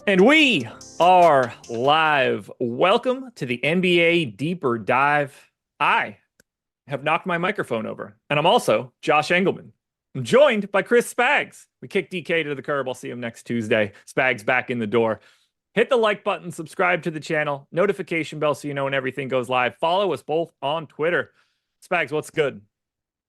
And we are live. Welcome to the NBA Deeper Dive. I have knocked my microphone over, and I'm also Josh Engleman. I'm joined by Chris Spags. We kick DK to the curb. I'll see him next Tuesday. Spags back in the door. Hit the like button, subscribe to the channel, notification bell so you know when everything goes live. Follow us both on Twitter. Spags, what's good?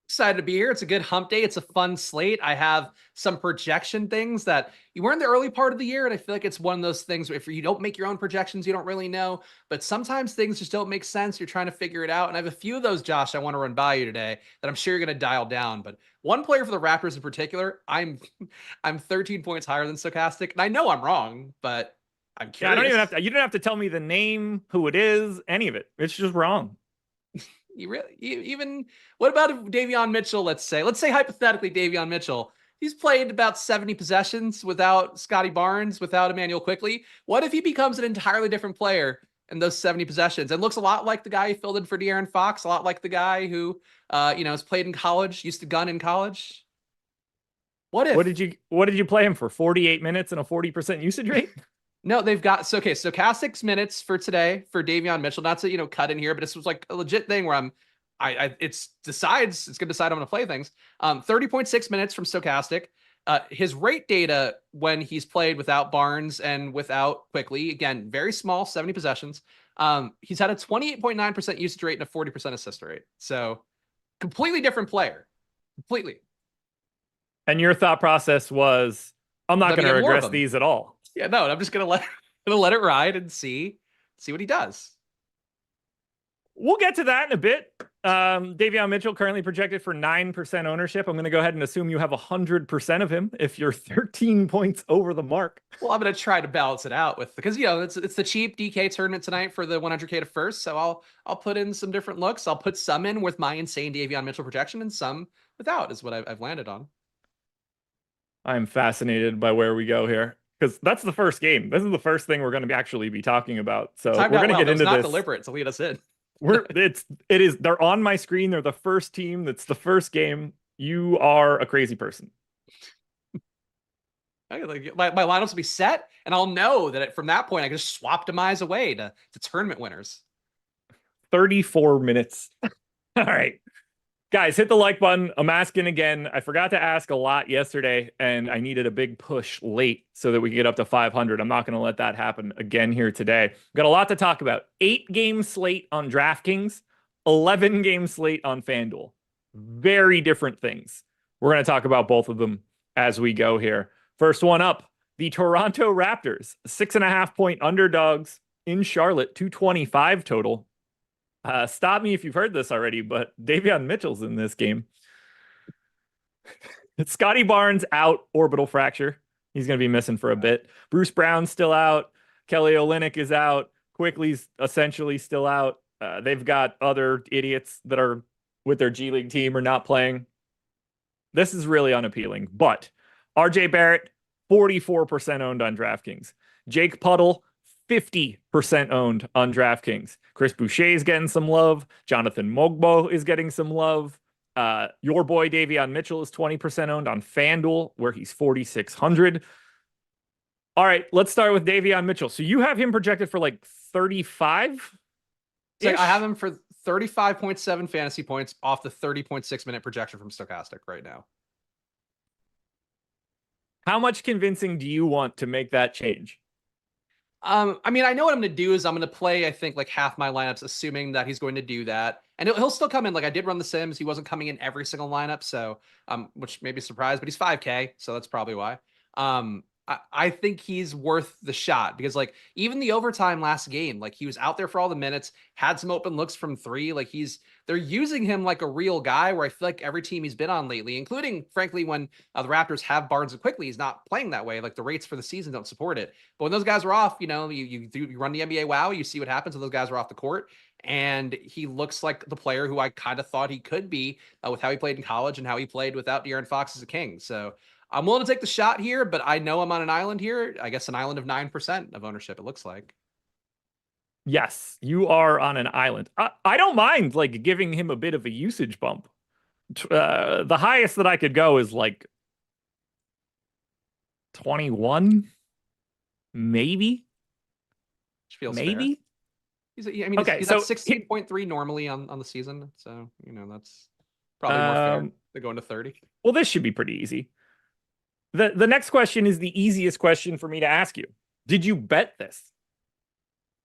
Excited to be here. It's a good hump day. It's a fun slate. I have some projection things that you were in the early part of the year, and I feel like it's one of those things where if you don't make your own projections, you don't really know. But sometimes things just don't make sense. You're trying to figure it out. And I have a few of those, Josh, I want to run by you today that I'm sure you're going to dial down. But one player for the Raptors in particular, I'm 13 points higher than Stokastic. And I know I'm wrong, but I'm curious. Yeah, I don't even have to, you don't have to tell me the name, who it is, any of it. It's just wrong. Even what about if Davon Mitchell, let's say hypothetically Davon Mitchell, he's played about 70 possessions without Scotty Barnes, without Emmanuel Quickly. What if he becomes an entirely different player in those 70 possessions and looks a lot like the guy who filled in for De'Aaron Fox, a lot like the guy who has played in college, used to gun in college? What if? What did you play him for? 48 minutes and a 40% usage rate? No, they've got Stokastic's minutes for today for Davon Mitchell. Not to cut in here, but this was like a legit thing where it's gonna decide I'm gonna play things. 30.6 minutes from Stokastic. His rate data when he's played without Barnes and without Quickly, again, very small, 70 possessions. He's had a 28.9% usage rate and a 40% assist rate. So completely different player. Completely. And your thought process was, I'm not going to regress these at all. Yeah, no, I'm just gonna let it ride and see what he does. We'll get to that in a bit. Davon Mitchell currently projected for 9% ownership. I'm going to go ahead and assume you have 100% of him if you're 13 points over the mark. Well, I'm going to try to balance it out because it's the cheap DK tournament tonight for the 100K to first. So I'll put in some different looks. I'll put some in with my insane Davon Mitchell projection and some without is what I've landed on. I'm fascinated by where we go here because that's the first game. This is the first thing we're going to actually be talking about. So we're going to get into this. Not deliberate to lead us in. They're on my screen. They're the first team. That's the first game. You are a crazy person. My lineups will be set, and I'll know that from that point I can just swap demise away to tournament winners. 34 minutes. All right. Guys, hit the like button. I'm asking again. I forgot to ask a lot yesterday, and I needed a big push late so that we could get up to 500. I'm not going to let that happen again here today. We've got a lot to talk about. 8-game slate on DraftKings, 11-game slate on FanDuel. Very different things. We're going to talk about both of them as we go here. First one up, the Toronto Raptors, 6.5-point underdogs in Charlotte, 225 total. Stop me if you've heard this already, but Davon Mitchell's in this game. Scotty Barnes out, orbital fracture. He's going to be missing for a bit. Bruce Brown's still out. Kelly Olynyk is out. Quickly's essentially still out. They've got other idiots that are with their G League team or not playing. This is really unappealing, but RJ Barrett, 44% owned on DraftKings. Jake Poeltl, 50% owned on DraftKings. Chris Boucher is getting some love. Jonathan Mogbo is getting some love. Your boy Davon Mitchell is 20% owned on FanDuel, where he's 4,600. All right, let's start with Davon Mitchell. So you have him projected for like 35? So I have him for 35.7 fantasy points off the 30.6 minute projection from Stokastic right now. How much convincing do you want to make that change? I know what I'm going to do is I'm going to play, I think, like half my lineups, assuming that he's going to do that. And he'll still come in. Like I did run the Sims. He wasn't coming in every single lineup. So, which may be a surprise, but he's 5K. So that's probably why. I think he's worth the shot because like even the overtime last game, like he was out there for all the minutes, had some open looks from 3. Like they're using him like a real guy where I feel like every team he's been on lately, including frankly, when the Raptors have Barnes and Quickly, he's not playing that way. Like the rates for the season don't support it. But when those guys are off, you run the NBA WoW, you see what happens when those guys are off the court. And he looks like the player who I kind of thought he could be with how he played in college and how he played without De'Aaron Fox as a King. So I'm willing to take the shot here, but I know I'm on an island here. I guess an island of 9% of ownership, it looks like. Yes, you are on an island. I don't mind like giving him a bit of a usage bump. The highest that I could go is like 21. Maybe, Which feels fair. maybe. Okay, He's at so 16.3 normally on the season. So, that's probably more fair um, than going to 30. well, this should be pretty easy. The next question is the easiest question for me to ask you. Did you bet this?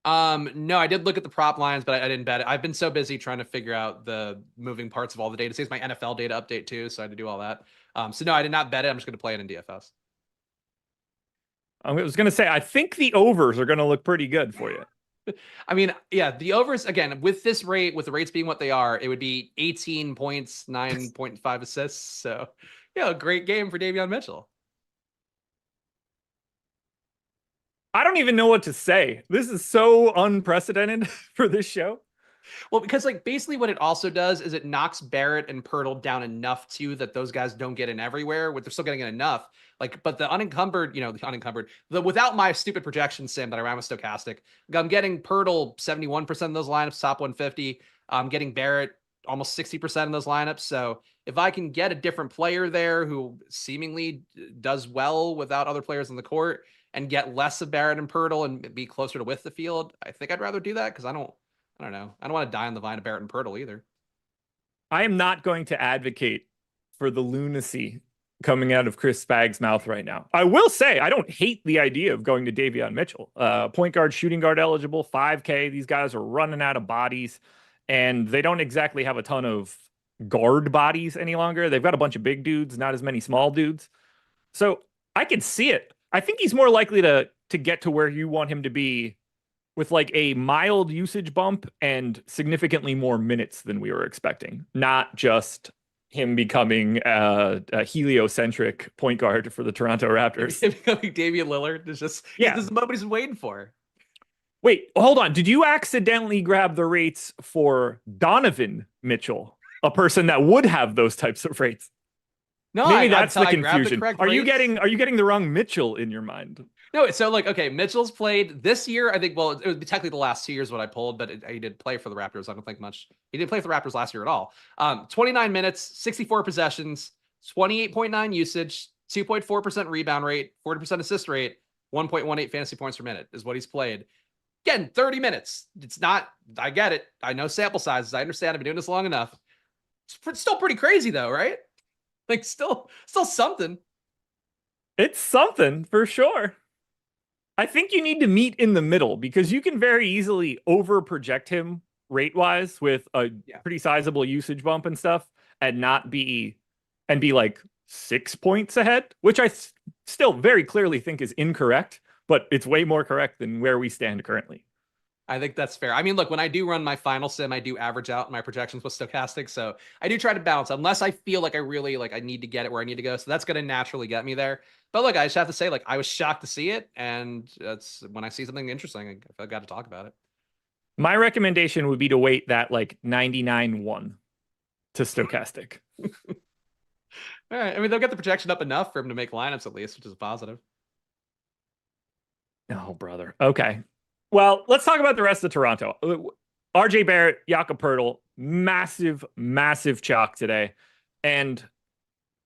No, I did look at the prop lines, but I didn't bet it. I've been so busy trying to figure out the moving parts of all the data. It's my NFL data update too, so I had to do all that. So no, I did not bet it. I'm just going to play it in DFS. I was going to say, I think the overs are going to look pretty good for you. I mean, yeah, the overs again with this rate, with the rates being what they are, it would be 18 points, 9.5 assists. So, yeah, great game for Davon Mitchell. I don't even know what to say. This is so unprecedented for this show. Well, because like basically what it also does is it knocks Barrett and Poeltl down enough too that those guys don't get in everywhere. They're still getting in enough. Like, but the without my stupid projection sim that I ran with Stokastic, I'm getting Poeltl 71% of those lineups, top 150. I'm getting Barrett almost 60% of those lineups. So if I can get a different player there who seemingly does well without other players on the court and get less of Barrett and Poeltl and be closer to width the field, I think I'd rather do that because I don't know. I don't want to die on the vine of Barrett and Poeltl either. I am not going to advocate for the lunacy coming out of Chris Spags' mouth right now. I will say I don't hate the idea of going to Davon Mitchell. Point guard, shooting guard eligible, 5K. These guys are running out of bodies, and they don't exactly have a ton of guard bodies any longer. They've got a bunch of big dudes, not as many small dudes. So I can see it. I think he's more likely to get to where you want him to be with like a mild usage bump and significantly more minutes than we were expecting, not just him becoming a heliocentric point guard for the Toronto Raptors. Becoming Damian Lillard is just this is the moment he's been waiting for. Wait, hold on. Did you accidentally grab the rates for Donovan Mitchell, a person that would have those types of rates? No, maybe that's the confusion. Are you rates. getting the wrong Mitchell in your mind? No, so like, okay, Mitchell's played this year. I think, well, it would be technically the last 2 years what I pulled, but he did play for the Raptors. I don't think much. He didn't play for the Raptors last year at all. 29 minutes, 64 possessions, 28.9 usage, 2.4% rebound rate, 40% assist rate, 1.18 fantasy points per minute is what he's played. Again, 30 minutes. It's not, I get it. I know sample sizes. I understand. I've been doing this long enough. It's still pretty crazy though, right? Like still something. It's something for sure. I think you need to meet in the middle because you can very easily over project him rate wise with a pretty sizable usage bump and stuff and be like 6 points ahead, which I still very clearly think is incorrect, but it's way more correct than where we stand currently. I think that's fair. I mean, look, when I do run my final sim, I do average out my projections with Stokastic. So I do try to balance unless I feel like I really I need to get it where I need to go. So that's going to naturally get me there. But look, I just have to say, I was shocked to see it. And that's when I see something interesting, I've got to talk about it. My recommendation would be to wait that 99-1 to Stokastic. All right. I mean, they'll get the projection up enough for him to make lineups at least, which is positive. Oh, brother. Okay. Well, let's talk about the rest of Toronto. RJ Barrett, Jakob Poeltl, massive chalk today. And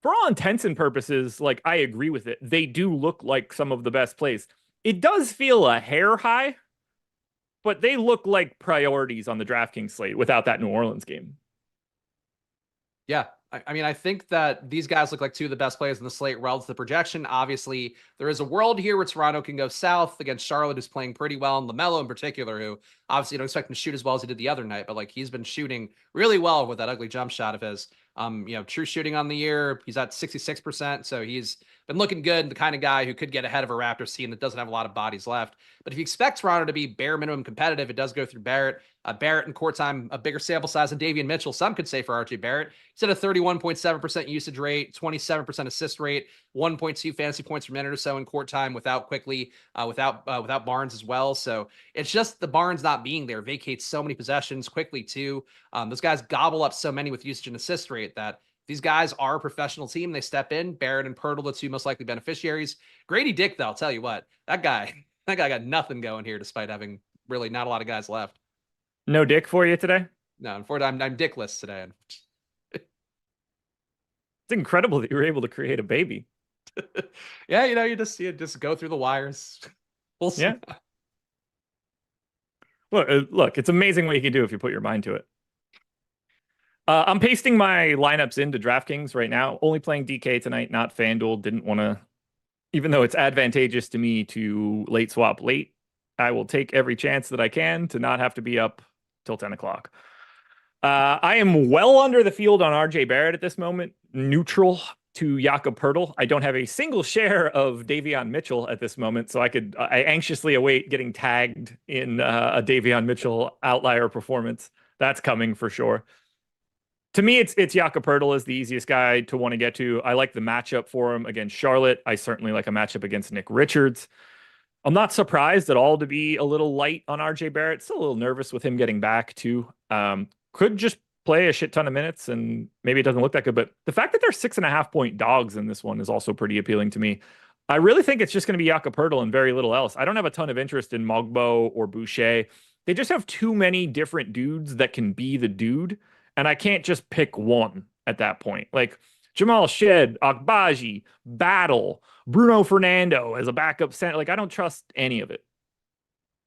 for all intents and purposes, I agree with it. They do look like some of the best plays. It does feel a hair high, but they look like priorities on the DraftKings slate without that New Orleans game. Yeah. I mean, I think that these guys look like two of the best players in the slate relative to the projection. Obviously, there is a world here where Toronto can go south against Charlotte, who's playing pretty well, and LaMelo in particular, who obviously you don't expect him to shoot as well as he did the other night, but he's been shooting really well with that ugly jump shot of his. True shooting on the year, he's at 66%, so he's been looking good, the kind of guy who could get ahead of a Raptors team that doesn't have a lot of bodies left. But if you expect Toronto to be bare minimum competitive, it does go through Barrett. Barrett in court time, a bigger sample size than Davon Mitchell, some could say for RJ Barrett. He's at a 31.7% usage rate, 27% assist rate, 1.2 fantasy points per minute or so in court time without Quickly, without Barnes as well. So it's just the Barnes not being there vacates so many possessions quickly too. Those guys gobble up so many with usage and assist rate that these guys are a professional team. They step in. Barrett and Poeltl, the two most likely beneficiaries. Grady Dick, though, I'll tell you what, that guy got nothing going here despite having really not a lot of guys left. No dick for you today? No, unfortunately, I'm dickless today. It's incredible that you were able to create a baby. Yeah, you just go through the wires. We'll see. Yeah. Look, it's amazing what you can do if you put your mind to it. I'm pasting my lineups into DraftKings right now. Only playing DK tonight, not FanDuel. Didn't want to, even though it's advantageous to me to late swap late, I will take every chance that I can to not have to be up till 10 o'clock. I am well under the field on RJ Barrett at this moment, neutral to Jakob Poeltl. I don't have a single share of Davon Mitchell at this moment, so I anxiously await getting tagged in a Davon Mitchell outlier performance. That's coming for sure. To me, it's Jakob Poeltl is the easiest guy to want to get to. I like the matchup for him against Charlotte. I certainly like a matchup against Nick Richards. I'm not surprised at all to be a little light on RJ Barrett. Still a little nervous with him getting back too. Could just play a shit ton of minutes and maybe it doesn't look that good. But the fact that they're 6.5-point dogs in this one is also pretty appealing to me. I really think it's just going to be Jakob Poeltl and very little else. I don't have a ton of interest in Mogbo or Boucher. They just have too many different dudes that can be the dude. And I can't just pick one at that point. Like Jamal Shed, Akbaji, Battle, Bruno Fernando as a backup center. Like I don't trust any of it.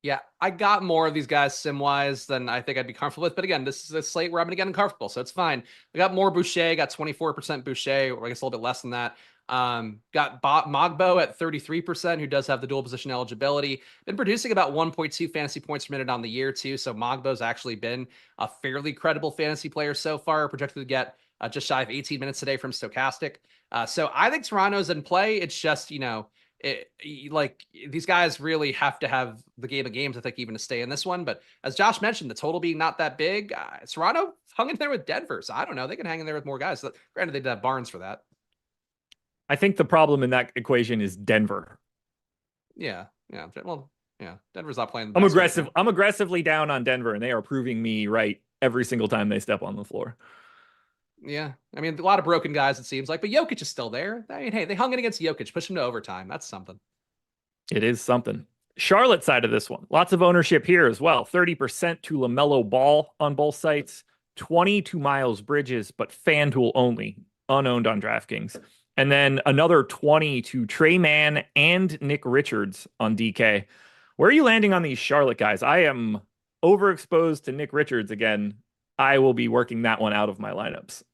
Yeah, I got more of these guys sim-wise than I think I'd be comfortable with. But again, this is a slate where I'm going to get uncomfortable, so it's fine. I got more Boucher, got 24% Boucher, or I guess a little bit less than that. Got Mogbo at 33%, who does have the dual position eligibility. Been producing about 1.2 fantasy points per minute on the year, too. So Mogbo's actually been a fairly credible fantasy player so far, projected to get just shy of 18 minutes today from Stokastic. So I think Toronto's in play. It's just, like these guys really have to have the game of games, I think, even to stay in this one. But as Josh mentioned, the total being not that big, Toronto hung in there with Denver. So I don't know. They can hang in there with more guys. So, granted, they did have Barnes for that. I think the problem in that equation is Denver. Yeah. Well, yeah. Denver's not playing. I'm aggressive. I'm aggressively down on Denver, and they are proving me right every single time they step on the floor. Yeah. I mean, a lot of broken guys, it seems like, but Jokic is still there. I mean, hey, they hung it against Jokic, pushed him to overtime. That's something. It is something. Charlotte side of this one. Lots of ownership here as well. 30% to LaMelo Ball on both sites, 20 to Miles Bridges, but FanDuel only, unowned on DraftKings. And then another 20 to Trey Mann and Nick Richards on DK. Where are you landing on these Charlotte guys? I am overexposed to Nick Richards again. I will be working that one out of my lineups.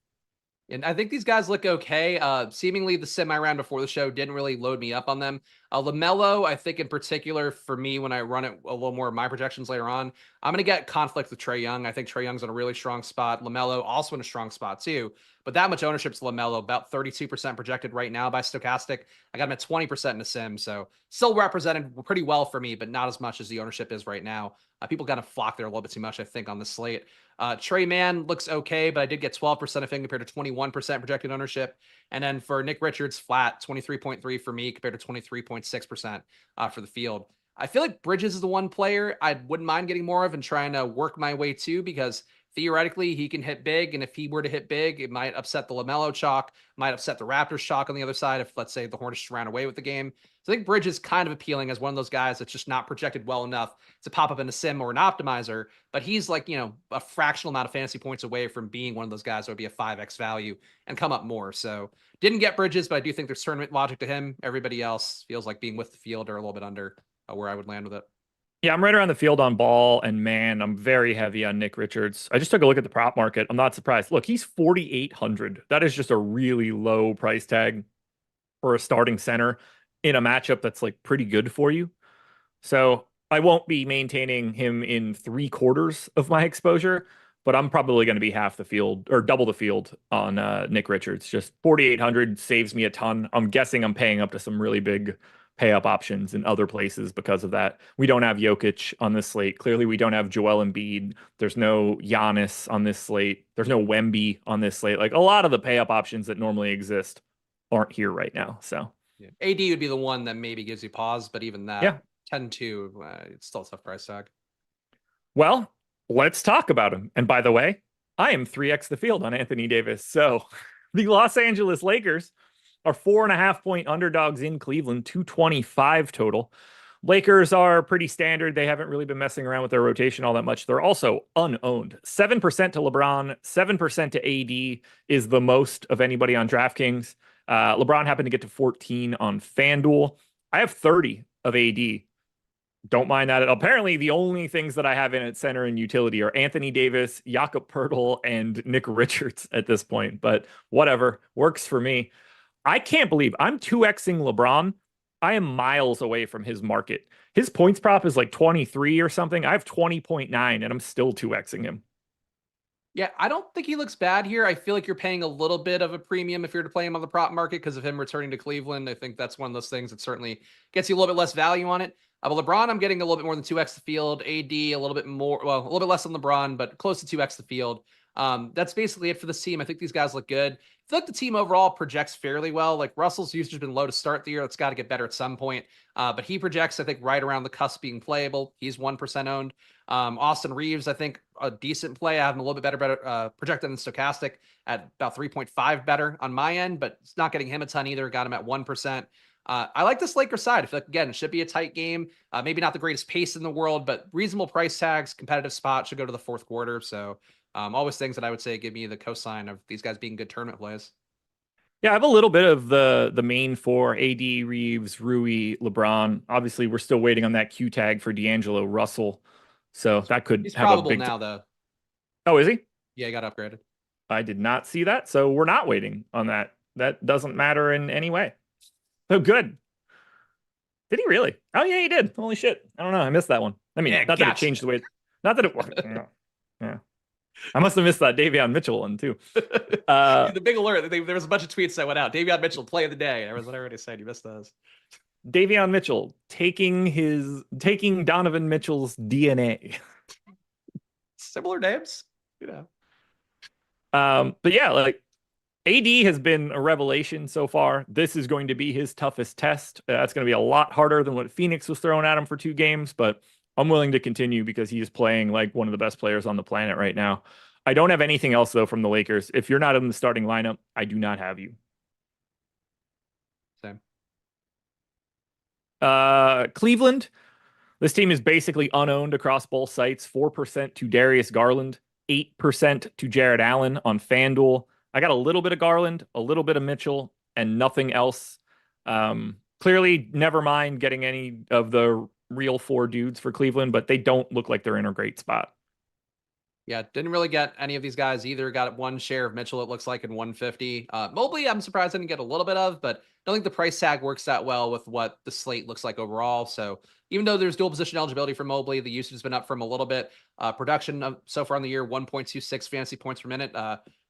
And I think these guys look okay. Seemingly the semi-round before the show didn't really load me up on them. LaMelo, I think in particular for me, when I run it a little more of my projections later on, I'm going to get conflict with Trae Young. I think Trae Young's in a really strong spot. LaMelo also in a strong spot too. But that much ownership to LaMelo, about 32% projected right now by Stokastic. I got him at 20% in a sim. So still represented pretty well for me, but not as much as the ownership is right now. People kind of flock there a little bit too much, I think, on the slate. Trey Mann looks okay, but I did get 12% of him compared to 21% projected ownership. And then for Nick Richards, flat 23.3 for me compared to 23.6% for the field. I feel like Bridges is the one player I wouldn't mind getting more of and trying to work my way to, because theoretically he can hit big. And if he were to hit big, it might upset the LaMelo chalk, might upset the Raptors chalk on the other side if, let's say, the Hornets just ran away with the game. So I think Bridges is kind of appealing as one of those guys that's just not projected well enough to pop up in a sim or an optimizer, but he's like, a fractional amount of fantasy points away from being one of those guys that would be a 5x value and come up more. So didn't get Bridges, but I do think there's tournament logic to him. Everybody else feels like being with the field or a little bit under where I would land with it. Yeah, I'm right around the field on Ball, and man, I'm very heavy on Nick Richards. I just took a look at the prop market. I'm not surprised. Look, he's 4,800. That is just a really low price tag for a starting center in a matchup that's like pretty good for you. So I won't be maintaining him in 3/4 of my exposure, but I'm probably going to be half the field or double the field on Nick Richards. Just 4,800 saves me a ton. I'm guessing I'm paying up to some really big pay up options in other places because of that. We don't have Jokic on this slate. Clearly, we don't have Joel Embiid. There's no Giannis on this slate. There's no Wemby on this slate. Like a lot of the pay up options that normally exist aren't here right now. So yeah. AD would be the one that maybe gives you pause, but even that, yeah. 10-2, it's still a tough price tag. Well, let's talk about him. And by the way, I am 3x the field on Anthony Davis. So the Los Angeles Lakers are 4.5-point underdogs in Cleveland, 225 total. Lakers are pretty standard. They haven't really been messing around with their rotation all that much. They're also unowned. 7% to LeBron, 7% to AD is the most of anybody on DraftKings. LeBron happened to get to 14 on FanDuel. I have 30 of AD. Don't mind that. Apparently, the only things that I have in at center and utility are Anthony Davis, Jakob Poeltl, and Nick Richards at this point. But whatever, works for me. I can't believe I'm 2xing LeBron. I am miles away from his market. His points prop is like 23 or something. I have 20.9 and I'm still 2xing him. Yeah, I don't think he looks bad here. I feel like you're paying a little bit of a premium if you're to play him on the prop market because of him returning to Cleveland. I think that's one of those things that certainly gets you a little bit less value on it. But LeBron, I'm getting a little bit more than 2x the field. AD, a little bit more, well, a little bit less than LeBron, but close to 2x the field. That's basically it for this team. I think these guys look good. I feel like the team overall projects fairly well. Like Russell's usage has been low to start the year. It's got to get better at some point. But he projects, I think, right around the cusp being playable. He's 1% owned. Austin Reeves, I think, a decent play. I have him a little bit better projected than Stokastic at about 3.5 better on my end, but it's not getting him a ton either. Got him at 1%. I like this Lakers side. I feel like, again, it should be a tight game. Maybe not the greatest pace in the world, but reasonable price tags, competitive spot, should go to the fourth quarter. So always things that I would say give me the cosign of these guys being good tournament plays. Yeah, I have a little bit of the main four: AD, Reeves, Rui, LeBron. Obviously, we're still waiting on that Q tag for D'Angelo Russell, so that could He's have probable a big. now, though. Oh, is he? Yeah, he got upgraded. I did not see that, so we're not waiting on that. That doesn't matter in any way. So good. Did he really? Oh yeah, he did. Holy shit! I don't know. I missed that one. I mean, Yeah, not that it changed the way. Not that it. Yeah. I must have missed that Davon Mitchell one too. The big alert. There was a bunch of tweets that went out. Davon Mitchell, play of the day. I was already saying you missed those. Davon Mitchell taking Donovan Mitchell's DNA. Similar names, you know. But yeah, like AD has been a revelation so far. This is going to be his toughest test. That's going to be a lot harder than what Phoenix was throwing at him for 2 games, but I'm willing to continue because he is playing like one of the best players on the planet right now. I don't have anything else though from the Lakers. If you're not in the starting lineup, I do not have you. Same. Cleveland. This team is basically unowned across both sites. 4% to Darius Garland, 8% to Jared Allen on FanDuel. I got a little bit of Garland, a little bit of Mitchell, and nothing else. Clearly, never mind getting any of the real 4 dudes for Cleveland, but they don't look like they're in a great spot. Yeah, didn't really get any of these guys either. Got 1 share of Mitchell, it looks like, in 150. Mobley, I'm surprised I didn't get a little bit of, but I don't think the price tag works that well with what the slate looks like overall. So even though there's dual position eligibility for Mobley, the usage has been up from a little bit. Production so far in the year, 1.26 fantasy points per minute.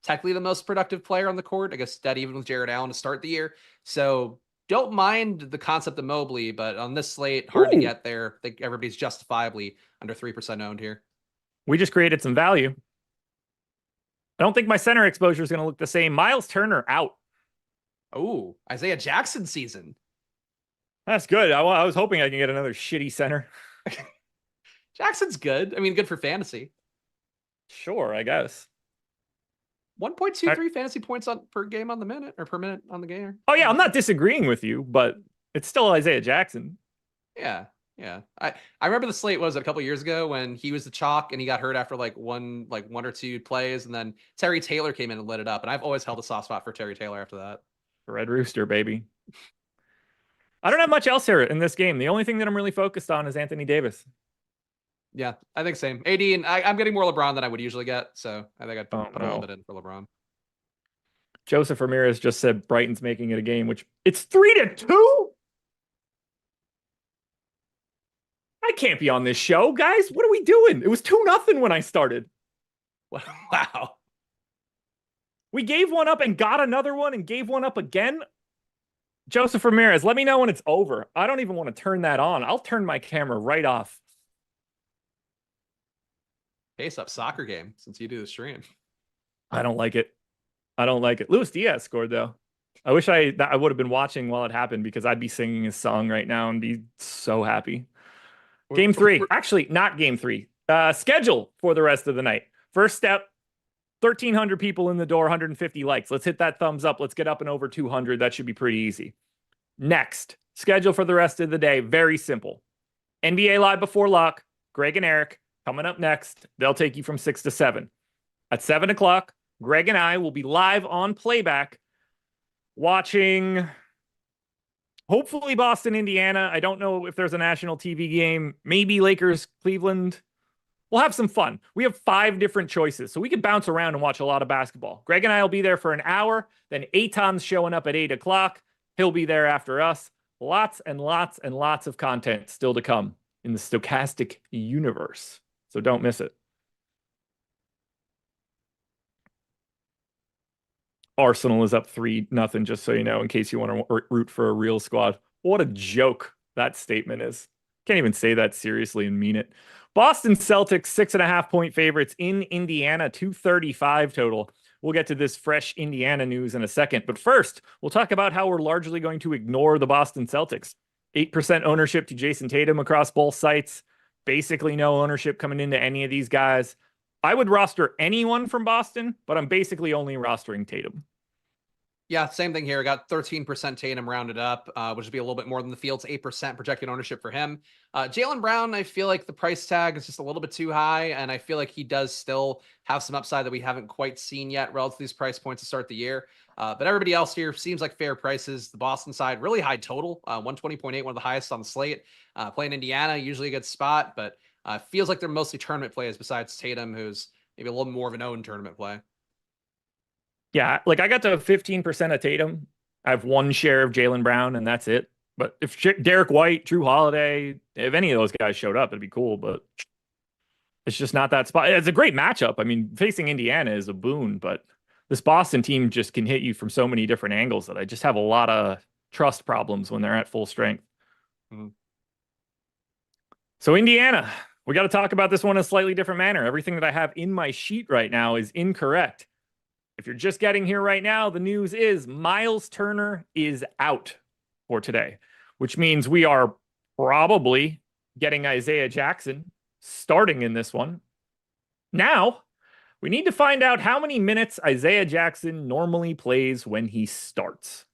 Technically the most productive player on the court. I guess dead even with Jared Allen to start the year. So don't mind the concept of Mobley, but on this slate, hard to get there. I think everybody's justifiably under 3% owned here. We just created some value. I don't think my center exposure is going to look the same. Myles Turner out. Oh, Isaiah Jackson season. That's good. I was hoping I can get another shitty center. Jackson's good. I mean, good for fantasy. Sure, I guess. 1.23 fantasy points per game on the minute or per minute on the game. Oh yeah, I'm not disagreeing with you, but it's still Isaiah Jackson. Yeah. Yeah. I remember the slate was a couple years ago when he was the chalk and he got hurt after like one or 2 plays, and then Terry Taylor came in and lit it up. And I've always held a soft spot for Terry Taylor after that. Red Rooster, baby. I don't have much else here in this game. The only thing that I'm really focused on is Anthony Davis. Yeah, I think same. AD, and I'm getting more LeBron than I would usually get, so I think I'd put a little bit in for LeBron. Joseph Ramirez just said Brighton's making it a game, which it's 3-2. I can't be on this show, guys. What are we doing? It was 2-0 when I started. Wow. We gave one up and got another one and gave one up again. Joseph Ramirez, let me know when it's over. I don't even want to turn that on. I'll turn my camera right off. Pace up soccer game since you do the stream. I don't like it. I don't like it. Luis Diaz scored, though. I wish I would have been watching while it happened because I'd be singing his song right now and be so happy. Game 3. Actually, not game 3. Schedule for the rest of the night. First step, 1,300 people in the door, 150 likes. Let's hit that thumbs up. Let's get up and over 200. That should be pretty easy. Next, schedule for the rest of the day. Very simple. NBA Live Before Lock, Greg and Eric coming up next. They'll take you from 6 to 7. At 7 o'clock, Greg and I will be live on playback watching Hopefully Boston, Indiana. I don't know if there's a national TV game. Maybe Lakers, Cleveland. We'll have some fun. We have 5 different choices, so we can bounce around and watch a lot of basketball. Greg and I will be there for an hour. Then Aton's showing up at 8 o'clock. He'll be there after us. Lots and lots and lots of content still to come in the Stokastic universe. So don't miss it. Arsenal is up 3-0, just so you know, in case you want to root for a real squad. What a joke that statement is. Can't even say that seriously and mean it. Boston Celtics, 6.5-point favorites in Indiana, 235 total. We'll get to this fresh Indiana news in a second. But first, we'll talk about how we're largely going to ignore the Boston Celtics. 8% ownership to Jason Tatum across both sites. Basically no ownership coming into any of these guys. I would roster anyone from Boston, but I'm basically only rostering Tatum. Yeah, same thing here. Got 13% Tatum rounded up, which would be a little bit more than the field's 8% projected ownership for him. Jaylen Brown, I feel like the price tag is just a little bit too high, and I feel like he does still have some upside that we haven't quite seen yet relative to these price points to start the year. But everybody else here seems like fair prices. The Boston side, really high total, 120.8, one of the highest on the slate. Playing Indiana, usually a good spot, but feels like they're mostly tournament plays besides Tatum, who's maybe a little more of an own tournament play. Yeah, like I got to 15% of Tatum. I have 1 share of Jaylen Brown, and that's it. But if Derek White, Drew Holiday, if any of those guys showed up, it'd be cool. But it's just not that spot. It's a great matchup. I mean, facing Indiana is a boon, but this Boston team just can hit you from so many different angles that I just have a lot of trust problems when they're at full strength. Mm-hmm. So Indiana, we got to talk about this one in a slightly different manner. Everything that I have in my sheet right now is incorrect. If you're just getting here right now, the news is Myles Turner is out for today, which means we are probably getting Isaiah Jackson starting in this one. Now, we need to find out how many minutes Isaiah Jackson normally plays when he starts.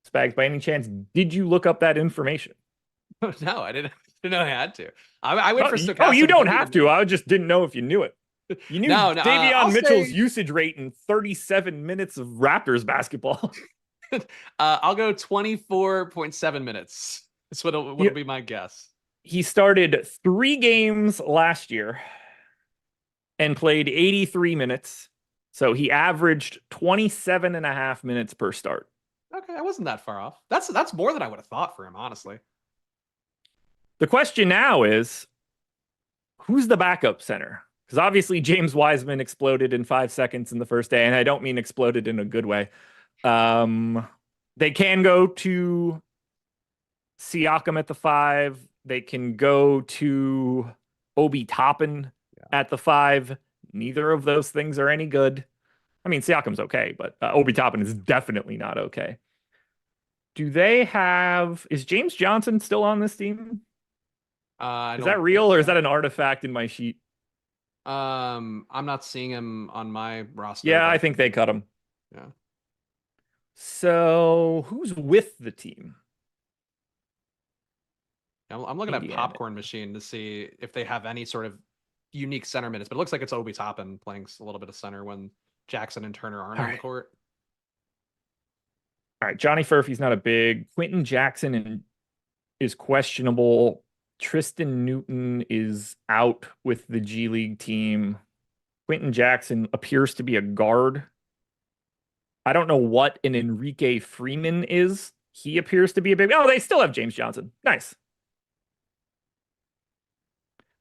Spags, by any chance, did you look up that information? No, I didn't know I had to. I wait for Stokastic. Oh, you don't have to. I just didn't know if you knew it. You knew no, Davon Mitchell's usage rate in 37 minutes of Raptors basketball. I'll go 24.7 minutes. That's what'll be my guess. He started 3 games last year and played 83 minutes. So he averaged 27.5 minutes per start. Okay, I wasn't that far off. That's more than I would have thought for him, honestly. The question now is, who's the backup center? Because obviously James Wiseman exploded in 5 seconds in the first day, and I don't mean exploded in a good way. They can go to Siakam at the 5. They can go to Obi Toppin at the 5. Neither of those things are any good. I mean, Siakam's okay, but Obi Toppin is definitely not okay. Do they have... Is James Johnson still on this team? Is that real, or is that an artifact in my sheet? I'm not seeing him on my roster. Yeah, I think they cut him. Yeah. So who's with the team? I'm looking at Popcorn Machine to see if they have any sort of unique center minutes, but it looks like it's Obi Toppin playing a little bit of center when Jackson and Turner aren't on the court. All right, Johnny Furphy's not a big. Quentin Jackson is questionable. Tristan Newton is out with the G League team. Quentin Jackson appears to be a guard. I don't know what an Enrique Freeman is. He appears to be a big... Oh, they still have James Johnson. Nice.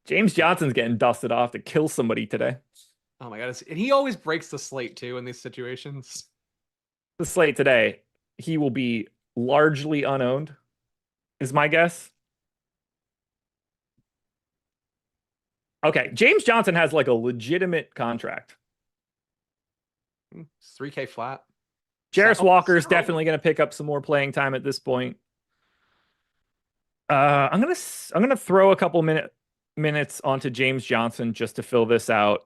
James Johnson's getting dusted off to kill somebody today. Oh my God. And he always breaks the slate too in these situations. The slate today, he will be largely unowned, is my guess. Okay, James Johnson has like a legitimate contract. It's 3K flat. Jarris Walker's definitely going to pick up some more playing time at this point. I'm gonna throw a couple minutes onto James Johnson just to fill this out,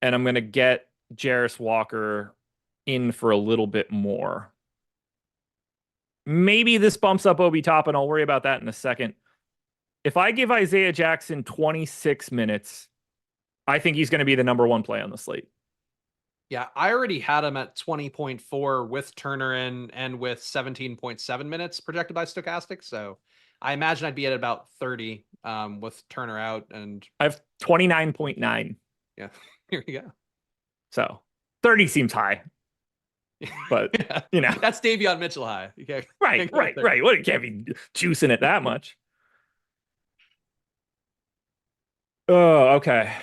and I'm gonna get Jarris Walker in for a little bit more. Maybe this bumps up Obi Toppin. I'll worry about that in a second. If I give Isaiah Jackson 26 minutes, I think he's going to be the number 1 play on the slate. Yeah, I already had him at 20.4 with Turner in and with 17.7 minutes projected by Stokastic. So I imagine I'd be at about 30 with Turner out. And I have 29.9. yeah, here you go. So 30 seems high, but Yeah, you know, that's Davon Mitchell high. You right. Well, you can't be juicing it that much. Oh, okay.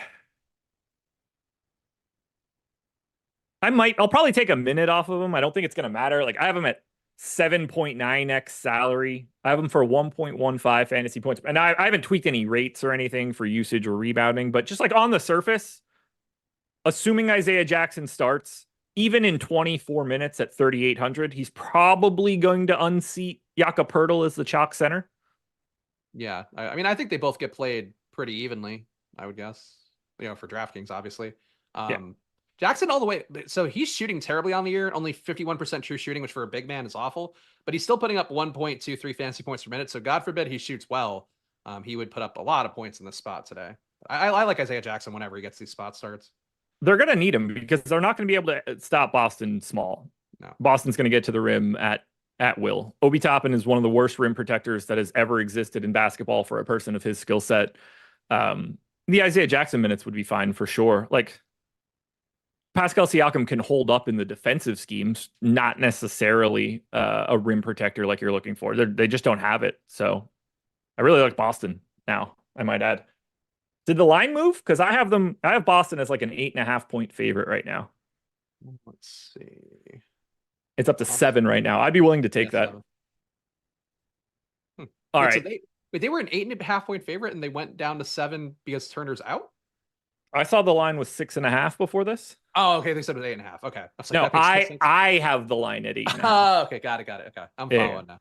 I'll probably take a minute off of him. I don't think it's going to matter. Like I have him at 7.9x salary. I have him for 1.15 fantasy points. And I haven't tweaked any rates or anything for usage or rebounding, but just like on the surface, assuming Isaiah Jackson starts, even in 24 minutes at 3,800, he's probably going to unseat Jakob Poeltl as the chalk center. Yeah, I mean, I think they both get played pretty evenly, I would guess, for DraftKings, obviously. Yeah. Jackson all the way. So he's shooting terribly on the year, only 51% true shooting, which for a big man is awful, but he's still putting up 1.23 fantasy points per minute. So God forbid he shoots well. He would put up a lot of points in this spot today. I like Isaiah Jackson whenever he gets these spot starts. They're going to need him because they're not going to be able to stop Boston small. No. Boston's going to get to the rim at will. Obi Toppin is one of the worst rim protectors that has ever existed in basketball for a person of his skill set. The Isaiah Jackson minutes would be fine for sure. Like Pascal Siakam can hold up in the defensive schemes, not necessarily a rim protector like you're looking for. They just don't have it. So I really like Boston now, I might add. Did the line move? Because I have Boston as like an 8.5 point favorite right now. Let's see. It's up to 7 right now. I'd be willing to take that. All right. So they were an 8.5 point favorite and they went down to 7 because Turner's out? I saw the line was 6.5 before this. Oh, okay. They said it was 8.5. Okay. No, I have the line at 8.5. Oh, okay. Got it. Okay. I'm following now.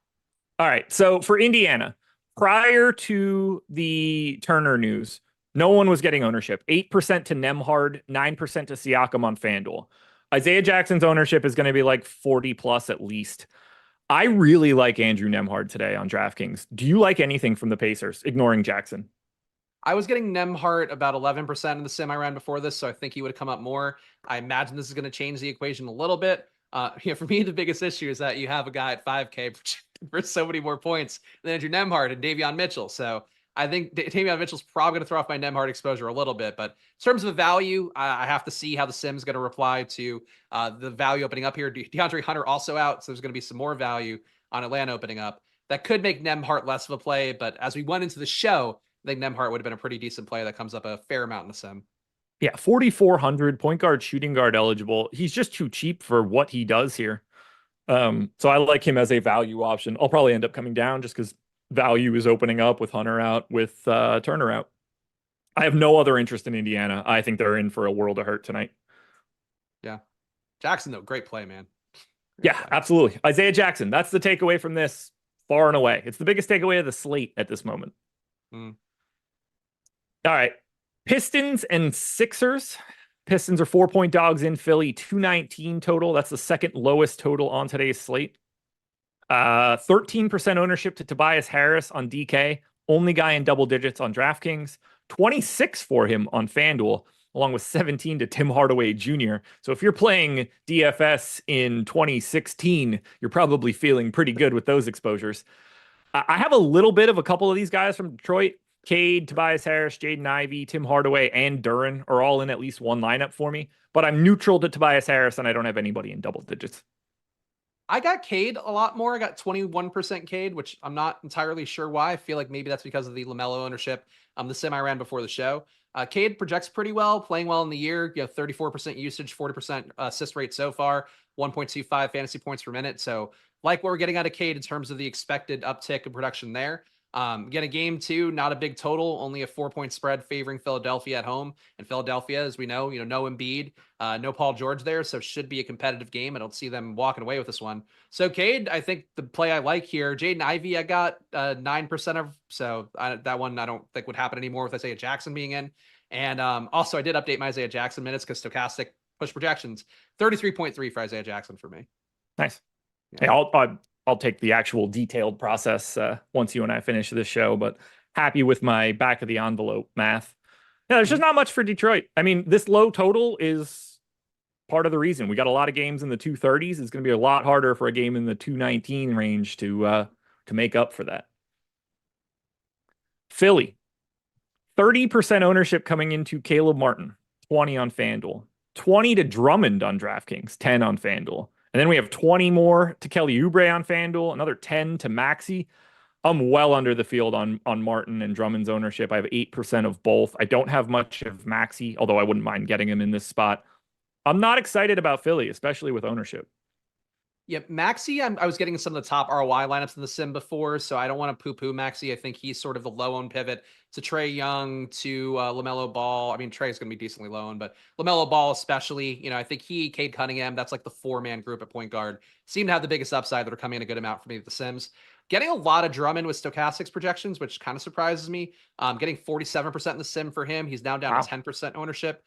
All right. So for Indiana, prior to the Turner news, no one was getting ownership. 8% to Nembhard, 9% to Siakam on FanDuel. Isaiah Jackson's ownership is going to be like 40 plus at least. I really like Andrew Nembhard today on DraftKings. Do you like anything from the Pacers, ignoring Jackson? I was getting Nembhard about 11% in the sim I ran before this, so I think he would have come up more. I imagine this is going to change the equation a little bit. For me, the biggest issue is that you have a guy at 5K for so many more points than Andrew Nembhard and Davon Mitchell. So I think Davon Mitchell's probably going to throw off my Nembhard exposure a little bit. But in terms of the value, I have to see how the sim is going to reply to the value opening up here. DeAndre Hunter also out, so there's going to be some more value on Atlanta opening up. That could make Nembhard less of a play, but as we went into the show, I think Nembhard would have been a pretty decent play that comes up a fair amount in the sim. Yeah, 4,400 point guard, shooting guard eligible. He's just too cheap for what he does here. So I like him as a value option. I'll probably end up coming down just because value is opening up with Hunter out, with Turner out. I have no other interest in Indiana. I think they're in for a world of hurt tonight. Yeah. Jackson, though, great play, man. Great play. Absolutely. Isaiah Jackson, that's the takeaway from this far and away. It's the biggest takeaway of the slate at this moment. All right. Pistons and Sixers. Pistons are 4-point dogs in Philly, 219 total. That's the second lowest total on today's slate. 13% ownership to Tobias Harris on DK. Only guy in double digits on DraftKings. 26 for him on FanDuel, along with 17 to Tim Hardaway Jr. So if you're playing DFS in 2016, you're probably feeling pretty good with those exposures. I have a little bit of a couple of these guys from Detroit. Cade, Tobias Harris, Jaden Ivey, Tim Hardaway, and Duren are all in at least one lineup for me. But I'm neutral to Tobias Harris, and I don't have anybody in double digits. I got Cade a lot more. I got 21% Cade, which I'm not entirely sure why. I feel like maybe that's because of the LaMelo ownership. The sim I ran before the show. Cade projects pretty well, playing well in the year. 34% usage, 40% assist rate so far, 1.25 fantasy points per minute. So like what we're getting out of Cade in terms of the expected uptick in production there. Again, a game 2, not a big total, only a 4-point spread favoring Philadelphia at home. And Philadelphia, as we know, no Embiid, no Paul George there, so should be a competitive game. I don't see them walking away with this one. So Cade, I think the play I like here. Jaden Ivey, I got 9% of, so that one I don't think would happen anymore with Isaiah Jackson being in. And also, I did update my Isaiah Jackson minutes because Stokastic push projections 33.3 for Isaiah Jackson for me. Nice. Yeah. Hey, I'll take the actual detailed process once you and I finish this show, but happy with my back of the envelope math. Yeah, there's just not much for Detroit. I mean, this low total is part of the reason. We got a lot of games in the 230s. It's going to be a lot harder for a game in the 219 range to make up for that. Philly, 30% ownership coming into Caleb Martin, 20 on FanDuel, 20 to Drummond on DraftKings, 10 on FanDuel. And then we have 20 more to Kelly Oubre on FanDuel, another 10 to Maxey. I'm well under the field on Martin and Drummond's ownership. I have 8% of both. I don't have much of Maxey, although I wouldn't mind getting him in this spot. I'm not excited about Philly, especially with ownership. Yeah, Maxey, I was getting some of the top ROI lineups in the sim before, so I don't want to poo-poo Maxey. I think he's sort of the low-owned pivot to Trae Young, to LaMelo Ball. I mean, Trae's going to be decently low-owned, but LaMelo Ball especially, I think Cade Cunningham, that's like the four-man group at point guard, seem to have the biggest upside that are coming in a good amount for me at the sims. Getting a lot of Drummond with Stokastic's projections, which kind of surprises me. Getting 47% in the sim for him. He's now down to 10% ownership.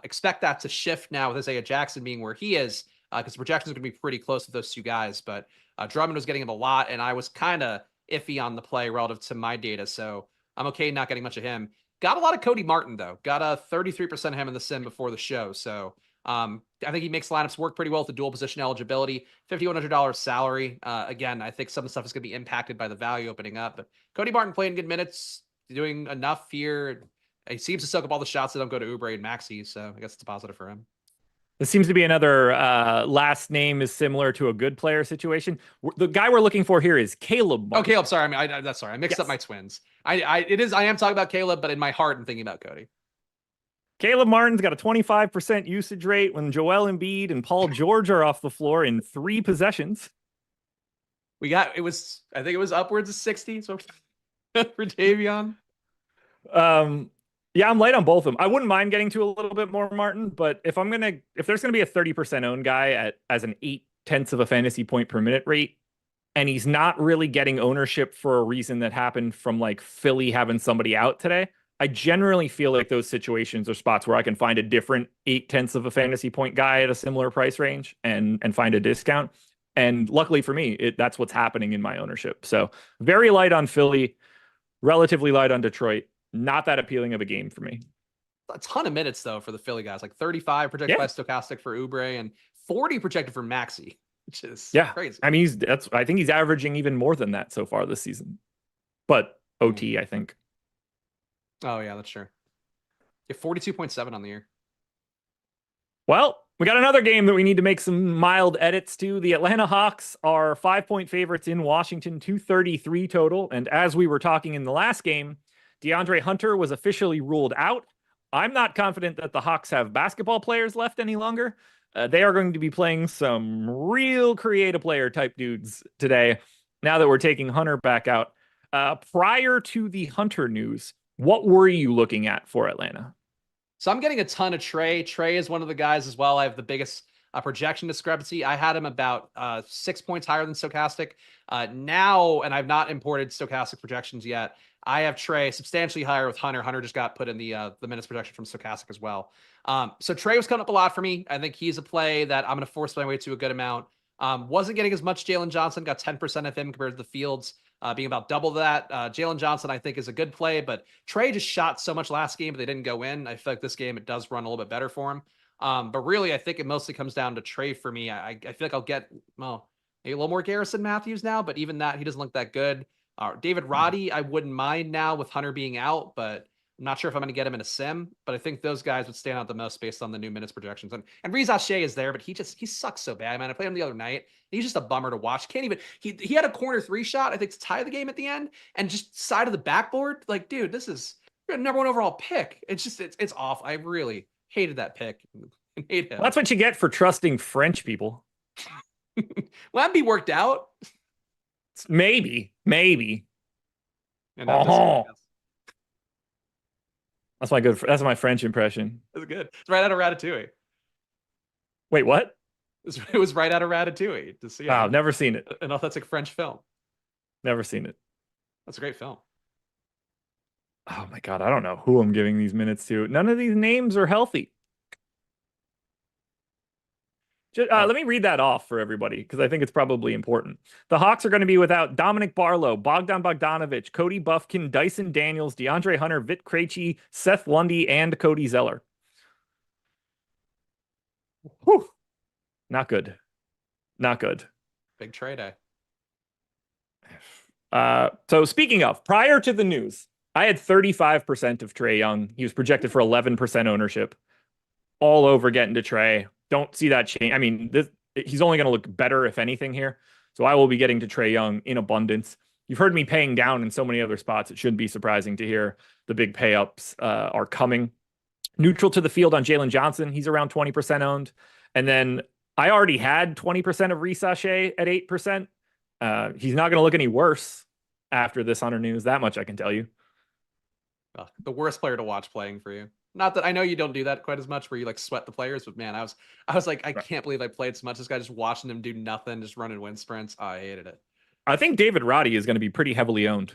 Expect that to shift now with Isaiah Jackson being where he is, because the projections are going to be pretty close with those two guys. But Drummond was getting him a lot, and I was kind of iffy on the play relative to my data, so I'm okay not getting much of him. Got a lot of Cody Martin, though. Got a 33% of him in the sim before the show, so I think he makes lineups work pretty well with the dual position eligibility. $5,100 salary. Again, I think some of the stuff is going to be impacted by the value opening up, but Cody Martin playing good minutes, doing enough here. He seems to soak up all the shots that don't go to Oubre and Maxey, so I guess it's a positive for him. This seems to be another last name is similar to a good player situation. The guy we're looking for here is Caleb Martin. Oh, Caleb. Sorry. That's sorry. I mixed up my twins. I am talking about Caleb, but in my heart, I'm thinking about Cody. Caleb Martin's got a 25% usage rate when Joel Embiid and Paul George are off the floor in 3 possessions. I think it was upwards of 60 so for Davion. Yeah, I'm light on both of them. I wouldn't mind getting to a little bit more Martin, but if there's going to be a 30% owned guy as an 0.8 of a fantasy point per minute rate, and he's not really getting ownership for a reason that happened from like Philly having somebody out today, I generally feel like those situations are spots where I can find a different 0.8 of a fantasy point guy at a similar price range and find a discount. And luckily for me, that's what's happening in my ownership. So very light on Philly, relatively light on Detroit. Not that appealing of a game for me. A ton of minutes though for the Philly guys, like 35 projected by Stokastic for Oubre and 40 projected for Maxey, which is crazy. I mean, I think he's averaging even more than that so far this season, but OT, I think. Oh yeah, that's true. Yeah, 42.7 on the year. Well, we got another game that we need to make some mild edits to. The Atlanta Hawks are 5-point favorites in Washington, 233 total. And as we were talking in the last game, DeAndre Hunter was officially ruled out. I'm not confident that the Hawks have basketball players left any longer. They are going to be playing some real creative player type dudes today, now that we're taking Hunter back out. Prior to the Hunter news, what were you looking at for Atlanta? So I'm getting a ton of Trae. Trae is one of the guys as well. I have the biggest projection discrepancy. I had him about 6 points higher than Stokastic. Now, and I've not imported Stokastic projections yet, I have Trae substantially higher with Hunter. Hunter just got put in the minutes projection from Stokastic as well. So Trae was coming up a lot for me. I think he's a play that I'm going to force my way to a good amount. Wasn't getting as much Jalen Johnson, got 10% of him compared to the Fields, being about double that. Jalen Johnson, I think, is a good play, but Trae just shot so much last game, but they didn't go in. I feel like this game, it does run a little bit better for him. But really, I think it mostly comes down to Trae for me. I feel like I'll get, well, maybe a little more Garrison Matthews now, but even that, he doesn't look that good. David Roddy, I wouldn't mind now with Hunter being out, but I'm not sure if I'm going to get him in a sim, but I think those guys would stand out the most based on the new minutes projections. And Reza Shea is there, but he sucks so bad, man. I played him the other night. He's just a bummer to watch. Can't even, he had a corner 3 shot, I think, to tie the game at the end, and just side of the backboard. Like, dude, this is your number 1 overall pick. It's just, it's off. I really hated that pick. Hate him. Well, that's what you get for trusting French people. Wemby worked out. Maybe. And that's that's my French impression. That's good. It's right out of Ratatouille. Wait, what? It was right out of Ratatouille. To see, I've never seen it. An authentic French film. Never seen it. That's a great film. Oh my God, I don't know who I'm giving these minutes to. None of these names are healthy. Let me read that off for everybody, because I think it's probably important. The Hawks are going to be without Dominic Barlow, Bogdan Bogdanovic, Cody Buffkin, Dyson Daniels, DeAndre Hunter, Vit Krejci, Seth Lundy, and Cody Zeller. Whew. Not good. Not good. Big trade day. So speaking of, prior to the news, I had 35% of Trae Young. He was projected for 11% ownership. All over getting to Trae. Don't see that change. I mean, he's only going to look better, if anything, here. So I will be getting to Trae Young in abundance. You've heard me paying down in so many other spots. It shouldn't be surprising to hear the big pay-ups are coming. Neutral to the field on Jalen Johnson. He's around 20% owned. And then I already had 20% of Risashe at 8%. He's not going to look any worse after this Hunter news. That much I can tell you. The worst player to watch playing for you. Not that I know you don't do that quite as much where you like sweat the players, but man, I was like, I can't believe I played so much. This guy just watching him do nothing, just running wind sprints. Oh, I hated it. I think David Roddy is going to be pretty heavily owned.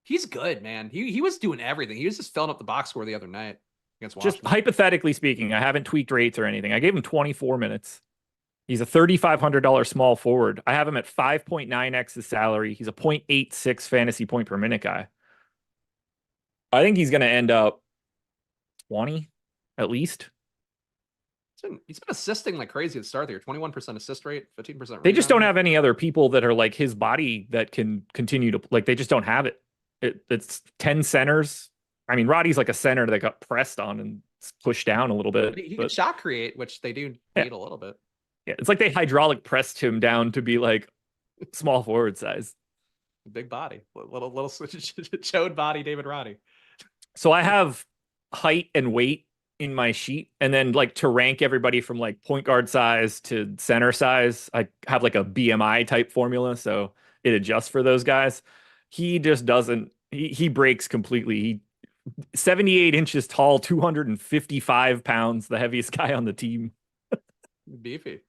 He's good, man. He was doing everything. He was just filling up the box score the other night against Washington. Just hypothetically speaking, I haven't tweaked rates or anything. I gave him 24 minutes. He's a $3,500 small forward. I have him at 5.9x his salary. He's a 0.86 fantasy point per minute guy. I think he's going to end up 20 at least. He's been assisting like crazy at the start there. 21% assist rate, 15%. They just don't have any other people that are like his body that can continue to, like, they just don't have it. It's 10 centers. I mean, Roddy's like a center that got pressed on and pushed down a little bit. He can shot create, which they do need a little bit. Yeah, it's like they hydraulic pressed him down to be like small forward size. Big body, little chode body, David Roddy. So I have height and weight in my sheet, and then like to rank everybody from like point guard size to center size, I have like a BMI type formula, so it adjusts for those guys. He just doesn't. He breaks completely. 78 inches tall, 255 pounds, the heaviest guy on the team. Beefy.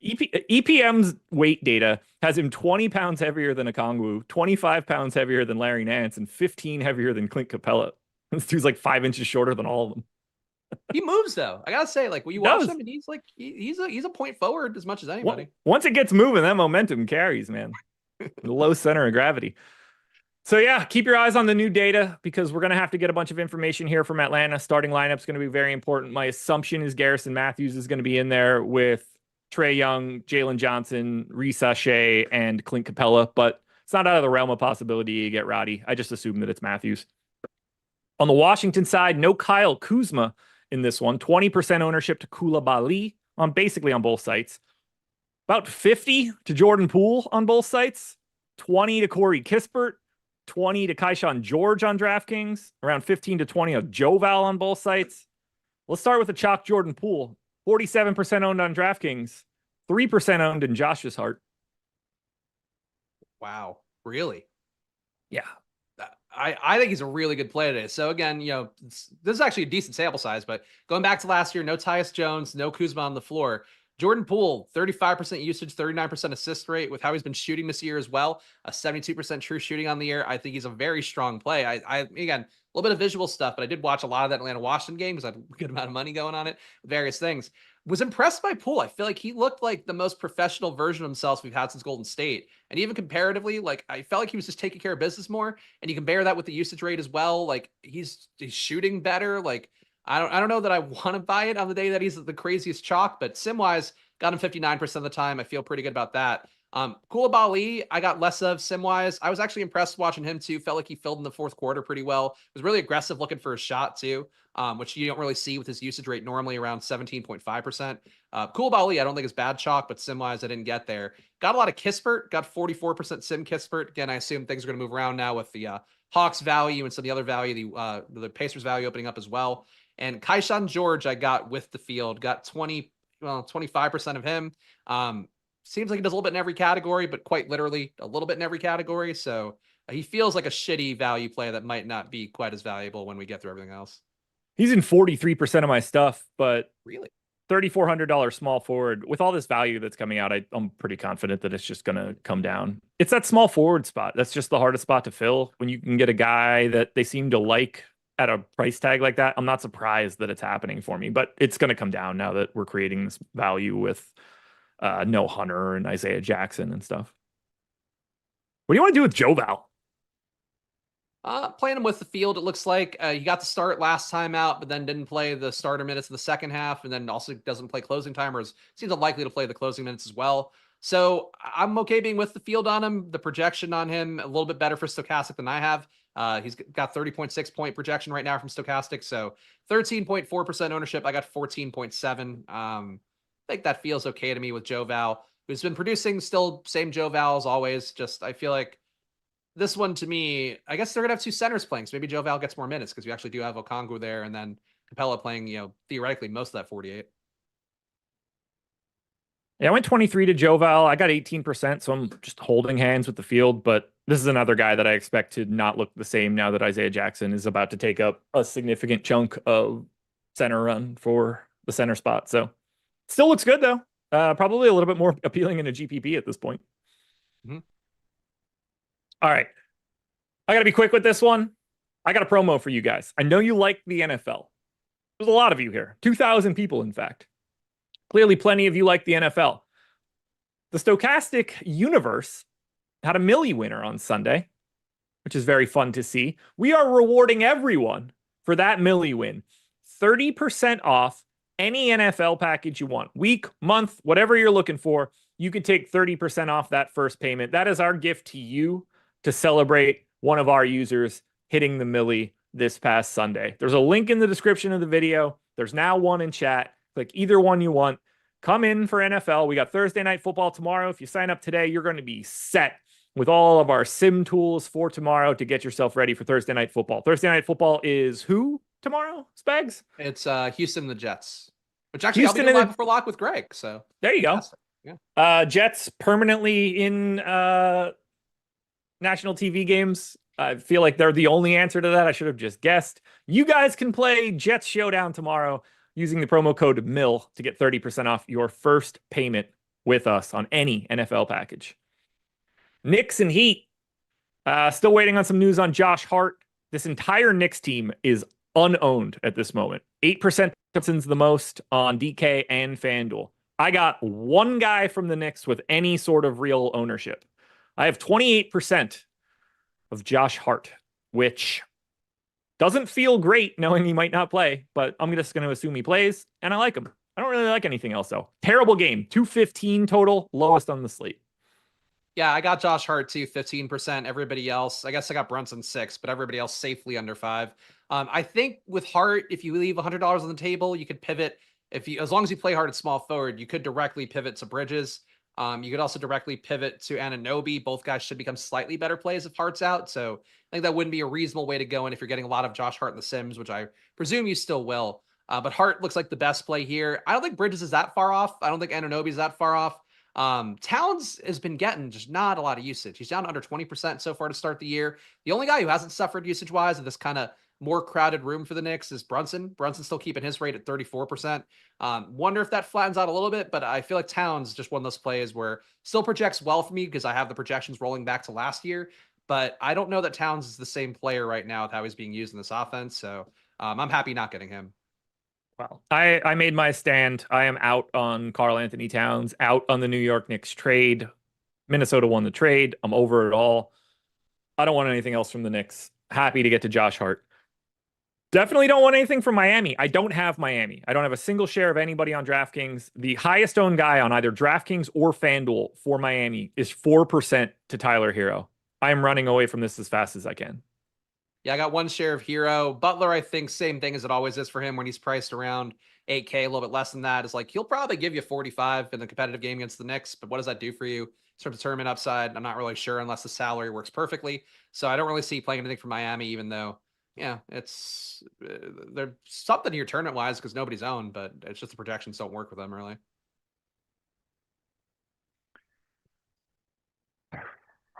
EPM's weight data has him 20 pounds heavier than Okongwu, 25 pounds heavier than Larry Nance, and 15 heavier than Clint Capella. This dude's like 5 inches shorter than all of them. He moves though. I gotta say, like when you watch him, and he's like he's a point forward as much as anybody. Once it gets moving, that momentum carries, man. Low center of gravity. So yeah, keep your eyes on the new data because we're going to have to get a bunch of information here from Atlanta. Starting lineup's going to be very important. My assumption is Garrison Matthews is going to be in there with Trae Young, Jalen Johnson, Risashe, and Clint Capella, but it's not out of the realm of possibility to get Roddy. I just assume that it's Matthews. On the Washington side, no Kyle Kuzma in this one. 20% ownership to Coulibaly on basically on both sites. About 50 to Jordan Poole on both sites. 20 to Corey Kispert. 20 to Kaishan George on DraftKings. Around 15 to 20 of Joval on both sites. Let's start with the chalk Jordan Poole. 47% owned on DraftKings. 3% owned in Josh's heart. Wow. Really? Yeah. I think he's a really good play today. So again, this is actually a decent sample size, but going back to last year, no Tyus Jones, no Kuzma on the floor. Jordan Poole, 35% usage, 39% assist rate with how he's been shooting this year as well. A 72% true shooting on the year. I think he's a very strong play. I again, a little bit of visual stuff, but I did watch a lot of that Atlanta-Washington game because I had a good amount of money going on it, various things. Was impressed by Poole. I feel like he looked like the most professional version of himself we've had since Golden State. And even comparatively, like I felt like he was just taking care of business more. And you compare that with the usage rate as well. Like he's shooting better. Like I don't know that I want to buy it on the day that he's the craziest chalk, but sim-wise, got him 59% of the time. I feel pretty good about that. Coulibaly, I got less of sim-wise. I was actually impressed watching him too. Felt like he filled in the fourth quarter pretty well. Was really aggressive looking for a shot too, which you don't really see with his usage rate normally around 17.5%. Coulibaly, I don't think is bad chalk, but sim-wise, I didn't get there. Got a lot of Kispert, got 44% sim Kispert. Again, I assume things are going to move around now with the Hawks value and some of the other value, the Pacers value opening up as well. And Kaishan George, I got with the field, got 25% of him. Seems like he does a little bit in every category, but quite literally a little bit in every category. So he feels like a shitty value play that might not be quite as valuable when we get through everything else. He's in 43% of my stuff, but really $3,400 small forward with all this value that's coming out. I'm pretty confident that it's just going to come down. It's that small forward spot. That's just the hardest spot to fill when you can get a guy that they seem to like at a price tag like that. I'm not surprised that it's happening for me, but it's going to come down now that we're creating this value with no Hunter and Isaiah Jackson and stuff. What do you want to do with Joval? Playing him with the field, it looks like he got the start last time out, but then didn't play the starter minutes in the second half, and then also doesn't play closing time, or seems unlikely to play the closing minutes as well. So I'm okay being with the field on him. The projection on him a little bit better for Stokastic than I have. He's got 30.6 point projection right now from Stokastic, so 13.4% ownership. I got 14.7. I think that feels okay to me with Joe Val, who's been producing still same Joe Val as always. Just I feel like this one to me, I guess they're gonna have two centers playing, so maybe Joe Val gets more minutes because we actually do have Okongwu there, and then Capella playing, theoretically most of that 48. Yeah, I went 23 to Joval. I got 18%, so I'm just holding hands with the field. But this is another guy that I expect to not look the same now that Isaiah Jackson is about to take up a significant chunk of center run for the center spot. So still looks good, though. Probably a little bit more appealing in a GPP at this point. Mm-hmm. All right. I got to be quick with this one. I got a promo for you guys. I know you like the NFL. There's a lot of you here. 2,000 people, in fact. Clearly, plenty of you like the NFL. The Stokastic universe had a Millie winner on Sunday, which is very fun to see. We are rewarding everyone for that Millie win. 30% off any NFL package you want. Week, month, whatever you're looking for, you could take 30% off that first payment. That is our gift to you to celebrate one of our users hitting the Millie this past Sunday. There's a link in the description of the video. There's now one in chat. Click either one you want. Come in for NFL. We got Thursday Night Football tomorrow. If you sign up today, you're going to be set with all of our sim tools for tomorrow to get yourself ready for Thursday Night Football. Thursday Night Football is who tomorrow, Spags? It's Houston and the Jets, which actually Houston I'll be doing live before lock with Greg. So there you go. Yeah. Jets permanently in national TV games. I feel like they're the only answer to that. I should have just guessed. You guys can play Jets Showdown tomorrow using the promo code MIL to get 30% off your first payment with us on any NFL package. Knicks and Heat. Still waiting on some news on Josh Hart. This entire Knicks team is unowned at this moment. 8% the most on DK and FanDuel. I got one guy from the Knicks with any sort of real ownership. I have 28% of Josh Hart, which doesn't feel great knowing he might not play, but I'm just going to assume he plays, and I like him. I don't really like anything else, though. Terrible game. 215 total, lowest on the slate. Yeah, I got Josh Hart too, 15%. Everybody else, I guess I got Brunson 6, but everybody else safely under 5. I think with Hart, if you leave $100 on the table, you could pivot. As long as you play Hart at small forward, you could directly pivot to Bridges. You could also directly pivot to Anunoby. Both guys should become slightly better plays if Hart's out. So I think that wouldn't be a reasonable way to go in if you're getting a lot of Josh Hart in the Sims, which I presume you still will. But Hart looks like the best play here. I don't think Bridges is that far off. I don't think Anunoby is that far off. Towns has been getting just not a lot of usage. He's down under 20% so far to start the year. The only guy who hasn't suffered usage-wise in this kind of more crowded room for the Knicks is Brunson. Brunson's still keeping his rate at 34%. Wonder if that flattens out a little bit, but I feel like Towns just one of those plays where still projects well for me because I have the projections rolling back to last year, but I don't know that Towns is the same player right now with how he's being used in this offense. So I'm happy not getting him. Well, I made my stand. I am out on Karl Anthony Towns, out on the New York Knicks trade. Minnesota won the trade. I'm over it all. I don't want anything else from the Knicks. Happy to get to Josh Hart. Definitely don't want anything from Miami. I don't have Miami. I don't have a single share of anybody on DraftKings. The highest owned guy on either DraftKings or FanDuel for Miami is 4% to Tyler Hero. I am running away from this as fast as I can. Yeah, I got one share of Hero. Butler, I think same thing as it always is for him when he's priced around 8K, a little bit less than that. Is like he'll probably give you 45 in the competitive game against the Knicks, but what does that do for you? Sort of tournament upside. I'm not really sure unless the salary works perfectly. So I don't really see playing anything for Miami, even though yeah, it's there's something here tournament wise because nobody's owned, but it's just the projections don't work with them really.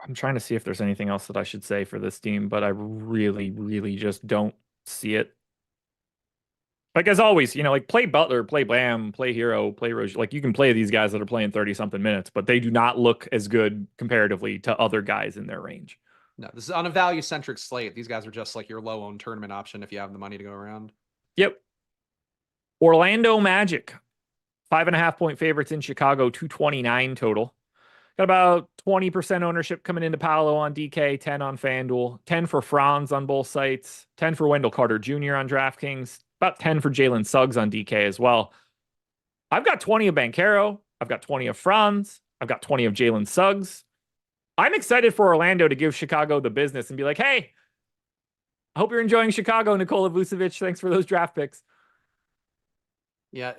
I'm trying to see if there's anything else that I should say for this team, but I really, really just don't see it. Like as always, like play Butler, play Bam, play Hero, play Roge. Like you can play these guys that are playing 30 something minutes, but they do not look as good comparatively to other guys in their range. No, this is on a value centric slate. These guys are just like your low owned tournament option if you have the money to go around. Yep. Orlando Magic, 5.5 point favorites in Chicago, 229 total. Got about 20% ownership coming into Paolo on DK, 10 on FanDuel, 10 for Franz on both sites, 10 for Wendell Carter Jr. on DraftKings, about 10 for Jalen Suggs on DK as well. I've got 20 of Banchero. I've got 20 of Franz. I've got 20 of Jalen Suggs. I'm excited for Orlando to give Chicago the business and be like, hey, I hope you're enjoying Chicago, Nikola Vucevic. Thanks for those draft picks. Yeah,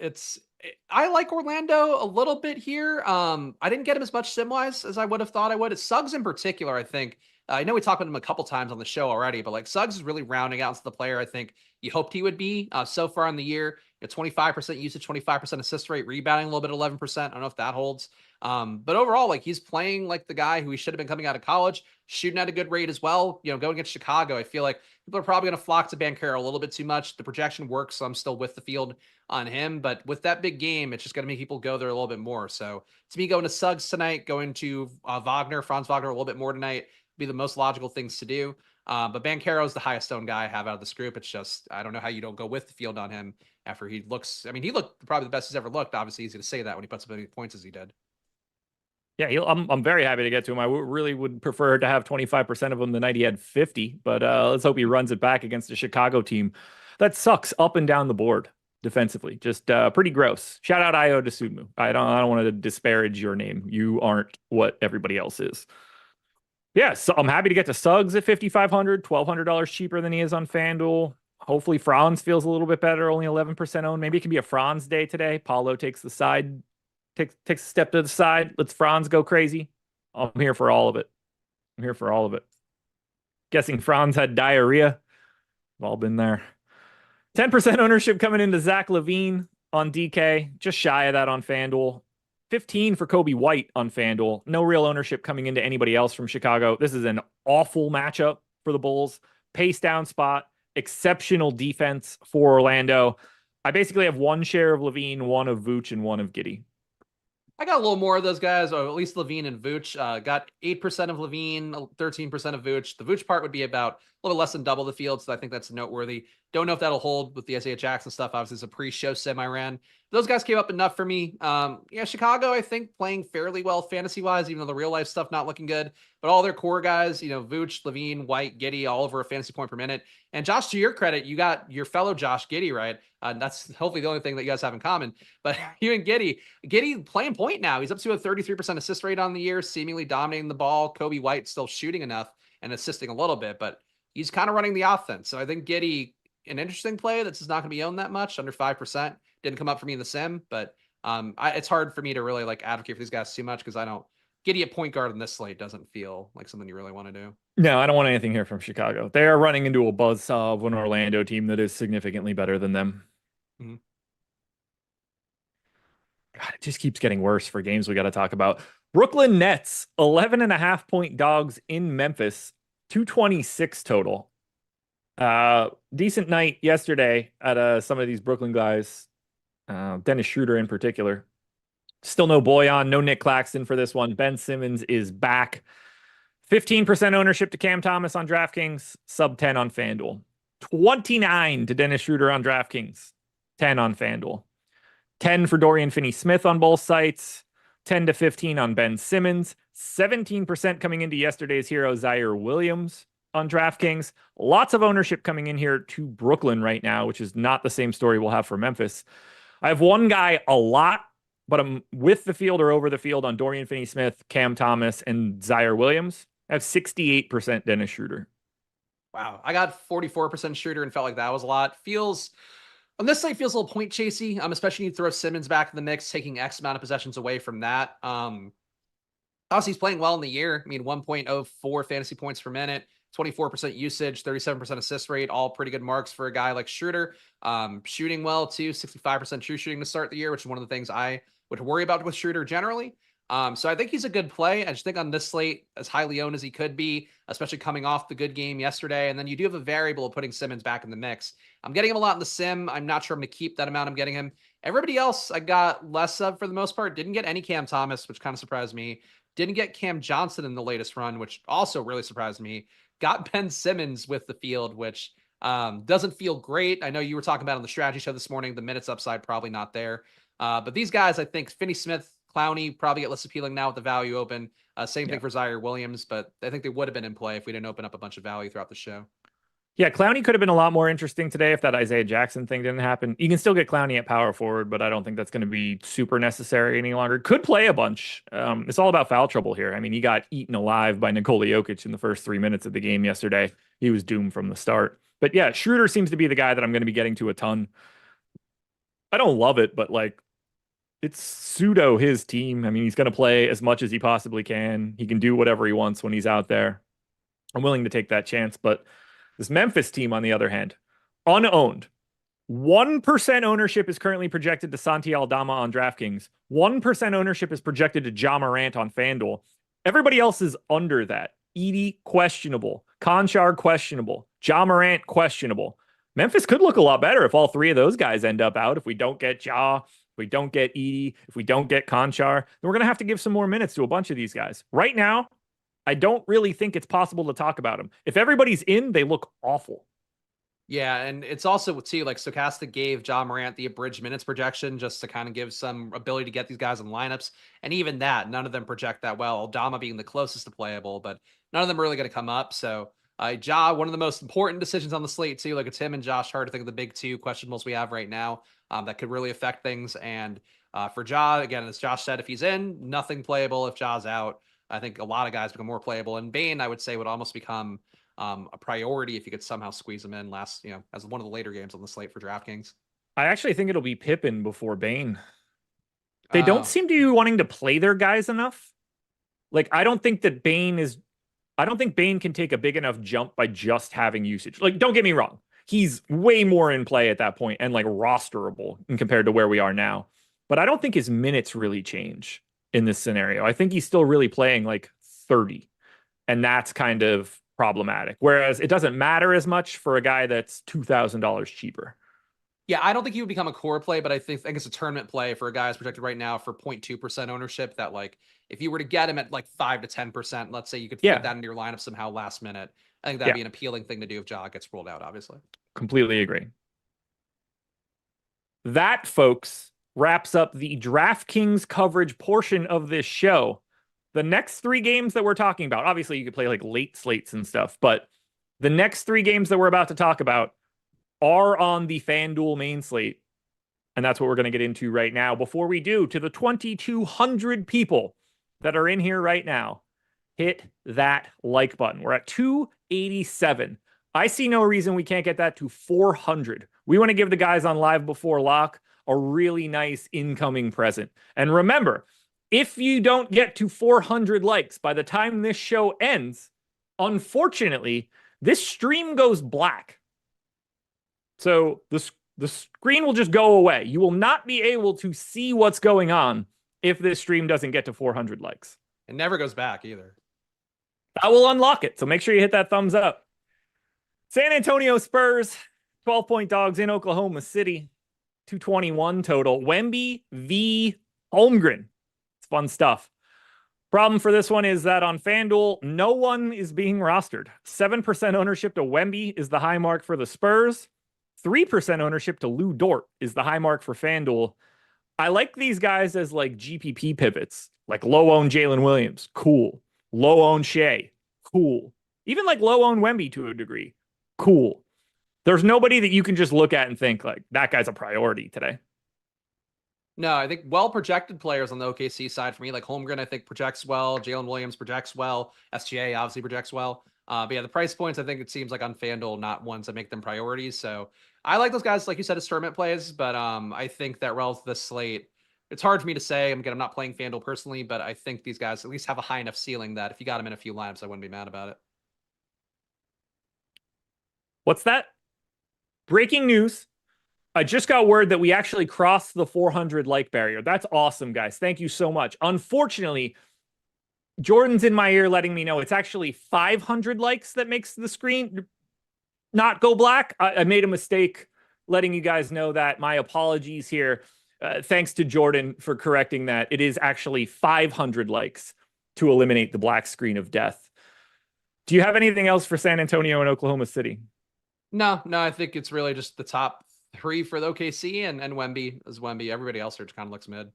I like Orlando a little bit here. I didn't get him as much sim-wise as I would have thought I would. It's Suggs in particular, I think. I know we talked about him a couple times on the show already, but like Suggs is really rounding out into the player I think you hoped he would be so far in the year. 25% usage, 25% assist rate, rebounding a little bit, 11%. I don't know if that holds. But overall, like he's playing like the guy who he should have been coming out of college, shooting at a good rate as well. Going against Chicago, I feel like people are probably going to flock to Banchero a little bit too much. The projection works, so I'm still with the field on him. But with that big game, it's just going to make people go there a little bit more. So to me, going to Suggs tonight, going to Franz Wagner a little bit more tonight, be the most logical things to do. But Banchero is the highest owned guy I have out of this group. It's just, I don't know how you don't go with the field on him after he looks, I mean, he looked probably the best he's ever looked. Obviously, easy to say that when he puts up as many points as he did. Yeah, I'm very happy to get to him. I really would prefer to have 25% of him the night he had 50, but let's hope he runs it back against a Chicago team that sucks up and down the board defensively. Just pretty gross. Shout out Io DeSumo. I don't want to disparage your name. You aren't what everybody else is. Yeah, so I'm happy to get to Suggs at $5,500, $1,200 cheaper than he is on FanDuel. Hopefully Franz feels a little bit better, only 11% owned. Maybe it can be a Franz day today. Paulo takes a step to the side. Let's Franz go crazy. I'm here for all of it. Guessing Franz had diarrhea. We've all been there. 10% ownership coming into Zach LaVine on DK. Just shy of that on FanDuel. 15 for Kobe White on FanDuel. No real ownership coming into anybody else from Chicago. This is an awful matchup for the Bulls. Pace down spot. Exceptional defense for Orlando. I basically have one share of LaVine, one of Vooch, and one of Giddey. I got a little more of those guys, or at least LaVine and Vooch. Got 8% of LaVine, 13% of Vooch. The Vooch part would be about a little less than double the field, so I think that's noteworthy. Don't know if that'll hold with the Isaiah Jackson stuff. Obviously, it's a pre-show sim I ran. Those guys came up enough for me. Chicago, I think, playing fairly well fantasy-wise, even though the real-life stuff not looking good. But all their core guys, Vooch, LaVine, White, Giddey, all over a fantasy point per minute. And Josh, to your credit, you got your fellow Josh Giddey, right? That's hopefully the only thing that you guys have in common. But you and Giddey playing point now. He's up to a 33% assist rate on the year, seemingly dominating the ball. Kobe White still shooting enough and assisting a little bit, but he's kind of running the offense. So I think Giddey, an interesting play that's not going to be owned that much, under 5%. Didn't come up for me in the sim, but it's hard for me to really like advocate for these guys too much because Giddey at point guard in this slate doesn't feel like something you really want to do. No, I don't want anything here from Chicago. They are running into a buzzsaw of an Orlando team that is significantly better than them. Mm-hmm. God, it just keeps getting worse for games we got to talk about. Brooklyn Nets, 11.5-point dogs in Memphis, 226 total. Decent night yesterday at some of these Brooklyn guys. Dennis Schroeder in particular. Still no Boyan, no Nick Claxton for this one. Ben Simmons is back. 15% ownership to Cam Thomas on DraftKings, sub 10 on FanDuel. 29 to Dennis Schroeder on DraftKings, 10 on FanDuel. 10 for Dorian Finney-Smith on both sites, 10 to 15 on Ben Simmons. 17% coming into yesterday's hero, Zaire Williams on DraftKings. Lots of ownership coming in here to Brooklyn right now, which is not the same story we'll have for Memphis. I have one guy a lot, but I'm with the field or over the field on Dorian Finney-Smith, Cam Thomas, and Zaire Williams. I have 68% Dennis Schroeder. Wow. I got 44% Schroeder and felt like that was a lot. On this site feels a little point chasey, especially when you throw Simmons back in the mix, taking X amount of possessions away from that. Obviously, he's playing well in the year. I mean, 1.04 fantasy points per minute, 24% usage, 37% assist rate, all pretty good marks for a guy like Schroeder. Shooting well, too, 65% true shooting to start the year, which is one of the things I would worry about with Schroeder generally. So I think he's a good play. I just think on this slate, as highly owned as he could be, especially coming off the good game yesterday. And then you do have a variable of putting Simmons back in the mix. I'm getting him a lot in the sim. I'm not sure I'm going to keep that amount I'm getting him. Everybody else I got less of for the most part. Didn't get any Cam Thomas, which kind of surprised me. Didn't get Cam Johnson in the latest run, which also really surprised me. Got Ben Simmons with the field, which doesn't feel great. I know you were talking about on the strategy show this morning, the minutes upside probably not there. But these guys, I think Finney-Smith, Clowney probably get less appealing now with the value open. Same Yeah. thing for Zaire Williams, but I think they would have been in play if we didn't open up a bunch of value throughout the show. Yeah, Clowney could have been a lot more interesting today if that Isaiah Jackson thing didn't happen. You can still get Clowney at power forward, but I don't think that's going to be super necessary any longer. Could play a bunch. It's all about foul trouble here. I mean, he got eaten alive by Nikola Jokic in the first 3 minutes of the game yesterday. He was doomed from the start. But yeah, Schroeder seems to be the guy that I'm going to be getting to a ton. I don't love it, but like it's pseudo his team. I mean, he's going to play as much as he possibly can. He can do whatever he wants when he's out there. I'm willing to take that chance, but this Memphis team, on the other hand, unowned. 1% ownership is currently projected to Santi Aldama on DraftKings. 1% ownership is projected to Ja Morant on FanDuel. Everybody else is under that. Edey, questionable. Conchar, questionable. Ja Morant, questionable. Memphis could look a lot better if all three of those guys end up out. If we don't get Ja, if we don't get Edey, if we don't get Conchar, then we're going to have to give some more minutes to a bunch of these guys. Right now, I don't really think it's possible to talk about them. If everybody's in, they look awful. Yeah, and it's also too like Stokastic gave Ja Morant the abridged minutes projection just to kind of give some ability to get these guys in lineups, and even that, none of them project that well. Aldama being the closest to playable, but none of them are really going to come up. So Ja, one of the most important decisions on the slate too. Like it's him and Josh Hart. I think the big two questionables we have right now that could really affect things. And for Ja, again, as Josh said, if he's in, nothing playable. If Ja's out, I think a lot of guys become more playable. And Bane, I would say, would almost become a priority if you could somehow squeeze him in as one of the later games on the slate for DraftKings. I actually think it'll be Pippen before Bane. They don't Oh, seem to be wanting to play their guys enough. Like, I don't think Bane can take a big enough jump by just having usage. Like, don't get me wrong. He's way more in play at that point and like rosterable in compared to where we are now. But I don't think his minutes really change in this scenario. I think he's still really playing like 30. And that's kind of problematic. Whereas it doesn't matter as much for a guy that's $2,000 cheaper. yeah, I don't think he would become a core play, but I think it's a tournament play for a guy who's projected right now for 0.2% ownership. That like if you were to get him at like 5 to 10%, let's say you could fit that into your lineup somehow last minute. I think that'd be an appealing thing to do if Ja gets ruled out, obviously. Completely agree. That, folks, wraps up the DraftKings coverage portion of this show. The next three games that we're talking about, obviously you could play like late slates and stuff, but the next three games that we're about to talk about are on the FanDuel main slate. And that's what we're going to get into right now. Before we do, to the 2,200 people that are in here right now, hit that like button. We're at 287. I see no reason we can't get that to 400. We want to give the guys on Live Before Lock a really nice incoming present. And remember, if you don't get to 400 likes by the time this show ends, unfortunately, this stream goes black. So the screen will just go away. You will not be able to see what's going on if this stream doesn't get to 400 likes. It never goes back either. I will unlock it. So make sure you hit that thumbs up. San Antonio Spurs, 12-point dogs in Oklahoma City, 221 total. Wemby v. Holmgren. It's fun stuff. Problem for this one is that on FanDuel, no one is being rostered. 7% ownership to Wemby is the high mark for the Spurs. 3% ownership to Lou Dort is the high mark for FanDuel. I like these guys as like GPP pivots, like low-owned Jalen Williams. Cool. Low-owned Shea. Cool. Even like low-owned Wemby to a degree. Cool. There's nobody that you can just look at and think like that guy's a priority today. No, I think well-projected players on the OKC side for me, like Holmgren, I think projects well. Jalen Williams projects well. SGA obviously projects well. But yeah, the price points, I think it seems like on FanDuel, not ones that make them priorities. So I like those guys, like you said, as tournament plays. But I think that relative to the slate, it's hard for me to say. Again, I'm not playing FanDuel personally, but I think these guys at least have a high enough ceiling that if you got them in a few lineups, I wouldn't be mad about it. What's that? Breaking news. I just got word that we actually crossed the 400 like barrier. That's awesome, guys. Thank you so much. Unfortunately, Jordan's in my ear letting me know it's actually 500 likes that makes the screen not go black. I made a mistake letting you guys know that. My apologies here. Thanks to Jordan for correcting that. It is actually 500 likes to eliminate the black screen of death. Do you have anything else for San Antonio and Oklahoma City? No, I think it's really just the top three for the OKC and Wemby as Wemby. Everybody else here just kind of looks mid.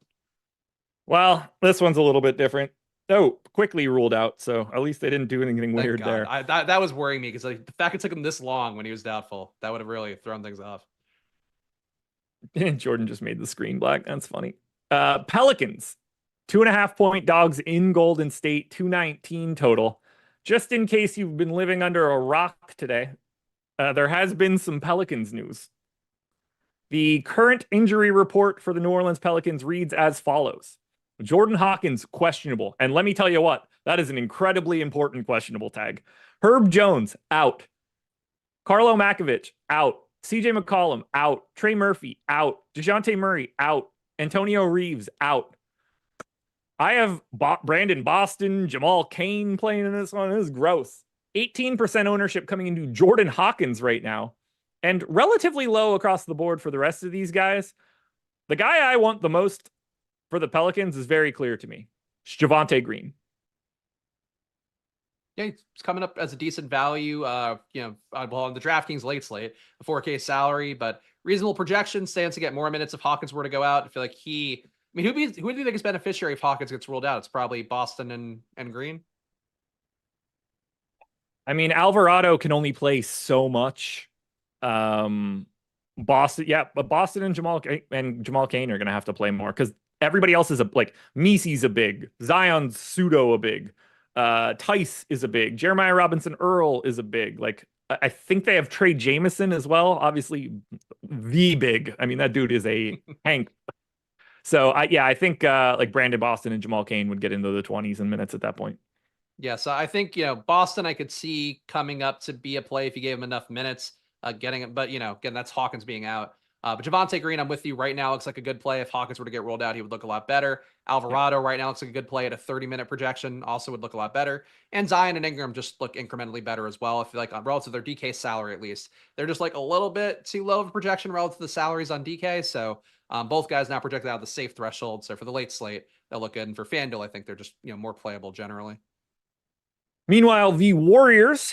Well, this one's a little bit different. Oh, quickly ruled out. So at least they didn't do anything Thank weird God. there. That was worrying me because like, the fact it took him this long when he was doubtful, that would have really thrown things off. Jordan just made the screen black. That's funny. Pelicans, 2.5 point dogs in Golden State, 219 total. Just in case you've been living under a rock today, there has been some Pelicans news. The current injury report for the New Orleans Pelicans reads as follows. Jordan Hawkins, questionable. And let me tell you what, that is an incredibly important questionable tag. Herb Jones, out. Carlo Makovich, out. CJ McCollum, out. Trey Murphy, out. DeJounte Murray, out. Antonio Reeves, out. I have Brandon Boston, Jamal Cain playing in this one. This is gross. 18% ownership coming into Jordan Hawkins right now, and relatively low across the board for the rest of these guys. The guy I want the most for the Pelicans is very clear to me. It's Javonte Green. Yeah, he's coming up as a decent value. On the DraftKings late slate, a 4K salary, but reasonable projection stands to get more minutes if Hawkins were to go out. I feel like who would be the biggest beneficiary if Hawkins gets ruled out? It's probably Boston and Green. I mean, Alvarado can only play so much. Boston, yeah, but Boston and Jamal Cain are going to have to play more because everybody else is Misi's a big, Zion's pseudo a big, Tice is a big, Jeremiah Robinson Earl is a big. I think they have Trey Jameson as well. Obviously, the big. I mean, that dude is a Hank. So I think Brandon Boston and Jamal Cain would get into the 20s in minutes at that point. Yeah, so I think Boston I could see coming up to be a play if you gave him enough minutes, getting it. But again, that's Hawkins being out. But Javonte Green, I'm with you right now. Looks like a good play. If Hawkins were to get rolled out, he would look a lot better. Alvarado right now looks like a good play at a 30-minute projection. Also would look a lot better. And Zion and Ingram just look incrementally better as well. I feel like relative to their DK salary, at least, they're just a little bit too low of a projection relative to the salaries on DK. So both guys now projected out of the safe threshold. So for the late slate, they'll look good. And for FanDuel, I think they're just more playable generally. Meanwhile, the Warriors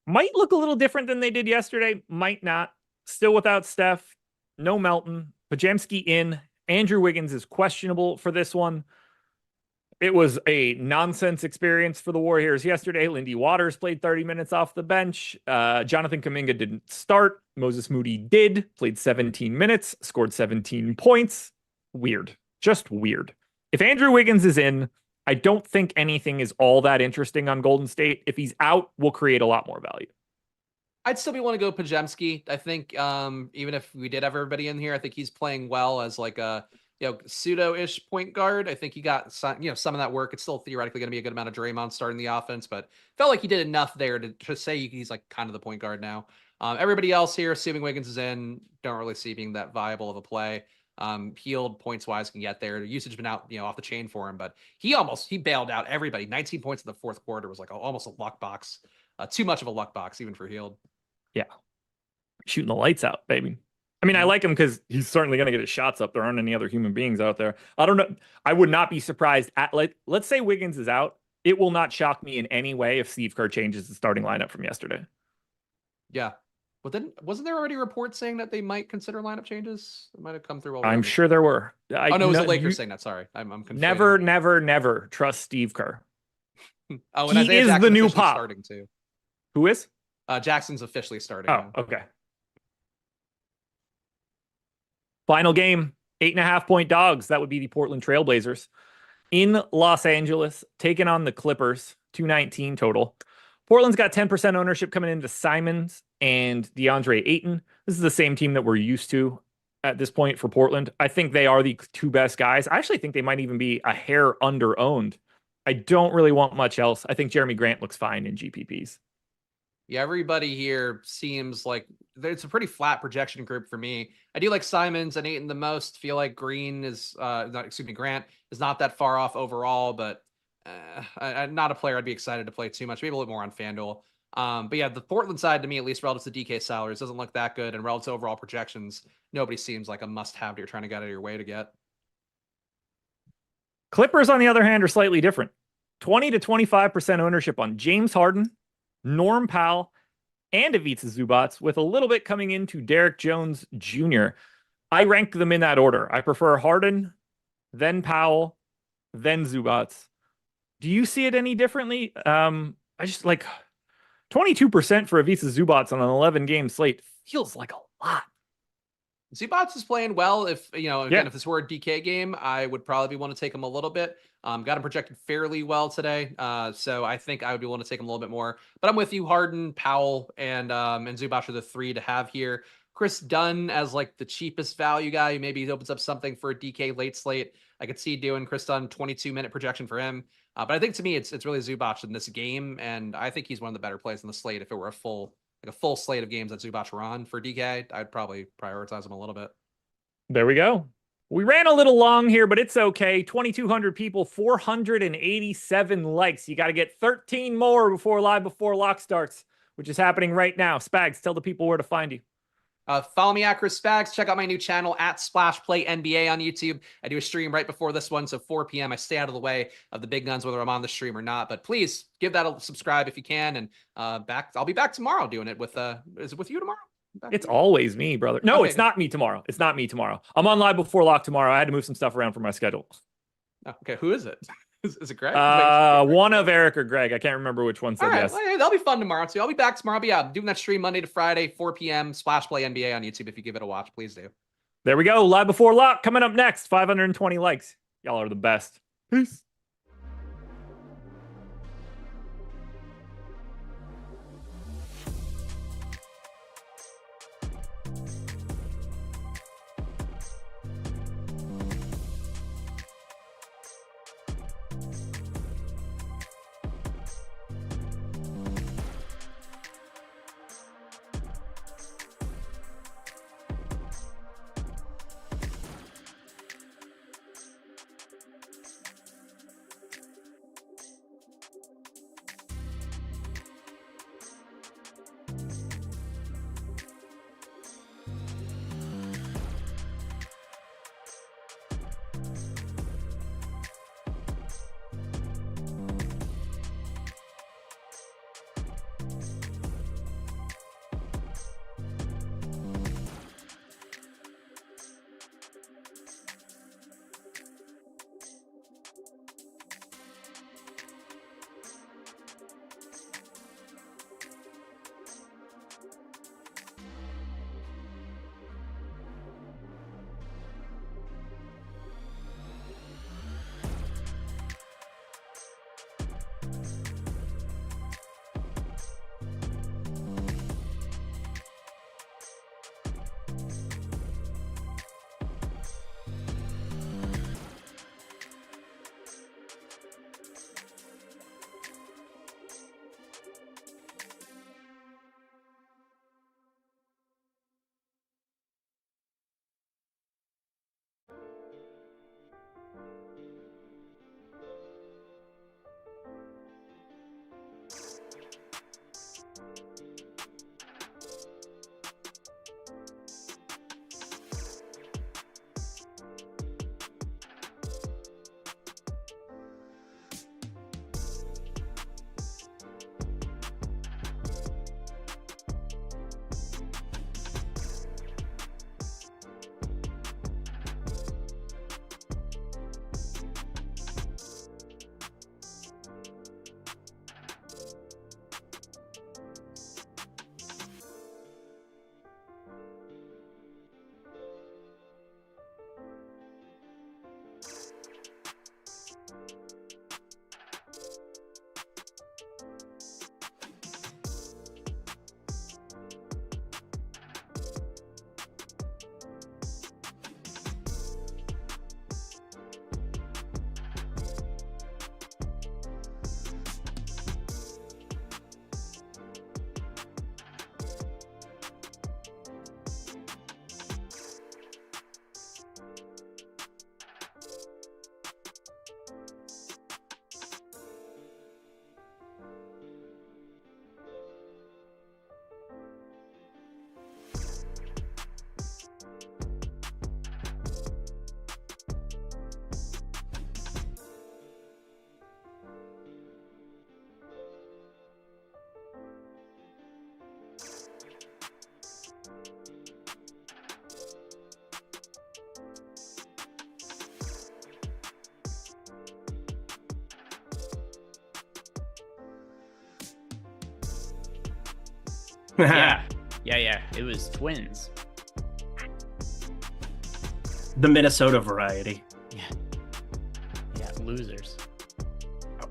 might look a little different than they did yesterday. Might not. Still without Steph. No Melton. Pajemski in. Andrew Wiggins is questionable for this one. It was a nonsense experience for the Warriors yesterday. Lindy Waters played 30 minutes off the bench. Jonathan Kuminga didn't start. Moses Moody did. Played 17 minutes. Scored 17 points. Weird. Just weird. If Andrew Wiggins is in, I don't think anything is all that interesting on Golden State. If he's out, we'll create a lot more value. I'd still want to go Pajemski. I think even if we did have everybody in here, I think he's playing well as a pseudo-ish point guard. I think he got some of that work. It's still theoretically going to be a good amount of Draymond starting the offense, but felt like he did enough there to say he's kind of the point guard now. Everybody else here, assuming Wiggins is in, don't really see being that viable of a play. Healed points wise can get there. The usage has been out, off the chain for him, but he bailed out everybody. 19 points in the fourth quarter was almost a luck box. Too much of a luck box, even for Healed. Yeah. Shooting the lights out, baby. I mean, I like him because he's certainly going to get his shots up. There aren't any other human beings out there. I don't know. I would not be surprised let's say Wiggins is out. It will not shock me in any way if Steve Kerr changes the starting lineup from yesterday. Yeah. But then wasn't there already reports saying that they might consider lineup changes? It might have come through. I'm sure there were. No, it was the Lakers saying that. Sorry. I'm confused. Never trust Steve Kerr. Oh, and he is the new Pop. Starting too. Who is? Jackson's officially starting. Oh, okay. Final game, 8.5-point dogs. That would be the Portland Trailblazers in Los Angeles, taking on the Clippers, 219 total. Portland's got 10% ownership coming into Simons and DeAndre Ayton. This is the same team that we're used to at this point for Portland. I think they are the two best guys. I actually think they might even be a hair under owned. I don't really want much else. I think Jeremy Grant looks fine in GPPs. Yeah, everybody here seems like it's a pretty flat projection group for me. I do like Simons and Ayton the most. Feel like Grant is not that far off overall, but not a player I'd be excited to play too much. Maybe a little more on FanDuel. But yeah, the Portland side to me, at least relative to DK salaries, doesn't look that good. And relative to overall projections, nobody seems like a must-have that you're trying to get out of your way to get. Clippers, on the other hand, are slightly different. 20 to 25% ownership on James Harden, Norm Powell, and Ivica Zubac, with a little bit coming into Derek Jones Jr. I rank them in that order. I prefer Harden, then Powell, then Zubats. Do you see it any differently? I just like 22% for Ivica Zubats on an 11 game slate feels like a lot. Zubats is playing well. If Yeah. if this were a DK game, I would probably want to take him a little bit. Got him projected fairly well today, so I think I would be willing to take him a little bit more. But I'm with you. Harden, Powell, and Zubac are the three to have here. Chris Dunn as like the cheapest value guy. Maybe he opens up something for a DK late slate. I could see doing Chris Dunn 22-minute projection for him. But I think to me, it's really Zubac in this game, and I think he's one of the better plays in the slate. If it were a full slate of games that Zubac were on for DK, I'd probably prioritize him a little bit. There we go. We ran a little long here, but it's okay. 2,200 people, 487 likes. You got to get 13 more before Live Before Lock starts, which is happening right now. Spags, tell the people where to find you. Follow me at Chris Spags. Check out my new channel at Splash Play NBA on YouTube. I do a stream right before this one, so 4 p.m. I stay out of the way of the big guns, whether I'm on the stream or not. But please give that a subscribe if you can. And I'll be back tomorrow doing it with. Is it with you tomorrow? It's always me, brother. No, okay. It's not me tomorrow. It's not me tomorrow. I'm on Live Before Lock tomorrow. I had to move some stuff around for my schedule. Okay, who is it? Is it Greg? One of Eric or Greg. I can't remember which one said yes. Well, that'll be fun tomorrow. So I'll be back tomorrow. But I'm doing that stream Monday to Friday, 4 p.m. Splash Play NBA on YouTube. If you give it a watch, please do. There we go. Live Before Lock coming up next. 520 likes. Y'all are the best. Peace. Yeah. It was Twins. The Minnesota variety. Yeah, losers.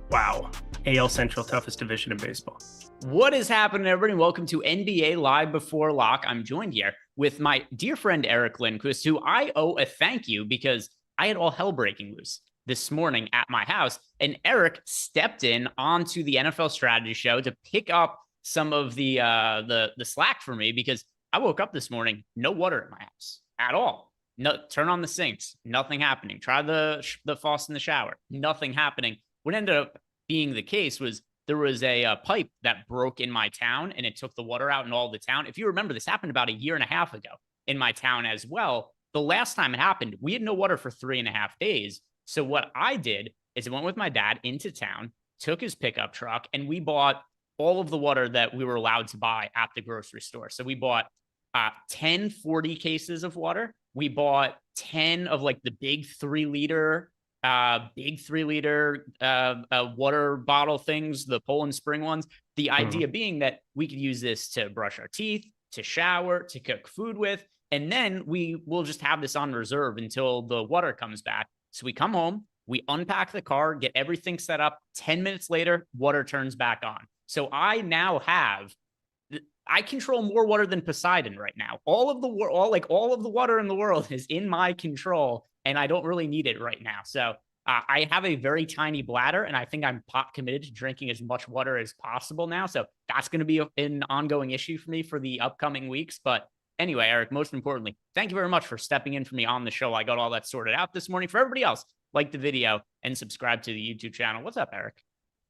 Wow. AL Central, toughest division in baseball. What is happening, everybody? Welcome to NBA Live Before Lock. I'm joined here with my dear friend Eric Lindquist, who I owe a thank you because I had all hell breaking loose this morning at my house, and Eric stepped in onto the NFL Strategy Show to pick up some of the slack for me because I woke up this morning, no water at my house at all. No, turn on the sinks, nothing happening. Try the faucet in the shower, nothing happening. What ended up being the case was there was a pipe that broke in my town and it took the water out in all the town. If you remember, this happened about a year and a half ago in my town as well. The last time it happened, we had no water for 3.5 days. So what I did is I went with my dad into town, took his pickup truck, and we bought all of the water that we were allowed to buy at the grocery store. So we bought 10 40 cases of water. We bought 10 of like the big 3-liter water bottle things, the Poland Spring ones. The idea being that we could use this to brush our teeth, to shower, to cook food with, and then we will just have this on reserve until the water comes back. So we come home, we unpack the car, get everything set up. 10 minutes later, water turns back on. So I now I control more water than Poseidon right now. All of the water in the world is in my control, and I don't really need it right now. So I have a very tiny bladder, and I think I'm pot committed to drinking as much water as possible now. So that's going to be an ongoing issue for me for the upcoming weeks. But anyway, Eric, most importantly, thank you very much for stepping in for me on the show. I got all that sorted out this morning. For everybody else, like the video and subscribe to the YouTube channel. What's up, Eric?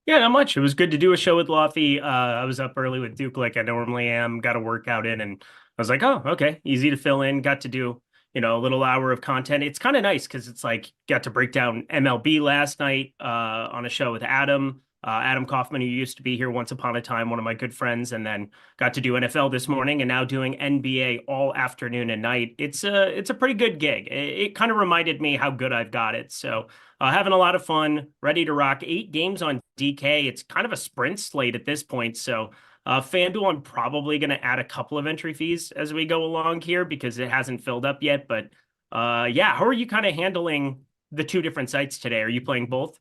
Yeah, not much. It was good to do a show with Lothy. I was up early with Duke like I normally am, got a workout in, and I was like, oh, okay, easy to fill in. Got to do, a little hour of content. It's kind of nice because it's like got to break down MLB last night on a show with Adam Kaufman, who used to be here once upon a time, one of my good friends, and then got to do NFL this morning and now doing NBA all afternoon and night. It's a pretty good gig. It kind of reminded me how good I've got it. So having a lot of fun, ready to rock. 8 games on DK. It's kind of a sprint slate at this point. So FanDuel, I'm probably going to add a couple of entry fees as we go along here because it hasn't filled up yet. But yeah, how are you kind of handling the 2 different sites today? Are you playing both?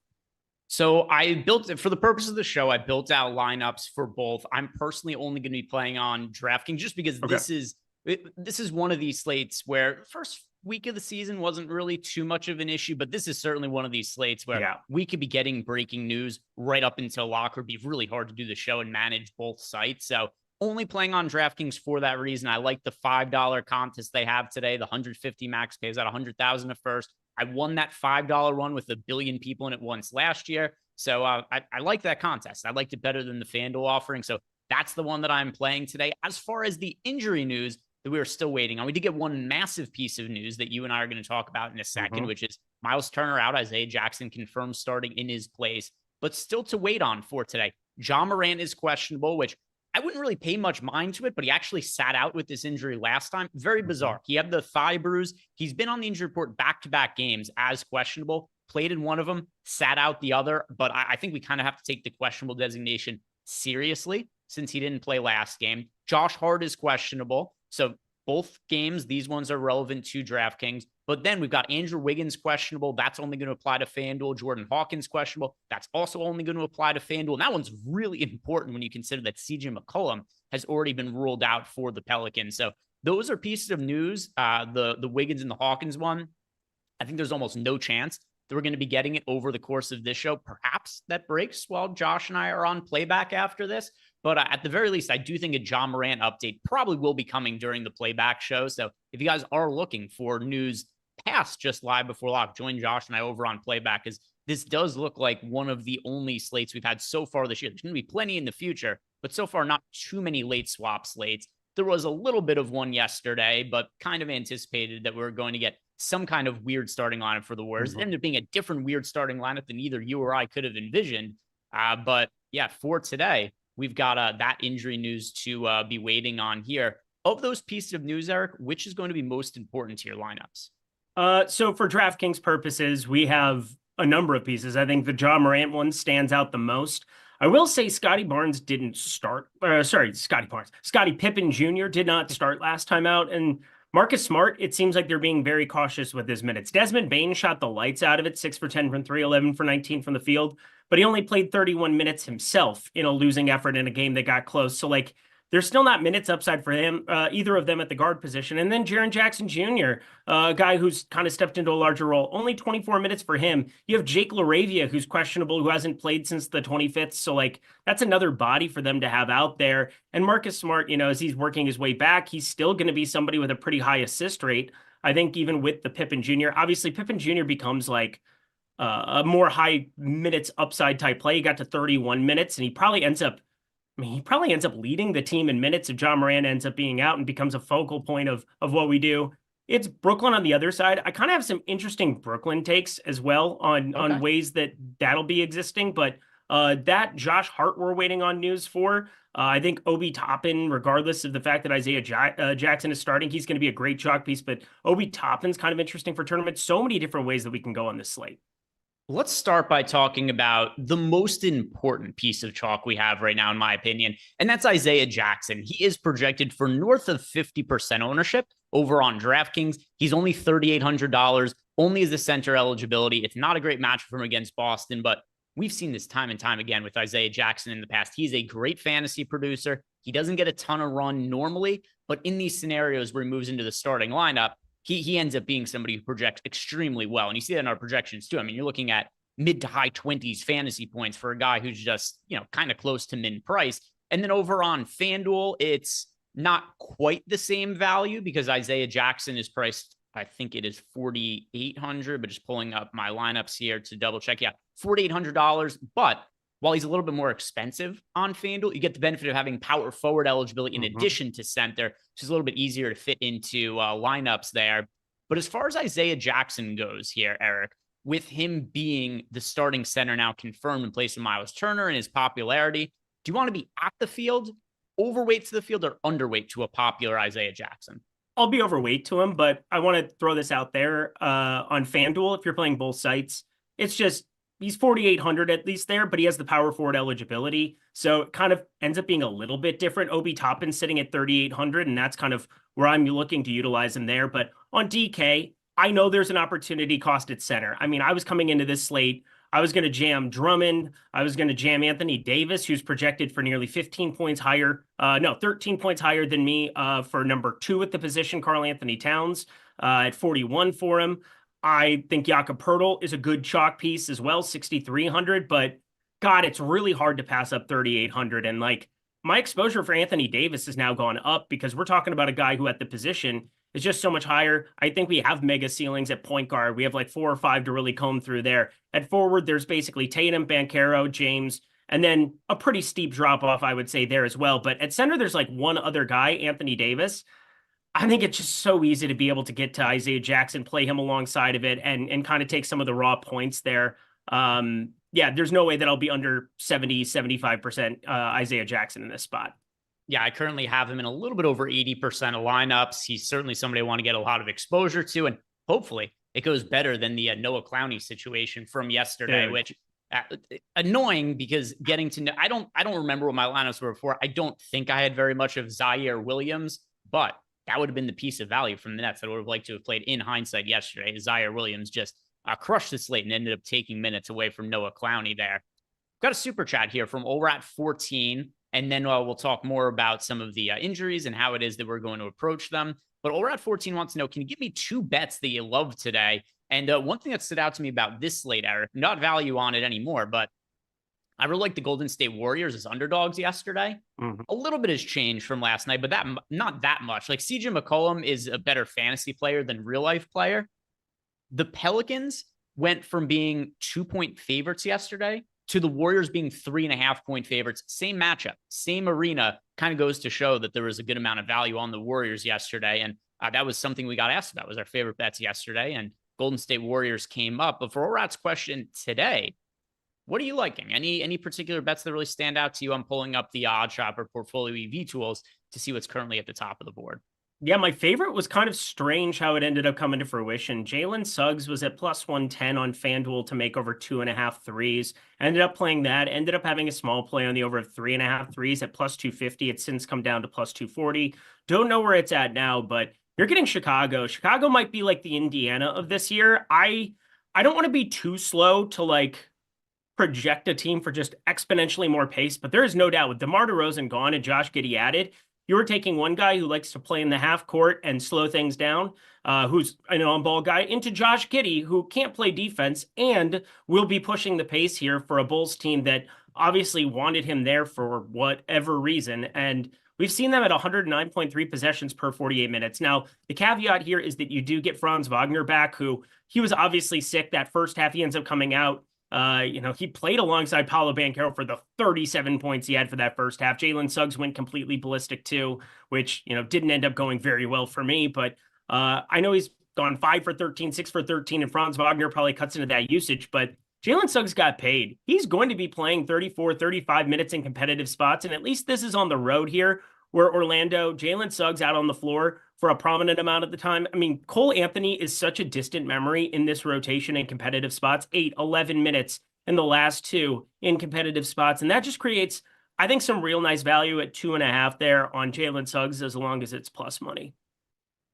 So I built, for the purpose of the show, I built out lineups for both. I'm personally only going to be playing on DraftKings just because this is one of these slates where first week of the season wasn't really too much of an issue, but this is certainly one of these slates where we could be getting breaking news right up until lock. It'd be really hard to do the show and manage both sites. So only playing on DraftKings for that reason. I like the $5 contest they have today. The 150 max pays out 100,000 at first. I won that $5 one with 1 billion people in it once last year. So I like that contest. I liked it better than the FanDuel offering. So that's the one that I'm playing today. As far as the injury news that we are still waiting on, we did get one massive piece of news that you and I are going to talk about in a second, which is Myles Turner out. Isaiah Jackson confirmed starting in his place, but still to wait on for today. Ja Morant is questionable, which I wouldn't really pay much mind to it, but he actually sat out with this injury last time. Very bizarre. He had the thigh bruise. He's been on the injury report back-to-back games as questionable, played in one of them, sat out the other. But I think we kind of have to take the questionable designation seriously since he didn't play last game. Josh Hart is questionable. So both games, these ones are relevant to DraftKings. But then we've got Andrew Wiggins questionable. That's only going to apply to FanDuel. Jordan Hawkins questionable. That's also only going to apply to FanDuel. And that one's really important when you consider that CJ McCollum has already been ruled out for the Pelicans. So those are pieces of news. The Wiggins and the Hawkins one, I think there's almost no chance that we're going to be getting it over the course of this show. Perhaps that breaks while Josh and I are on playback after this. But at the very least, I do think a Ja Morant update probably will be coming during the playback show. So if you guys are looking for news past just live before lock, join Josh and I over on playback, because this does look like one of the only slates we've had so far this year. There's going to be plenty in the future, but so far not too many late swap slates. There was a little bit of one yesterday, but kind of anticipated that we were going to get some kind of weird starting lineup for the Warriors. It ended up being a different weird starting lineup than either you or I could have envisioned. But yeah, for today, we've got that injury news to be waiting on here. Of those pieces of news, Eric, which is going to be most important to your lineups? So for DraftKings purposes, we have a number of pieces. I think the Ja Morant one stands out the most. I will say Scotty Barnes didn't start. Scotty Pippen Jr. did not start last time out. And Marcus Smart, it seems like they're being very cautious with his minutes. Desmond Bane shot the lights out of it, 6 for 10 from 3, 11 for 19 from the field, but he only played 31 minutes himself in a losing effort in a game that got close. So like, there's still not minutes upside for him, either of them at the guard position. And then Jaren Jackson Jr., a guy who's kind of stepped into a larger role, only 24 minutes for him. You have Jake LaRavia, who's questionable, who hasn't played since the 25th. So like, that's another body for them to have out there. And Marcus Smart, as he's working his way back, he's still going to be somebody with a pretty high assist rate. I think even with the Pippen Jr., obviously Pippen Jr. becomes like a more high minutes upside type play. He got to 31 minutes and he probably ends up leading the team in minutes if John Moran ends up being out and becomes a focal point of what we do. It's Brooklyn on the other side. I kind of have some interesting Brooklyn takes as well on ways that'll be existing, but that Josh Hart we're waiting on news for. I think Obi Toppin, regardless of the fact that Isaiah Jackson is starting, he's going to be a great chalk piece, but Obi Toppin's kind of interesting for tournaments. So many different ways that we can go on this slate. Let's start by talking about the most important piece of chalk we have right now, in my opinion, and that's Isaiah Jackson. He is projected for north of 50% ownership over on DraftKings. He's only $3,800, only as the center eligibility. It's not a great match for him against Boston, but we've seen this time and time again with Isaiah Jackson in the past. He's a great fantasy producer. He doesn't get a ton of run normally, but in these scenarios where he moves into the starting lineup, he ends up being somebody who projects extremely well. And you see that in our projections too. I mean, you're looking at mid to high 20s fantasy points for a guy who's just, kind of close to min price. And then over on FanDuel, it's not quite the same value because Isaiah Jackson is priced, I think it is $4,800, but just pulling up my lineups here to double check. Yeah, $4,800. But while he's a little bit more expensive on FanDuel, you get the benefit of having power forward eligibility in addition to center, which is a little bit easier to fit into lineups there. But as far as Isaiah Jackson goes here, Eric, with him being the starting center now confirmed in place of Myles Turner and his popularity, do you want to be at the field, overweight to the field, or underweight to a popular Isaiah Jackson? I'll be overweight to him, but I want to throw this out there on FanDuel. If you're playing both sites, it's just, he's 4,800 at least there, but he has the power forward eligibility. So it kind of ends up being a little bit different. Obi Toppin sitting at 3,800, and that's kind of where I'm looking to utilize him there. But on DK, I know there's an opportunity cost at center. I mean, I was coming into this slate, I was going to jam Drummond. I was going to jam Anthony Davis, who's projected for nearly 13 points higher than me for number 2 at the position, Karl Anthony Towns at 41 for him. I think Jakob Poeltl is a good chalk piece as well, 6,300, but God, it's really hard to pass up 3,800. And like, my exposure for Anthony Davis has now gone up because we're talking about a guy who at the position is just so much higher. I think we have mega ceilings at point guard. We have like 4 or 5 to really comb through there. At forward, there's basically Tatum, Banchero, James, and then a pretty steep drop off, I would say, there as well. But at center, there's like one other guy, Anthony Davis. I think it's just so easy to be able to get to Isaiah Jackson, play him alongside of it, and kind of take some of the raw points there. There's no way that I'll be under 70, 75% Isaiah Jackson in this spot. Yeah, I currently have him in a little bit over 80% of lineups. He's certainly somebody I want to get a lot of exposure to, and hopefully it goes better than the Noah Clowney situation from yesterday, which annoying because getting to know, I don't remember what my lineups were before. I don't think I had very much of Zaire Williams, but that would have been the piece of value from the Nets that I would have liked to have played in hindsight yesterday. Zaire Williams just crushed the slate and ended up taking minutes away from Noah Clowney there. Got a super chat here from Olrat14, and then we'll talk more about some of the injuries and how it is that we're going to approach them. But Olrat14 wants to know, can you give me 2 bets that you love today? And one thing that stood out to me about this slate, Eric, not value on it anymore, but I really liked the Golden State Warriors as underdogs yesterday. A little bit has changed from last night, but not that much. Like CJ McCollum is a better fantasy player than real life player. The Pelicans went from being 2-point favorites yesterday to the Warriors being 3.5-point favorites. Same matchup, same arena. Kind of goes to show that there was a good amount of value on the Warriors yesterday. And that was something we got asked about, was our favorite bets yesterday. And Golden State Warriors came up. But for Orat's question today, what are you liking? Any particular bets that really stand out to you? I'm pulling up the Odd Shopper Portfolio EV tools to see what's currently at the top of the board. Yeah, my favorite was kind of strange how it ended up coming to fruition. Jalen Suggs was at plus 110 on FanDuel to make over 2.5 threes. Ended up playing that, ended up having a small play on the over of 3.5 threes at plus 250. It's since come down to plus 240. Don't know where it's at now, but you're getting Chicago. Chicago might be like the Indiana of this year. I don't want to be too slow to like project a team for just exponentially more pace, but there is no doubt with DeMar DeRozan gone and Josh Giddey added, you were taking one guy who likes to play in the half court and slow things down, who's an on-ball guy, into Josh Giddey, who can't play defense and will be pushing the pace here for a Bulls team that obviously wanted him there for whatever reason. And we've seen them at 109.3 possessions per 48 minutes. Now, the caveat here is that you do get Franz Wagner back, who he was obviously sick that first half. He ends up coming out. He played alongside Paolo Banchero for the 37 points he had for that first half. Jalen Suggs went completely ballistic too, which, didn't end up going very well for me. But I know he's gone 5 for 13, 6 for 13, and Franz Wagner probably cuts into that usage. But Jalen Suggs got paid. He's going to be playing 34, 35 minutes in competitive spots. And at least this is on the road here, where Orlando, Jalen Suggs out on the floor for a prominent amount of the time. I mean, Cole Anthony is such a distant memory in this rotation in competitive spots, 8, 11 minutes in the last 2 in competitive spots. And that just creates, I think, some real nice value at 2.5 there on Jalen Suggs, as long as it's plus money.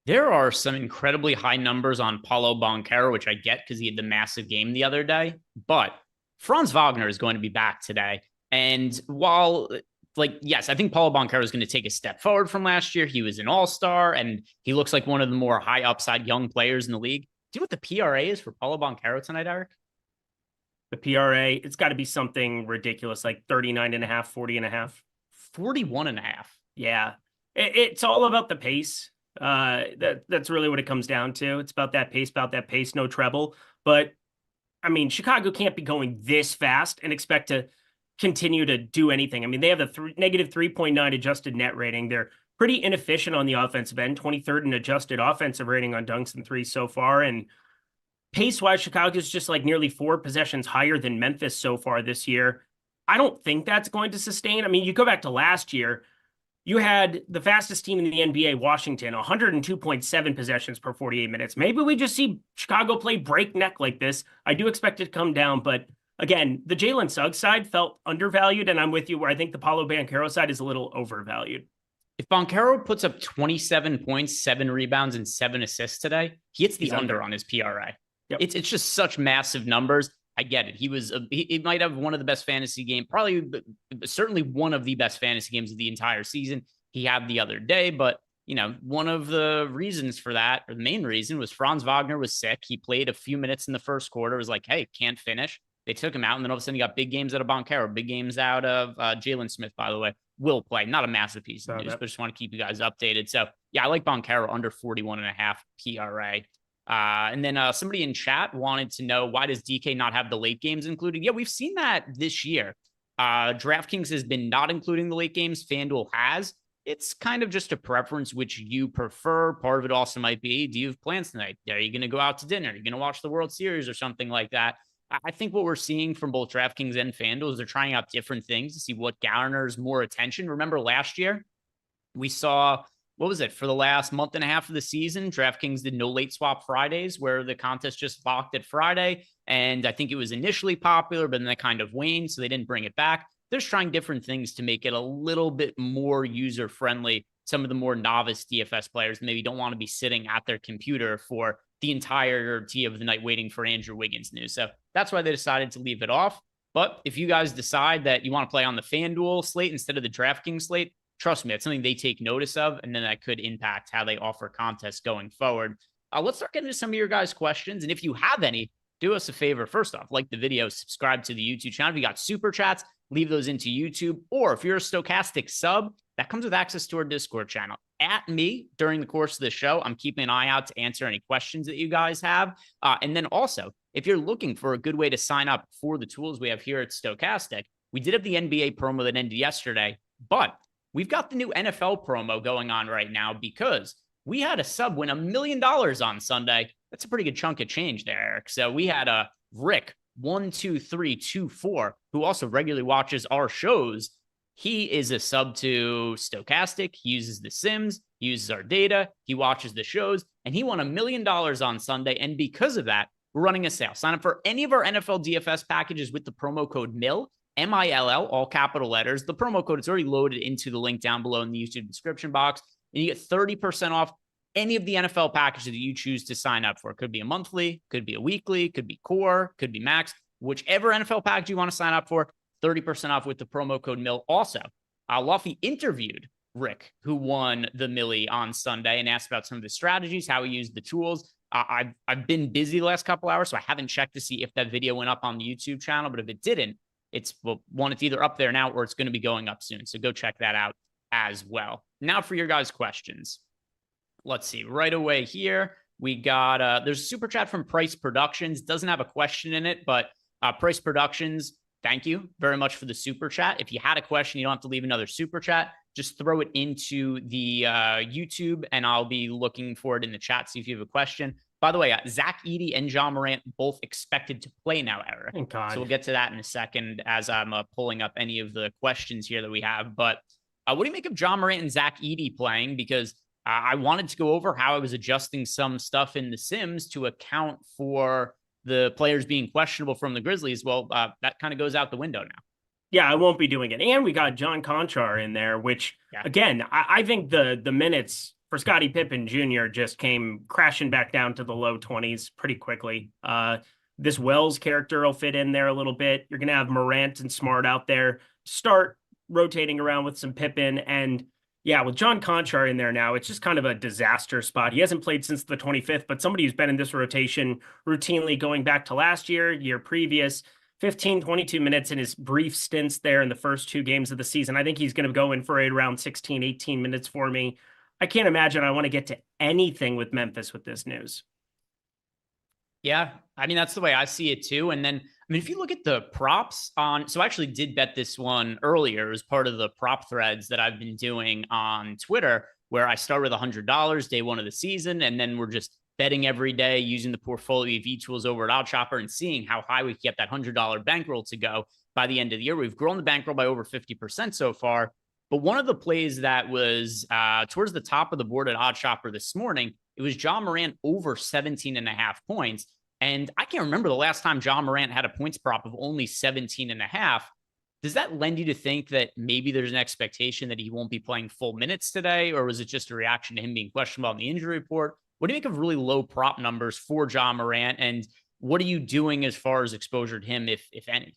There are some incredibly high numbers on Paolo Banchero, which I get because he had the massive game the other day. But Franz Wagner is going to be back today. And while, yes, I think Paolo Banchero is going to take a step forward from last year. He was an all-star, and he looks like one of the more high upside young players in the league. Do you know what the PRA is for Paolo Banchero tonight, Eric? The PRA, it's got to be something ridiculous, like 39.5, 40.5. 41.5. Yeah. It's all about the pace. That's really what it comes down to. It's about that pace, no treble. But I mean, Chicago can't be going this fast and expect to continue to do anything. I mean, they have a negative 3.9 adjusted net rating. They're pretty inefficient on the offensive end, 23rd in adjusted offensive rating on dunks and threes so far. And pace-wise, Chicago's just like nearly 4 possessions higher than Memphis so far this year. I don't think that's going to sustain. I mean, you go back to last year, you had the fastest team in the NBA, Washington, 102.7 possessions per 48 minutes. Maybe we just see Chicago play breakneck like this. I do expect it to come down, but again, the Jalen Suggs side felt undervalued, and I'm with you where I think the Paolo Banchero side is a little overvalued. If Banchero puts up 27 points, 7 rebounds, and 7 assists today, he hits the under on his PRA. Yep. It's just such massive numbers. I get it. He might have one of the best fantasy games, certainly one of the best fantasy games of the entire season he had the other day. But, one of the reasons for that, or the main reason, was Franz Wagner was sick. He played a few minutes in the first quarter. It was like, hey, can't finish. They took him out, and then all of a sudden you got big games out of Banchero, big games out of Jalen Smith, by the way, will play. Not a massive piece of news, but just want to keep you guys updated. So, yeah, I like Banchero under 41.5 PRA. And then somebody in chat wanted to know, why does DK not have the late games included? Yeah, we've seen that this year. DraftKings has been not including the late games. FanDuel has. It's kind of just a preference which you prefer. Part of it also might be, do you have plans tonight? Are you going to go out to dinner? Are you going to watch the World Series or something like that? I think what we're seeing from both DraftKings and FanDuel is they're trying out different things to see what garners more attention. Remember last year, we saw, what was it, for the last month and a half of the season, DraftKings did no late swap Fridays, where the contest just locked at Friday. And I think it was initially popular, but then that kind of waned, so they didn't bring it back. They're trying different things to make it a little bit more user-friendly. Some of the more novice DFS players maybe don't want to be sitting at their computer for the entirety of the night waiting for Andrew Wiggins news. So that's why they decided to leave it off. But if you guys decide that you want to play on the FanDuel slate instead of the DraftKings slate, trust me, it's something they take notice of, and then that could impact how they offer contests going forward. Let's start getting into some of your guys' questions. And if you have any, do us a favor. First off, like the video, subscribe to the YouTube channel. If you got super chats, leave those into YouTube. Or if you're a Stokastic sub, that comes with access to our Discord channel. At me during the course of the show, I'm keeping an eye out to answer any questions that you guys have. And then also, if you're looking for a good way to sign up for the tools we have here at Stokastic, we did have the NBA promo that ended yesterday, but we've got the new NFL promo going on right now because we had a sub win $1 million on Sunday. That's a pretty good chunk of change there, Eric. So we had a Rick 12324, who also regularly watches our shows, He is a sub to Stokastic. He uses the Sims, he uses our data, he watches the shows, and he won $1 million on Sunday. And because of that, we're running a sale. Sign up for any of our NFL DFS packages with the promo code MILL, MILL, all capital letters. The promo code is already loaded into the link down below in the YouTube description box. And you get 30% off any of the NFL packages that you choose to sign up for. It could be a monthly, could be a weekly, could be core, could be max. Whichever NFL package you want to sign up for, 30% off with the promo code MILL. Also, Luffy interviewed Rick, who won the Millie on Sunday, and asked about some of the strategies, how he used the tools. I've been busy the last couple hours, so I haven't checked to see if that video went up on the YouTube channel. But if it didn't, it's either up there now or it's going to be going up soon. So go check that out as well. Now for your guys' questions. Let's see. Right away here, we got there's a super chat from Price Productions. Doesn't have a question in it, but Price Productions, thank you very much for the super chat. If you had a question, you don't have to leave another super chat. Just throw it into the YouTube, and I'll be looking for it in the chat, see if you have a question. By the way, Zach Edey and John Morant both expected to play now, Eric. Thank God. So we'll get to that in a second as I'm pulling up any of the questions here that we have. But what do you make of John Morant and Zach Edey playing? Because I wanted to go over how I was adjusting some stuff in the Sims to account for the players being questionable from the Grizzlies. Well, that kind of goes out the window now. Yeah, I won't be doing it. And we got John Conchar in there, which, again, I think the minutes for Scottie Pippen Jr. just came crashing back down to the low 20s pretty quickly. This Wells character will fit in there a little bit. You're going to have Morant and Smart out there. Start rotating around with some Pippen. And yeah, with John Conchar in there now, it's just kind of a disaster spot. He hasn't played since the 25th, but somebody who's been in this rotation routinely going back to last year previous, 15, 22 minutes in his brief stints there in the first 2 games of the season. I think he's going to go in for around 16, 18 minutes for me. I can't imagine I want to get to anything with Memphis with this news. Yeah, I mean, that's the way I see it too. And then, I mean, if you look at the props on, so I actually did bet this one earlier as part of the prop threads that I've been doing on Twitter, where I start with $100 day one of the season. And then we're just betting every day using the portfolio V tools over at OddsShopper and seeing how high we can get that $100 bankroll to go by the end of the year. We've grown the bankroll by over 50% so far. But one of the plays that was towards the top of the board at OddsShopper this morning, it was John Morant over 17.5 points. And I can't remember the last time John Morant had a points prop of only 17.5. Does that lend you to think that maybe there's an expectation that he won't be playing full minutes today? Or was it just a reaction to him being questionable on the injury report? What do you make of really low prop numbers for John Morant? And what are you doing as far as exposure to him, if any?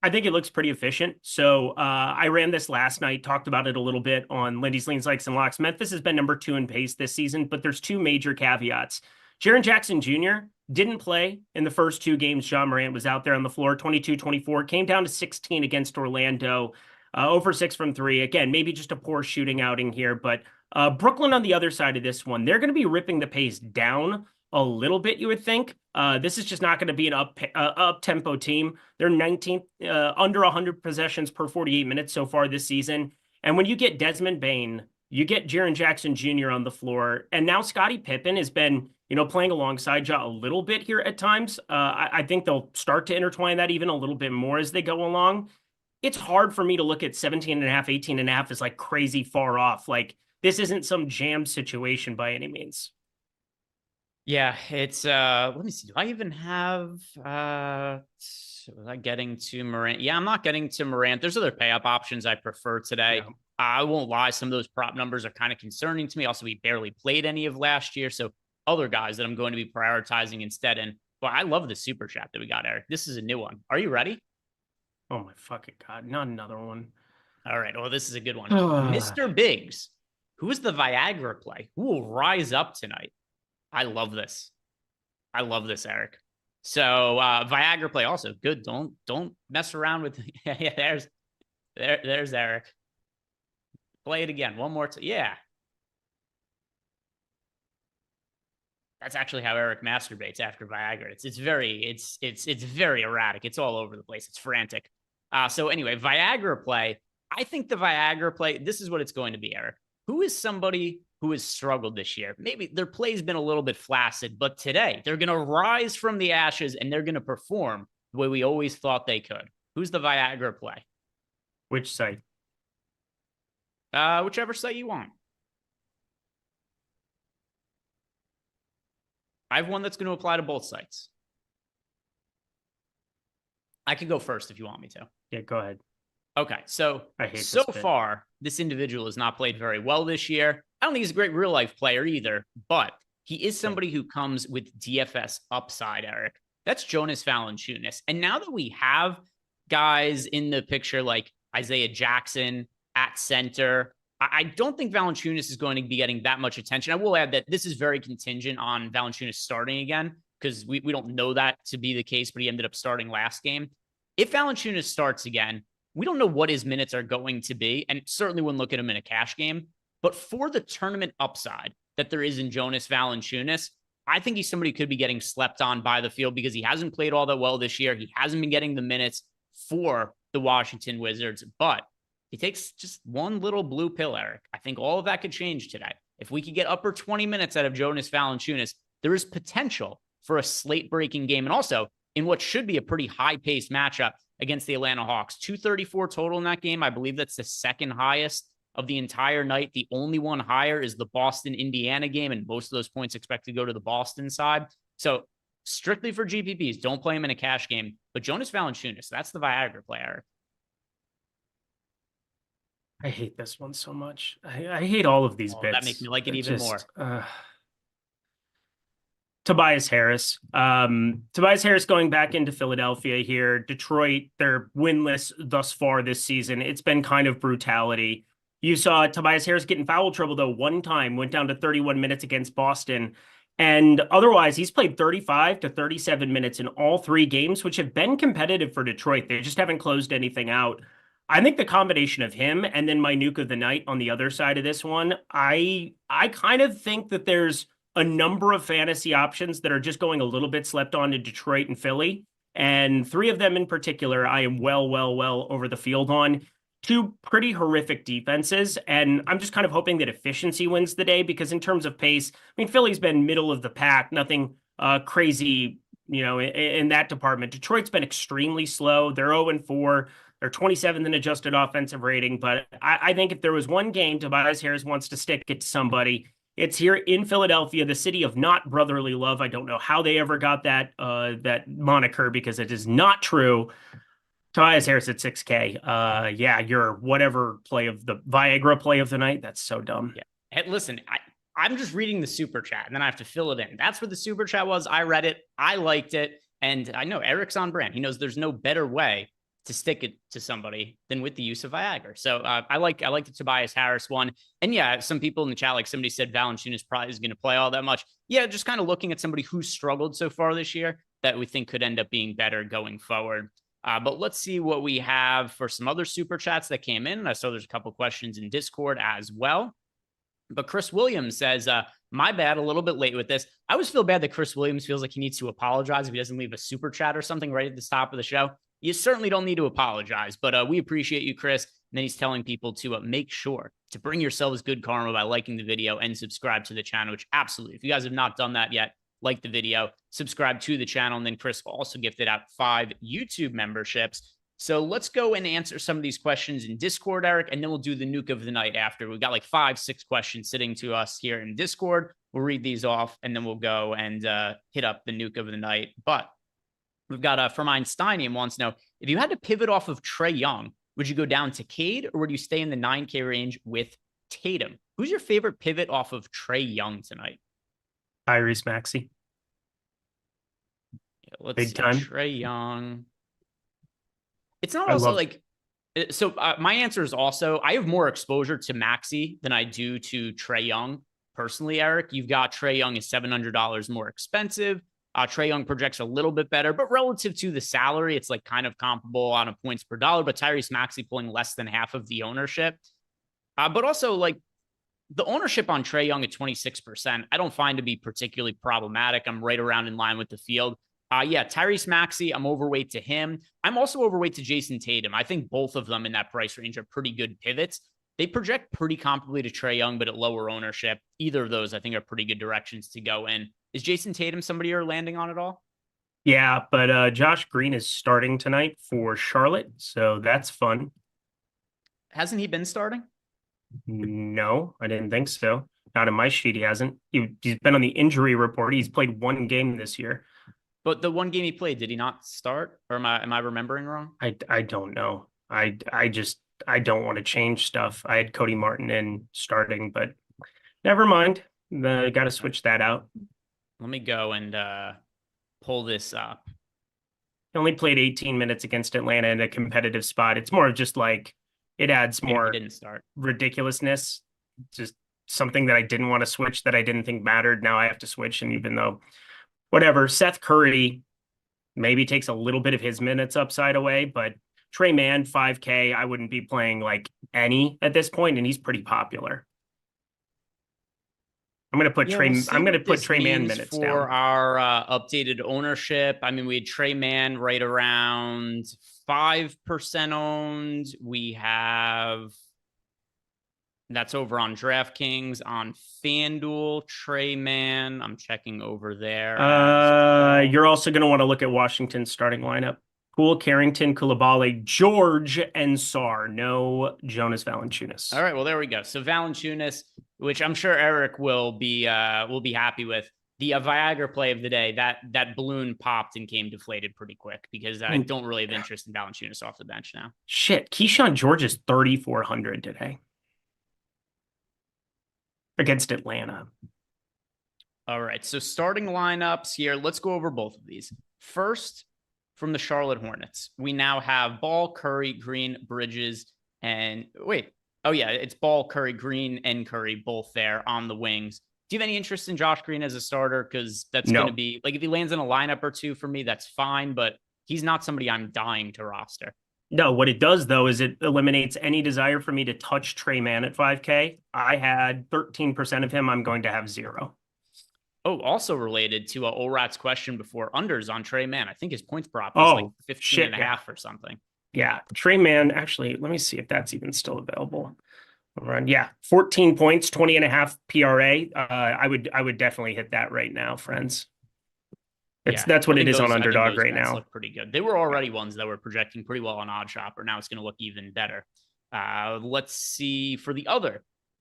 I think it looks pretty efficient. So I ran this last night, talked about it a little bit on Lindy's Leans, Likes, and Locks. Memphis has been number 2 in pace this season, but there's 2 major caveats. Jaren Jackson Jr. didn't play in the first 2 games John Morant was out there on the floor, 22-24, came down to 16 against Orlando, over 6 from 3. Again, maybe just a poor shooting outing here, but Brooklyn on the other side of this one, they're going to be ripping the pace down a little bit, you would think. This is just not going to be an up-tempo team. They're 19th, under 100 possessions per 48 minutes so far this season. And when you get Desmond Bane, you get Jaren Jackson Jr. on the floor, and now Scottie Pippen has been, playing alongside Ja a little bit here at times. I think they'll start to intertwine that even a little bit more as they go along. It's hard for me to look at 17.5, 18.5 as like crazy far off. Like, this isn't some jam situation by any means. Yeah, it's let me see. Do I even have was I getting to Morant? Yeah, I'm not getting to Morant. There's other pay up options I prefer today. Yeah. I won't lie, some of those prop numbers are kind of concerning to me. Also, we barely played any of last year, so other guys that I'm going to be prioritizing instead. And but I love the super chat that we got, Eric. This is a new one. Are you ready? Oh my fucking God, not another one. All right, well, this is a good one. Mr. Biggs, who is the Viagra play? Who will rise up tonight? I love this. I love this, Eric. So Viagra play also good. Don't mess around with. Yeah, there's Eric. Play it again one more time. Yeah, that's actually how Eric masturbates after Viagra. It's very erratic. It's all over the place. It's frantic. So anyway, Viagra play. I think the Viagra play. This is what it's going to be, Eric. Who is somebody who has struggled this year? Maybe their play's been a little bit flaccid, but today they're going to rise from the ashes and they're going to perform the way we always thought they could. Who's the Viagra play? Which site? Whichever site you want. I have one that's going to apply to both sites. I can go first if you want me to. Yeah, go ahead. Okay, so far, this individual has not played very well this year. I don't think he's a great real-life player either, but he is somebody who comes with DFS upside, Eric. That's Jonas Valanciunas. And now that we have guys in the picture like Isaiah Jackson at center, I don't think Valanciunas is going to be getting that much attention. I will add that this is very contingent on Valanciunas starting again, because we don't know that to be the case, but he ended up starting last game. If Valanciunas starts again, we don't know what his minutes are going to be, and certainly wouldn't look at him in a cash game. But for the tournament upside that there is in Jonas Valanciunas, I think he's somebody who could be getting slept on by the field because he hasn't played all that well this year. He hasn't been getting the minutes for the Washington Wizards, but he takes just one little blue pill, Eric. I think all of that could change today. If we could get upper 20 minutes out of Jonas Valanciunas, there is potential for a slate-breaking game. And also, in what should be a pretty high-paced matchup against the Atlanta Hawks. 234 total in that game. I believe that's the second highest of the entire night. The only one higher is the Boston-Indiana game, and most of those points expect to go to the Boston side. So strictly for GPPs, don't play him in a cash game. But Jonas Valanciunas, that's the Viagra player. I hate this one so much. I hate all of these bits. That makes me like it even more. Tobias Harris. Tobias Harris going back into Philadelphia here. Detroit, they're winless thus far this season. It's been kind of brutality. You saw Tobias Harris get in foul trouble, though, one time, went down to 31 minutes against Boston. And otherwise, he's played 35 to 37 minutes in all three games, which have been competitive for Detroit. They just haven't closed anything out. I think the combination of him and then my nuke of the night on the other side of this one, I kind of think that there's a number of fantasy options that are just going a little bit slept on to Detroit and Philly. And three of them in particular, I am well over the field on. Two pretty horrific defenses. And I'm just kind of hoping that efficiency wins the day, because in terms of pace, I mean, Philly's been middle of the pack, nothing crazy, in that department. Detroit's been extremely slow. They're 0-4. They're 27th in adjusted offensive rating. But I think if there was one game Tobias Harris wants to stick it to somebody, it's here in Philadelphia, the city of not brotherly love. I don't know how they ever got that moniker, because it is not true. Tobias Harris at 6K. Yeah, your whatever play of the Viagra play of the night. That's so dumb. Yeah. Hey, listen, I'm just reading the super chat and then I have to fill it in. That's what the super chat was. I read it. I liked it. And I know Eric's on brand. He knows there's no better way to stick it to somebody than with the use of Viagra. So I like the Tobias Harris one. And yeah, some people in the chat, like somebody said, Valanciunas probably is going to play all that much. Yeah, just kind of looking at somebody who's struggled so far this year that we think could end up being better going forward. But let's see what we have for some other super chats that came in. I saw there's a couple questions in Discord as well. But Chris Williams says, my bad, a little bit late with this. I always feel bad that Chris Williams feels like he needs to apologize if he doesn't leave a super chat or something right at the top of the show. You certainly don't need to apologize, but we appreciate you, Chris. And then he's telling people to make sure to bring yourselves good karma by liking the video and subscribe to the channel, which absolutely, if you guys have not done that yet, like the video, subscribe to the channel, and then Chris also gifted out 5 YouTube memberships. So let's go and answer some of these questions in Discord, Eric, and then we'll do the nuke of the night after. We've got like 5-6 questions sitting to us here in Discord. We'll read these off, and then we'll go and hit up the nuke of the night. But we've got Fermine Steinium wants to know, if you had to pivot off of Trae Young, would you go down to Cade, or would you stay in the 9K range with Tatum? Who's your favorite pivot off of Trae Young tonight? Tyrese Maxey. Yeah, let's Big see. time. Trae Young. It's not also like, so my answer is also, I have more exposure to Maxey than I do to Trae Young. Personally, Eric, you've got Trae Young is $700 more expensive. Trae Young projects a little bit better, but relative to the salary, it's like kind of comparable on a points per dollar, but Tyrese Maxey pulling less than half of the ownership. But also like the ownership on Trae Young at 26%, I don't find to be particularly problematic. I'm right around in line with the field. Yeah, Tyrese Maxey, I'm overweight to him. I'm also overweight to Jason Tatum. I think both of them in that price range are pretty good pivots. They project pretty comparably to Trae Young, but at lower ownership. Either of those, I think, are pretty good directions to go in. Is Jason Tatum somebody you're landing on at all? Yeah, but Josh Green is starting tonight for Charlotte, so that's fun. Hasn't he been starting? No, I didn't think so. Not in my sheet, he hasn't. He's been on the injury report. He's played one game this year. But the one game he played, did he not start? Or am I remembering wrong? I don't know. I don't want to change stuff. I had Cody Martin in starting, but never mind. Got to switch that out. Let me go and pull this up. He only played 18 minutes against Atlanta in a competitive spot. It's more of just like it adds more He didn't start. ridiculousness. Just something that I didn't want to switch that I didn't think mattered. Now I have to switch. And even though whatever, Seth Curry maybe takes a little bit of his minutes upside away, but Trey Mann, 5K, I wouldn't be playing like any at this point, and he's pretty popular. I'm going to put Trey Mann minutes for down. Our updated ownership. I mean, we had Trey Mann right around 5% owned. We have that's over on DraftKings. On FanDuel, Trey Mann, I'm checking over there. You're also going to want to look at Washington's starting lineup. Poole, Carrington, Coulibaly, George, and Sarr. No Jonas Valanciunas. All right, well, there we go. So Valanciunas, which I'm sure Eric will be happy with. The Viagra play of the day, that balloon popped and came deflated pretty quick because I don't really have interest in Valanciunas off the bench now. Shit, Keyshawn George is 3,400 today against Atlanta. All right, so starting lineups here. Let's go over both of these. First, from the Charlotte Hornets, we now have Ball, Curry, Green, Bridges, and it's Ball, Curry, Green, and Curry both there on the wings. Do you have any interest in Josh Green as a starter? Because that's going to be like if he lands in a lineup or two for me, that's fine, but he's not somebody I'm dying to roster. No, what it does though is it eliminates any desire for me to touch Trey Mann at 5K. I had 13% of him. I'm going to have 0. Oh, also related to Olrat's question before, unders on Trey Mann. I think his points prop is like 15 and a half or something. Yeah, Trey Mann, actually, let me see if that's even still available. 14 points, 20 and a half PRA. I would definitely hit that right now, friends. That's what it is on Underdog right now. Look pretty good. They were already ones that were projecting pretty well on Odd Shopper. Now it's going to look even better. Let's see for the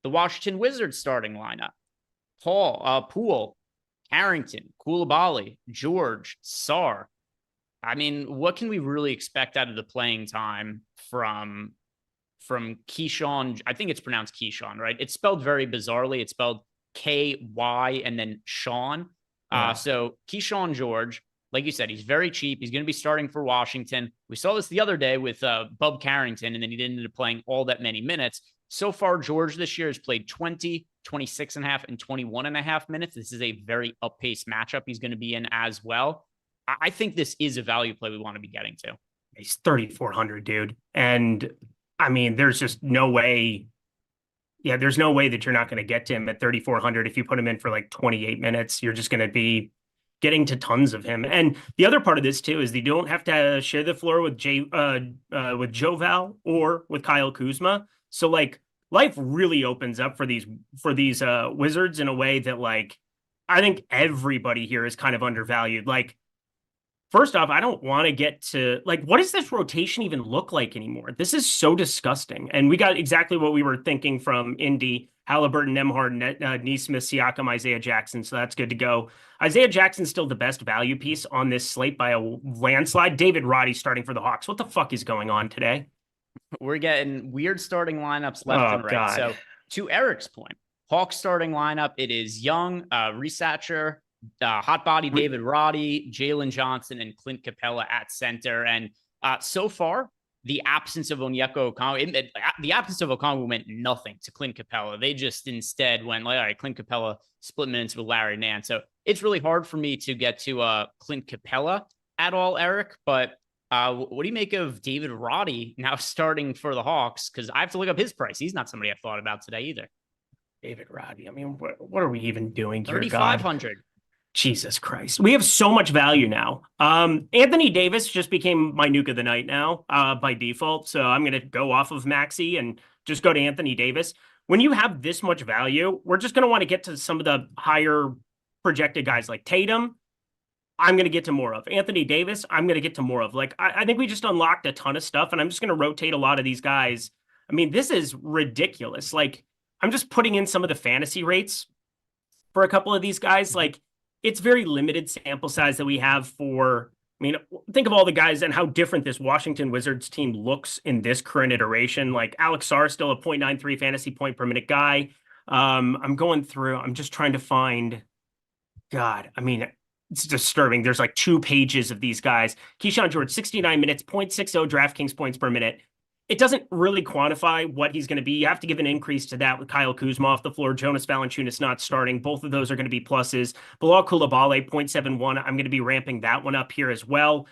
Washington Wizards starting lineup. Poole, Harrington, Coulibaly, George, Sarr. I mean, what can we really expect out of the playing time from Keyshawn? I think it's pronounced Keyshawn, right? It's spelled very bizarrely. It's spelled K-Y and then Sean. So Keyshawn George, like you said, he's very cheap. He's going to be starting for Washington. We saw this the other day with Bub Carrington, and then he didn't end up playing all that many minutes. So far, George this year has played 20, 26 and a half, and 21 and a half minutes. This is a very up-paced matchup he's going to be in as well. I think this is a value play we want to be getting to. He's 3,400, dude. And I mean, there's just no way. Yeah, there's no way that you're not going to get to him at 3,400. If you put him in for like 28 minutes, you're just going to be getting to tons of him. And the other part of this too is you don't have to share the floor with Joe Val or with Kyle Kuzma. So like life really opens up for these Wizards in a way that like I think everybody here is kind of undervalued. Like, first off, I don't want to get to like, what does this rotation even look like anymore? This is so disgusting. And we got exactly what we were thinking from Indy: Halliburton, Nembhard, Nesmith, Siakam, Isaiah Jackson. So that's good to go. Isaiah Jackson's still the best value piece on this slate by a landslide. David Roddy starting for the Hawks. What the fuck is going on today? We're getting weird starting lineups left and right. God. So to Eric's point, Hawks starting lineup, it is Young, Researcher, hot body David Roddy, Jalen Johnson, and Clint Capella at center. And so far, the absence of Onyeka Okongwu meant nothing to Clint Capella. They just instead went like, all right, Clint Capella split minutes with Larry Nance. So it's really hard for me to get to Clint Capella at all, Eric. But what do you make of David Roddy now starting for the Hawks? Because I have to look up his price. He's not somebody I've thought about today either. David Roddy. I mean, what are we even doing here? 3,500. Jesus Christ. We have so much value now. Anthony Davis just became my nuke of the night now by default. So I'm going to go off of Maxey and just go to Anthony Davis. When you have this much value, we're just going to want to get to some of the higher projected guys like Tatum. I'm going to get to more of Anthony Davis. I'm going to get to more of like, I think we just unlocked a ton of stuff, and I'm just going to rotate a lot of these guys I mean, this is ridiculous. Like, I'm just putting in some of the fantasy rates for a couple of these guys. Like, it's very limited sample size that we have for, I mean, think of all the guys and how different this Washington Wizards team looks in this current iteration. Like Alex Sarr, still a 0.93 fantasy point per minute guy. I'm going through, I'm just trying to find, God, I mean, it's disturbing. There's like 2 pages of these guys. Keyshawn George, 69 minutes, 0.60 DraftKings points per minute. It doesn't really quantify what he's going to be. You have to give an increase to that with Kyle Kuzma off the floor. Jonas Valanciunas not starting. Both of those are going to be pluses. Bilal Coulibaly, 0.71. I'm going to be ramping that one up here as well.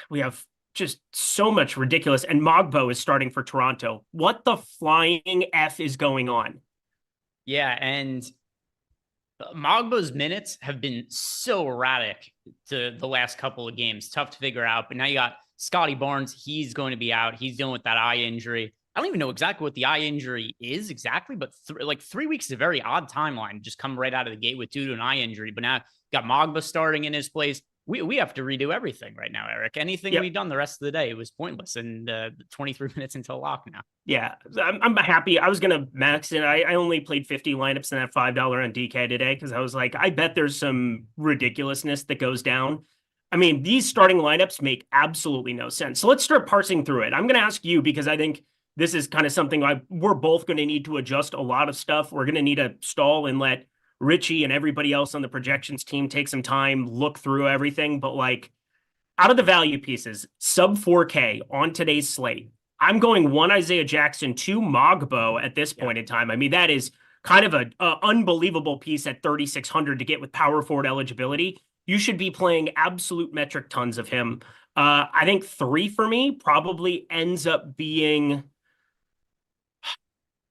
We have just so much ridiculous. And Mogbo is starting for Toronto. What the flying F is going on? Yeah, and Mogbo's minutes have been so erratic to the last couple of games. Tough to figure out. But now you got Scotty Barnes, he's going to be out. He's dealing with that eye injury. I don't even know exactly what the eye injury is exactly, but 3 weeks is a very odd timeline. Just come right out of the gate with due to an eye injury. But now got Mogba starting in his place. We have to redo everything right now, Eric. Anything we've done the rest of the day, it was pointless. And 23 minutes into lock now. Yeah, I'm happy. I was going to max it. I only played 50 lineups in that $5 on DK today because I was like, I bet there's some ridiculousness that goes down. I mean, these starting lineups make absolutely no sense. So let's start parsing through it. I'm going to ask you because I think this is kind of something we're both going to need to adjust a lot of stuff. We're going to need to stall and let Richie and everybody else on the projections team take some time, look through everything. But like out of the value pieces, sub 4K on today's slate, I'm going 1 Isaiah Jackson, 2 Mogbo at this point in time. I mean, that is kind of an unbelievable piece at 3,600 to get with power forward eligibility. You should be playing absolute metric tons of him. I think 3 for me probably ends up being.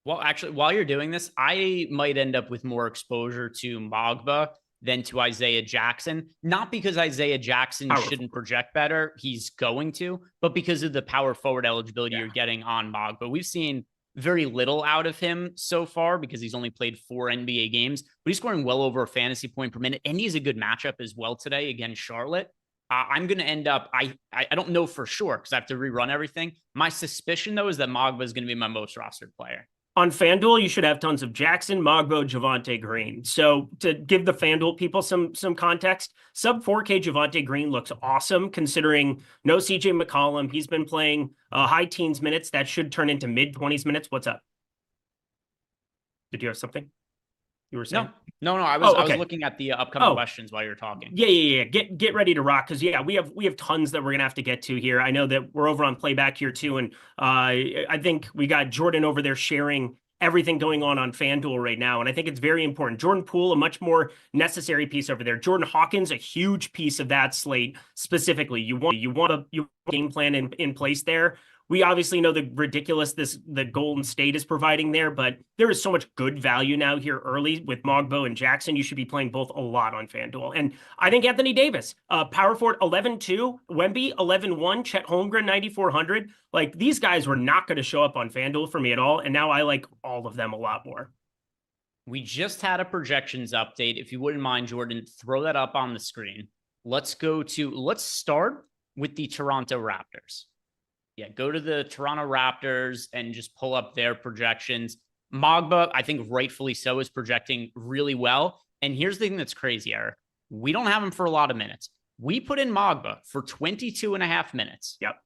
Well, actually, while you're doing this, I might end up with more exposure to Mogba than to Isaiah Jackson. Not because Isaiah Jackson shouldn't project better. He's going to, but because of the power forward eligibility you're getting on Mogba. We've seen very little out of him so far because he's only played 4 NBA games, but he's scoring well over a fantasy point per minute. And he's a good matchup as well today against Charlotte. I'm going to end up, I don't know for sure because I have to rerun everything. My suspicion, though, is that Mogba is going to be my most rostered player. On FanDuel, you should have tons of Jackson, Mogbo, Javonte Green. So to give the FanDuel people some context, sub 4K Javonte Green looks awesome considering no CJ McCollum. He's been playing high teens minutes. That should turn into mid-20s minutes. What's up? Did you have something you were saying? No. I was looking at the upcoming questions while you were talking. Yeah. Get ready to rock because we have tons that we're gonna have to get to here. I know that we're over on playback here too, and I think we got Jordan over there sharing everything going on FanDuel right now, and I think it's very important. Jordan Poole, a much more necessary piece over there. Jordan Hawkins, a huge piece of that slate specifically. You want a game plan in place there. We obviously know the ridiculous the Golden State is providing there, but there is so much good value now here early with Mogbo and Jackson. You should be playing both a lot on FanDuel. And I think Anthony Davis, power forward 11-2, Wemby 11-1, Chet Holmgren 9,400. Like these guys were not going to show up on FanDuel for me at all. And now I like all of them a lot more. We just had a projections update. If you wouldn't mind, Jordan, throw that up on the screen. Let's start with the Toronto Raptors. Yeah, go to the Toronto Raptors and just pull up their projections. Mogba, I think rightfully so, is projecting really well. And here's the thing that's crazy, Eric. We don't have him for a lot of minutes. We put in Mogba for 22 and a half minutes. Yep.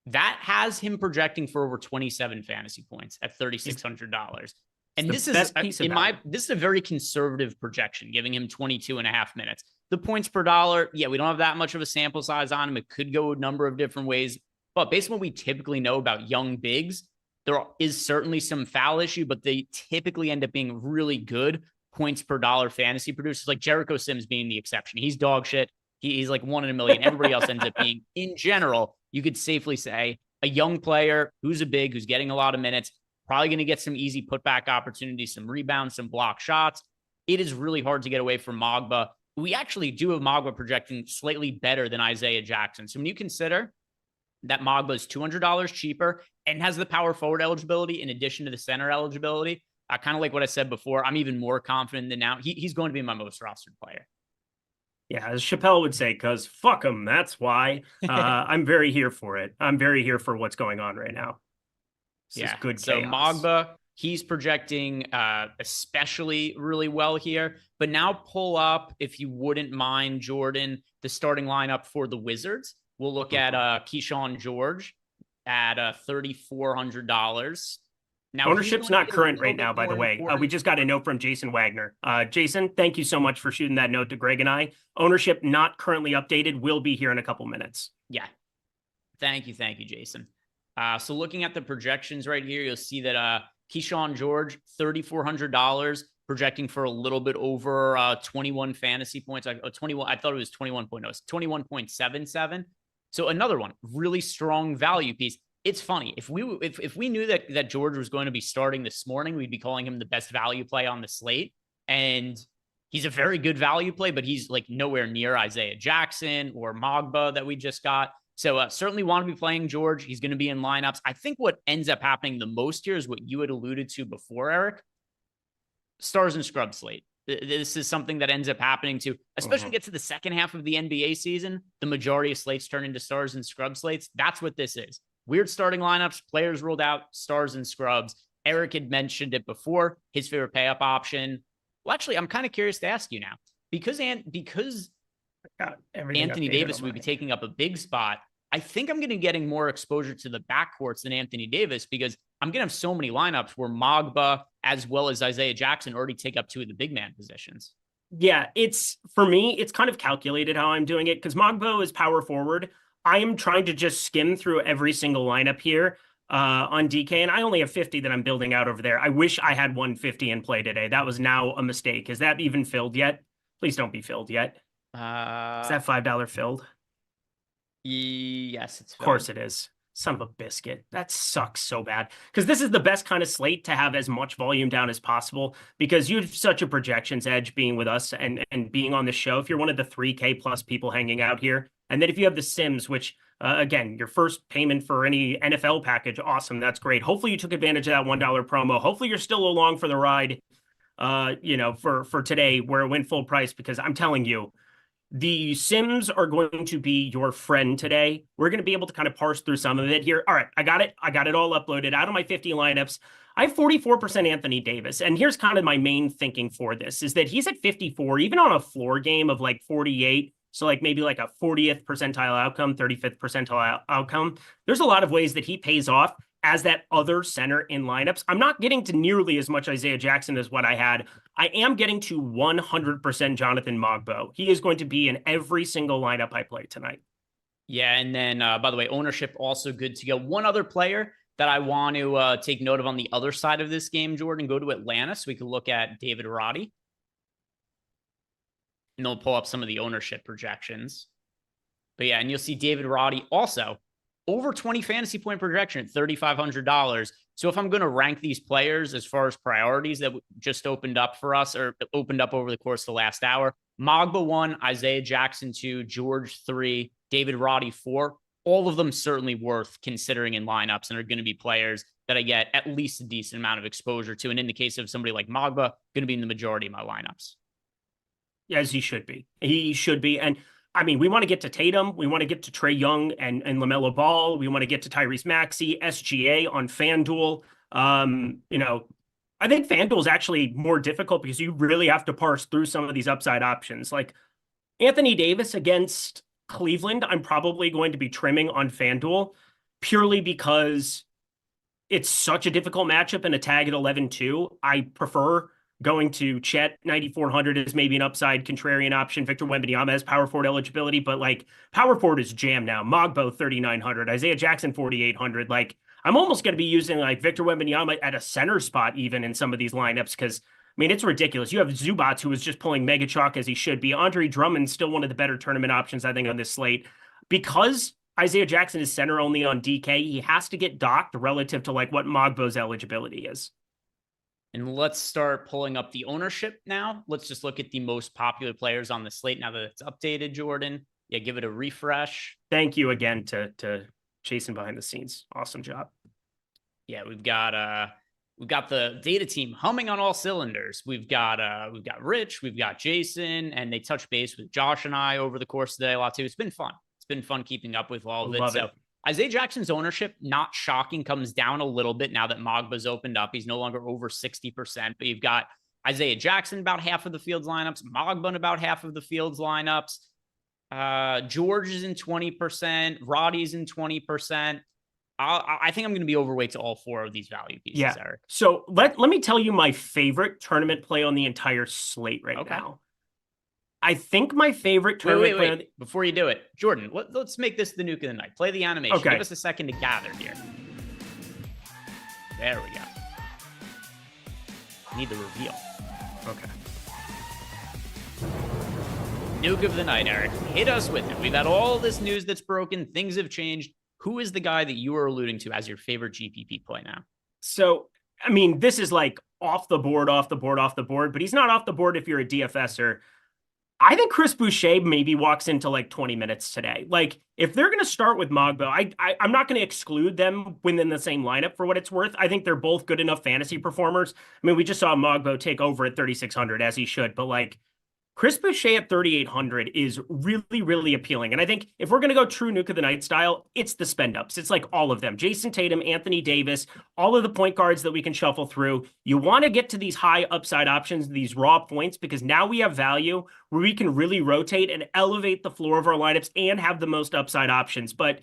That has him projecting for over 27 fantasy points at $3,600. And this is a very conservative projection, giving him 22 and a half minutes. The points per dollar, we don't have that much of a sample size on him. It could go a number of different ways. But based on what we typically know about young bigs, there is certainly some foul issue, but they typically end up being really good points per dollar fantasy producers, like Jericho Sims being the exception. He's dog shit. He's like 1 in a million. Everybody else ends up being, in general, you could safely say a young player who's a big, who's getting a lot of minutes, probably going to get some easy putback opportunities, some rebounds, some block shots. It is really hard to get away from Mogba. We actually do have Mogba projecting slightly better than Isaiah Jackson. So when you consider that Mogba is $200 cheaper and has the power forward eligibility in addition to the center eligibility, kind of like what I said before, I'm even more confident than now. He's going to be my most rostered player. Yeah, as Chappelle would say, because fuck him, that's why. I'm very here for it. I'm very here for what's going on right now. This is good So chaos. Mogba, he's projecting especially really well here. But now pull up, if you wouldn't mind, Jordan, the starting lineup for the Wizards. We'll look at Keyshawn George at $3,400. Now, Ownership's not current right now, by the way. important. We just got a note from Jason Wagner. Jason, thank you so much for shooting that note to Greg and I. Ownership not currently updated, will be here in a couple minutes. Yeah. Thank you, Jason. So looking at the projections right here, you'll see that Keyshawn George, $3,400, projecting for a little bit over 21 fantasy points. 21. I thought it was 21.0. It's 21.77. So another one, really strong value piece. It's funny, if we knew that George was going to be starting this morning, we'd be calling him the best value play on the slate. And he's a very good value play, but he's like nowhere near Isaiah Jackson or Mogba that we just got. So certainly want to be playing George. He's going to be in lineups. I think what ends up happening the most here is what you had alluded to before, Eric. Stars and scrub slate. This is something that ends up happening to, especially get to the second half of the NBA season. The majority of slates turn into stars and scrub slates. That's what this is. Weird starting lineups, players ruled out, stars and scrubs. Eric had mentioned it before, his favorite pay up option. Well, actually, I'm kind of curious to ask you now. Because Anthony Davis would be taking up a big spot, I think I'm going to be getting more exposure to the backcourts than Anthony Davis because I'm going to have so many lineups where Mogba as well as Isaiah Jackson already take up two of the big man positions. Yeah, for me, it's kind of calculated how I'm doing it because Mogba is power forward. I am trying to just skim through every single lineup here on DK, and I only have 50 that I'm building out over there. I wish I had 150 in play today. That was now a mistake. Is that even filled yet? Please don't be filled yet. Is that $5 filled? Yes, it's filled. Of course it is. Son of a biscuit. That sucks so bad. Because this is the best kind of slate to have as much volume down as possible because you have such a projections edge being with us and being on the show. If you're one of the 3K plus people hanging out here, and then if you have the Sims, which again, your first payment for any NFL package, awesome. That's great. Hopefully you took advantage of that $1 promo. Hopefully you're still along for the ride, for today where it went full price because I'm telling you, the Sims are going to be your friend today. We're going to be able to kind of parse through some of it here. All right, I got it. I got it all uploaded out of my 50 lineups. I have 44% Anthony Davis. And here's kind of my main thinking for this is that he's at 54, even on a floor game of like 48. So like maybe like a 40th percentile outcome, 35th percentile outcome. There's a lot of ways that he pays off as that other center in lineups. I'm not getting to nearly as much Isaiah Jackson as what I had. I am getting to 100% Jonathan Mogba. He is going to be in every single lineup I play tonight. Yeah, and then, by the way, ownership also good to go. One other player that I want to take note of on the other side of this game, Jordan, go to Atlanta so we can look at David Roddy. And they'll pull up some of the ownership projections. But yeah, and you'll see David Roddy also over 20 fantasy point projection at $3,500. So if I'm going to rank these players as far as priorities that just opened up for us or opened up over the course of the last hour, Mogba 1, Isaiah Jackson 2, George 3, David Roddy 4, all of them certainly worth considering in lineups and are going to be players that I get at least a decent amount of exposure to. And in the case of somebody like Mogba, going to be in the majority of my lineups. As he should be. He should be. And I mean, we want to get to Tatum. We want to get to Trae Young and LaMelo Ball. We want to get to Tyrese Maxey, SGA on FanDuel. I think FanDuel is actually more difficult because you really have to parse through some of these upside options. Like Anthony Davis against Cleveland, I'm probably going to be trimming on FanDuel purely because it's such a difficult matchup and a tag at 11-2. I prefer going to Chet 9,400 is maybe an upside contrarian option. Victor Wembanyama has power forward eligibility, but like power forward is jammed now. Mogbo 3,900, Isaiah Jackson 4,800. Like I'm almost going to be using like Victor Wembanyama at a center spot even in some of these lineups because I mean it's ridiculous. You have Zubats who is just pulling mega chalk as he should be. Andre Drummond's still one of the better tournament options I think on this slate because Isaiah Jackson is center only on DK. He has to get docked relative to like what Mogbo's eligibility is. And let's start pulling up the ownership now. Let's just look at the most popular players on the slate now that it's updated, Jordan. Yeah, give it a refresh. Thank you again to Jason behind the scenes. Awesome job. Yeah, we've got the data team humming on all cylinders. We've got Rich, we've got Jason, and they touch base with Josh and I over the course of the day a lot too. It's been fun. It's been fun keeping up with all of it. So Isaiah Jackson's ownership, not shocking, comes down a little bit now that Mogba's opened up. He's no longer over 60%, but you've got Isaiah Jackson about half of the field's lineups, Mogba in about half of the field's lineups. George is in 20%, Roddy's in 20%. I think I'm going to be overweight to all 4 of these value pieces, Eric. So let me tell you my favorite tournament play on the entire slate right now. I think my favorite tournament play... Wait. Before you do it, Jordan, let's make this the nuke of the night. Play the animation. Okay. Give us a second to gather here. There we go. Need the reveal. Okay. Nuke of the night, Eric. Hit us with it. We've had all this news that's broken. Things have changed. Who is the guy that you are alluding to as your favorite GPP play now? So, I mean, this is like off the board, but he's not off the board if you're a DFSer. I think Chris Boucher maybe walks into like 20 minutes today. Like, if they're going to start with Mogba, I'm not going to exclude them within the same lineup for what it's worth. I think they're both good enough fantasy performers. I mean, we just saw Mogba take over at 3,600 as he should, but like, Chris Boucher at 3,800 is really, really appealing. And I think if we're going to go true nuke of the night style, it's the spend ups. It's like all of them. Jason Tatum, Anthony Davis, all of the point guards that we can shuffle through. You want to get to these high upside options, these raw points, because now we have value where we can really rotate and elevate the floor of our lineups and have the most upside options. But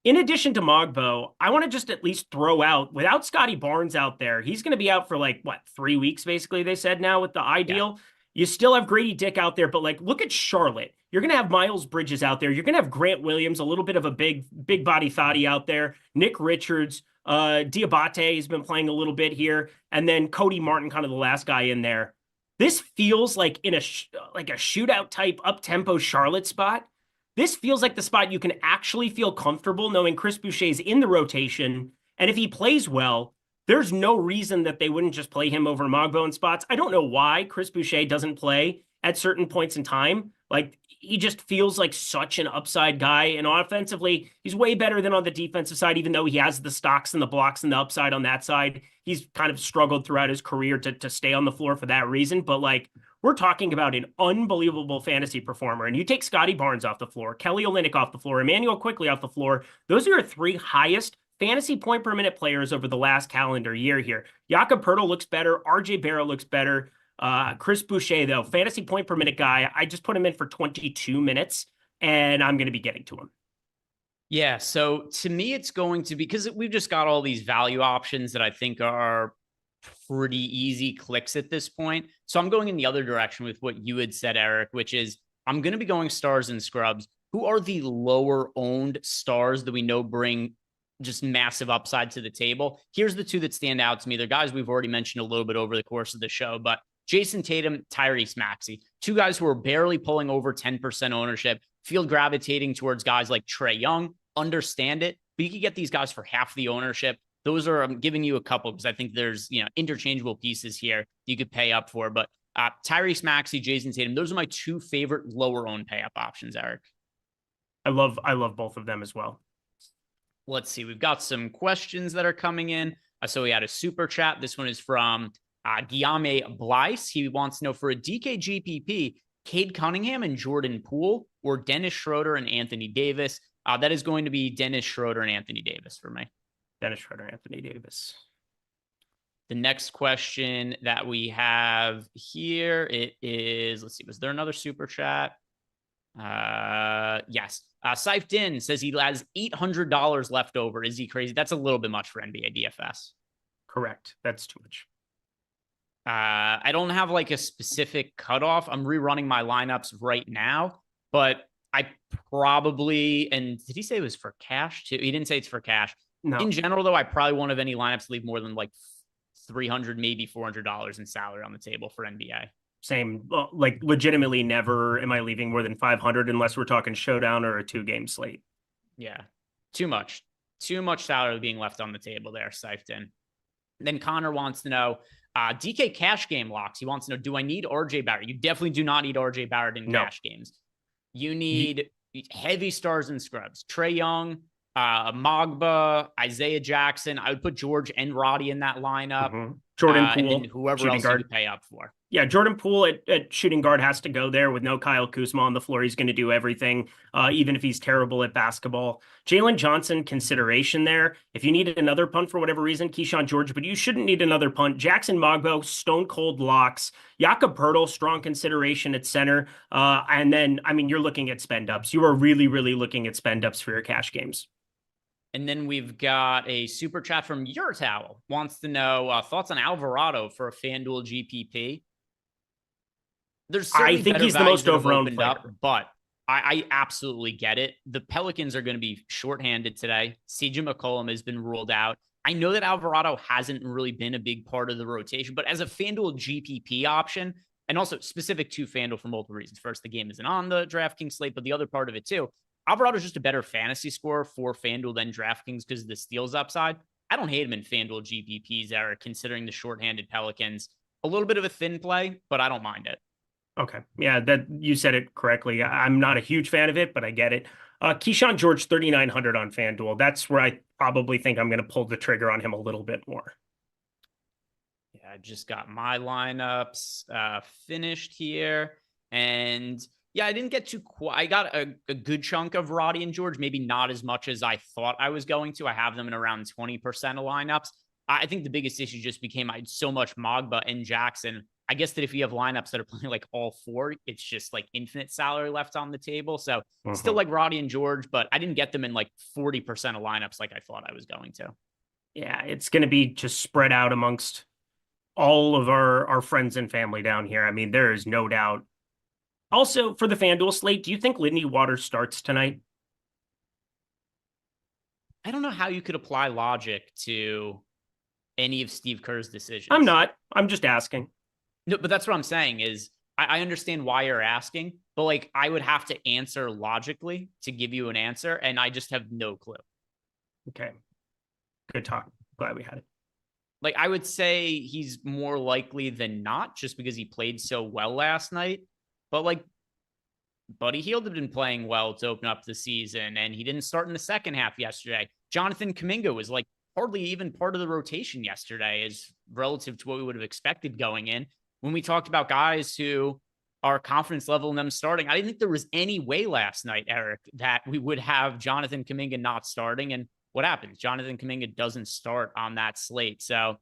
in addition to Mogbo, I want to just at least throw out, without Scotty Barnes out there, he's going to be out for like, 3 weeks, basically, they said now with the ideal. Yeah. You still have Grady Dick out there, but like, look at Charlotte. You're going to have Miles Bridges out there. You're going to have Grant Williams, a little bit of a big body thotty out there. Nick Richards, Diabate has been playing a little bit here. And then Cody Martin, kind of the last guy in there. This feels like in a shootout type up-tempo Charlotte spot. This feels like the spot you can actually feel comfortable knowing Chris Boucher's in the rotation. And if he plays well, there's no reason that they wouldn't just play him over Mogbo in spots. I don't know why Chris Boucher doesn't play at certain points in time. Like, he just feels like such an upside guy. And offensively, he's way better than on the defensive side, even though he has the stocks and the blocks and the upside on that side. He's kind of struggled throughout his career to stay on the floor for that reason. But like, we're talking about an unbelievable fantasy performer. And you take Scotty Barnes off the floor, Kelly Olynyk off the floor, Emmanuel Quickly off the floor. Those are your 3 highest fantasy point per minute players over the last calendar year here. Jakob Poeltl looks better. RJ Barrett looks better. Chris Boucher, though, fantasy point per minute guy, I just put him in for 22 minutes, and I'm going to be getting to him. Yeah, so to me, it's going to be, because we've just got all these value options that I think are pretty easy clicks at this point. So I'm going in the other direction with what you had said, Eric, which is I'm going to be going stars and scrubs. Who are the lower owned stars that we know bring just massive upside to the table? Here's the 2 that stand out to me. They're guys we've already mentioned a little bit over the course of the show, but Jason Tatum, Tyrese Maxey, 2 guys who are barely pulling over 10% ownership, feel gravitating towards guys like Trae Young, understand it, but you can get these guys for half the ownership. Those are, I'm giving you a couple because I think there's, interchangeable pieces here you could pay up for, but Tyrese Maxey, Jason Tatum, those are my 2 favorite lower owned pay up options, Eric. I love both of them as well. Let's see. We've got some questions that are coming in. So we had a super chat. This one is from Guillaume Blyce. He wants to know, for a DK GPP, Cade Cunningham and Jordan Poole, or Dennis Schroeder and Anthony Davis. That is going to be Dennis Schroeder and Anthony Davis for me. Dennis Schroeder, Anthony Davis. The next question that we have here, it is, let's see, was there another super chat? Yes. Saif Din says he has $800 left over. Is he crazy? That's a little bit much for NBA DFS. Correct. That's too much. I don't have like a specific cutoff. I'm rerunning my lineups right now, but I probably, and did he say it was for cash too? He didn't say it's for cash. No. In general, though, I probably won't have any lineups leave more than like $300, maybe $400 in salary on the table for NBA. Same. Like, legitimately never am I leaving more than 500 unless we're talking showdown or a 2-game slate. Yeah. Too much salary being left on the table there, Saif Din. Then Connor wants to know, DK cash game locks. He wants to know, do I need RJ Barrett? You definitely do not need RJ Barrett in cash games. You need heavy stars and scrubs. Trae Young, Mogba, Isaiah Jackson. I would put George and Roddy in that lineup. Jordan Poole, and then whoever else you could pay up for. Yeah, Jordan Poole at shooting guard has to go there with no Kyle Kuzma on the floor. He's going to do everything, even if he's terrible at basketball. Jalen Johnson, consideration there. If you need another punt for whatever reason, Keyshawn George, but you shouldn't need another punt. Jackson Mogbo, stone cold locks. Jakob Poeltl, strong consideration at center. And then, I mean, you're looking at spend ups. You are really, really looking at spend ups for your cash games. And then we've got a super chat from Your Towel. Wants to know thoughts on Alvarado for a FanDuel GPP. I think he's the most overowned player. But I absolutely get it. The Pelicans are going to be shorthanded today. CJ McCollum has been ruled out. I know that Alvarado hasn't really been a big part of the rotation, but as a FanDuel GPP option, and also specific to FanDuel for multiple reasons. First, the game isn't on the DraftKings slate, but the other part of it too, Alvarado is just a better fantasy scorer for FanDuel than DraftKings because of the steals upside. I don't hate him in FanDuel GPPs, Eric, considering the shorthanded Pelicans. A little bit of a thin play, but I don't mind it. Okay. Yeah, that you said it correctly. I'm not a huge fan of it, but I get it. Keyshawn George, 3,900 on FanDuel. That's where I probably think I'm going to pull the trigger on him a little bit more. Yeah, I just got my lineups finished here. And yeah, I didn't get too I got a good chunk of Roddy and George, maybe not as much as I thought I was going to. I have them in around 20% of lineups. I think the biggest issue just became I had so much Mogba and Jackson. I guess that if you have lineups that are playing like all four, it's just like infinite salary left on the table. So still like Roddy and George, but I didn't get them in like 40% of lineups like I thought I was going to. Yeah, it's going to be just spread out amongst all of our friends and family down here. I mean, there is no doubt. Also, for the FanDuel slate, do you think Lindy Waters starts tonight? I don't know how you could apply logic to any of Steve Kerr's decisions. I'm not. I'm just asking. No, but that's what I'm saying is I understand why you're asking, but like I would have to answer logically to give you an answer, and I just have no clue. Okay. Good talk. Glad we had it. Like I would say he's more likely than not just because he played so well last night. But like Buddy Hield had been playing well to open up the season, and he didn't start in the second half yesterday. Jonathan Kuminga was like hardly even part of the rotation yesterday as relative to what we would have expected going in. When we talked about guys who our confidence level in them starting, I didn't think there was any way last night, Eric, that we would have Jonathan Kuminga not starting. And what happens? Jonathan Kuminga doesn't start on that slate. So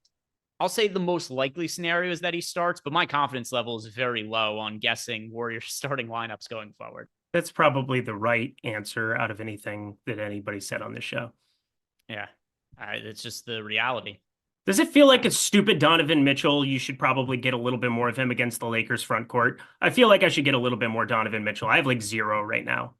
I'll say the most likely scenario is that he starts, but my confidence level is very low on guessing Warriors starting lineups going forward. That's probably the right answer out of anything that anybody said on this show. Yeah, it's just the reality. Does it feel like it's stupid Donovan Mitchell? You should probably get a little bit more of him against the Lakers front court. I feel like I should get a little bit more Donovan Mitchell. I have like 0 right now.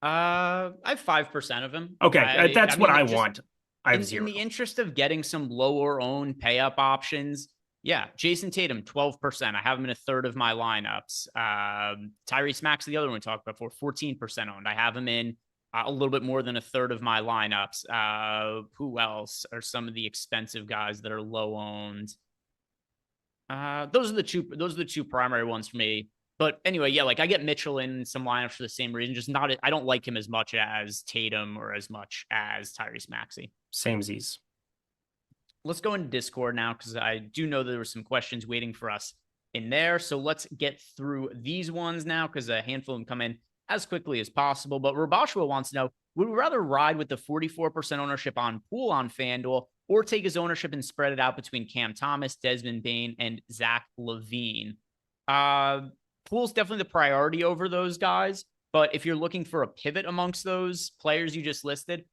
I have 5% of him. Okay, that's what I want. I have 0. In the interest of getting some lower owned pay up options, yeah, Jason Tatum, 12%. I have him in a third of my lineups. Tyrese Maxey, the other one we talked about before, 14% owned. I have him in a little bit more than a third of my lineups. Who else are some of the expensive guys that are low owned? Those are the two primary ones for me. But anyway, yeah, like I get Mitchell in some lineups for the same reason. Just not, I don't like him as much as Tatum or as much as Tyrese Maxey. Samesies. Let's go into Discord now because I do know there were some questions waiting for us in there. So let's get through these ones now because a handful of them come in as quickly as possible. But Rabashua wants to know, would we rather ride with the 44% ownership on Poole on FanDuel or take his ownership and spread it out between Cam Thomas, Desmond Bane, and Zach LaVine? Poole's definitely the priority over those guys. But if you're looking for a pivot amongst those players you just listed,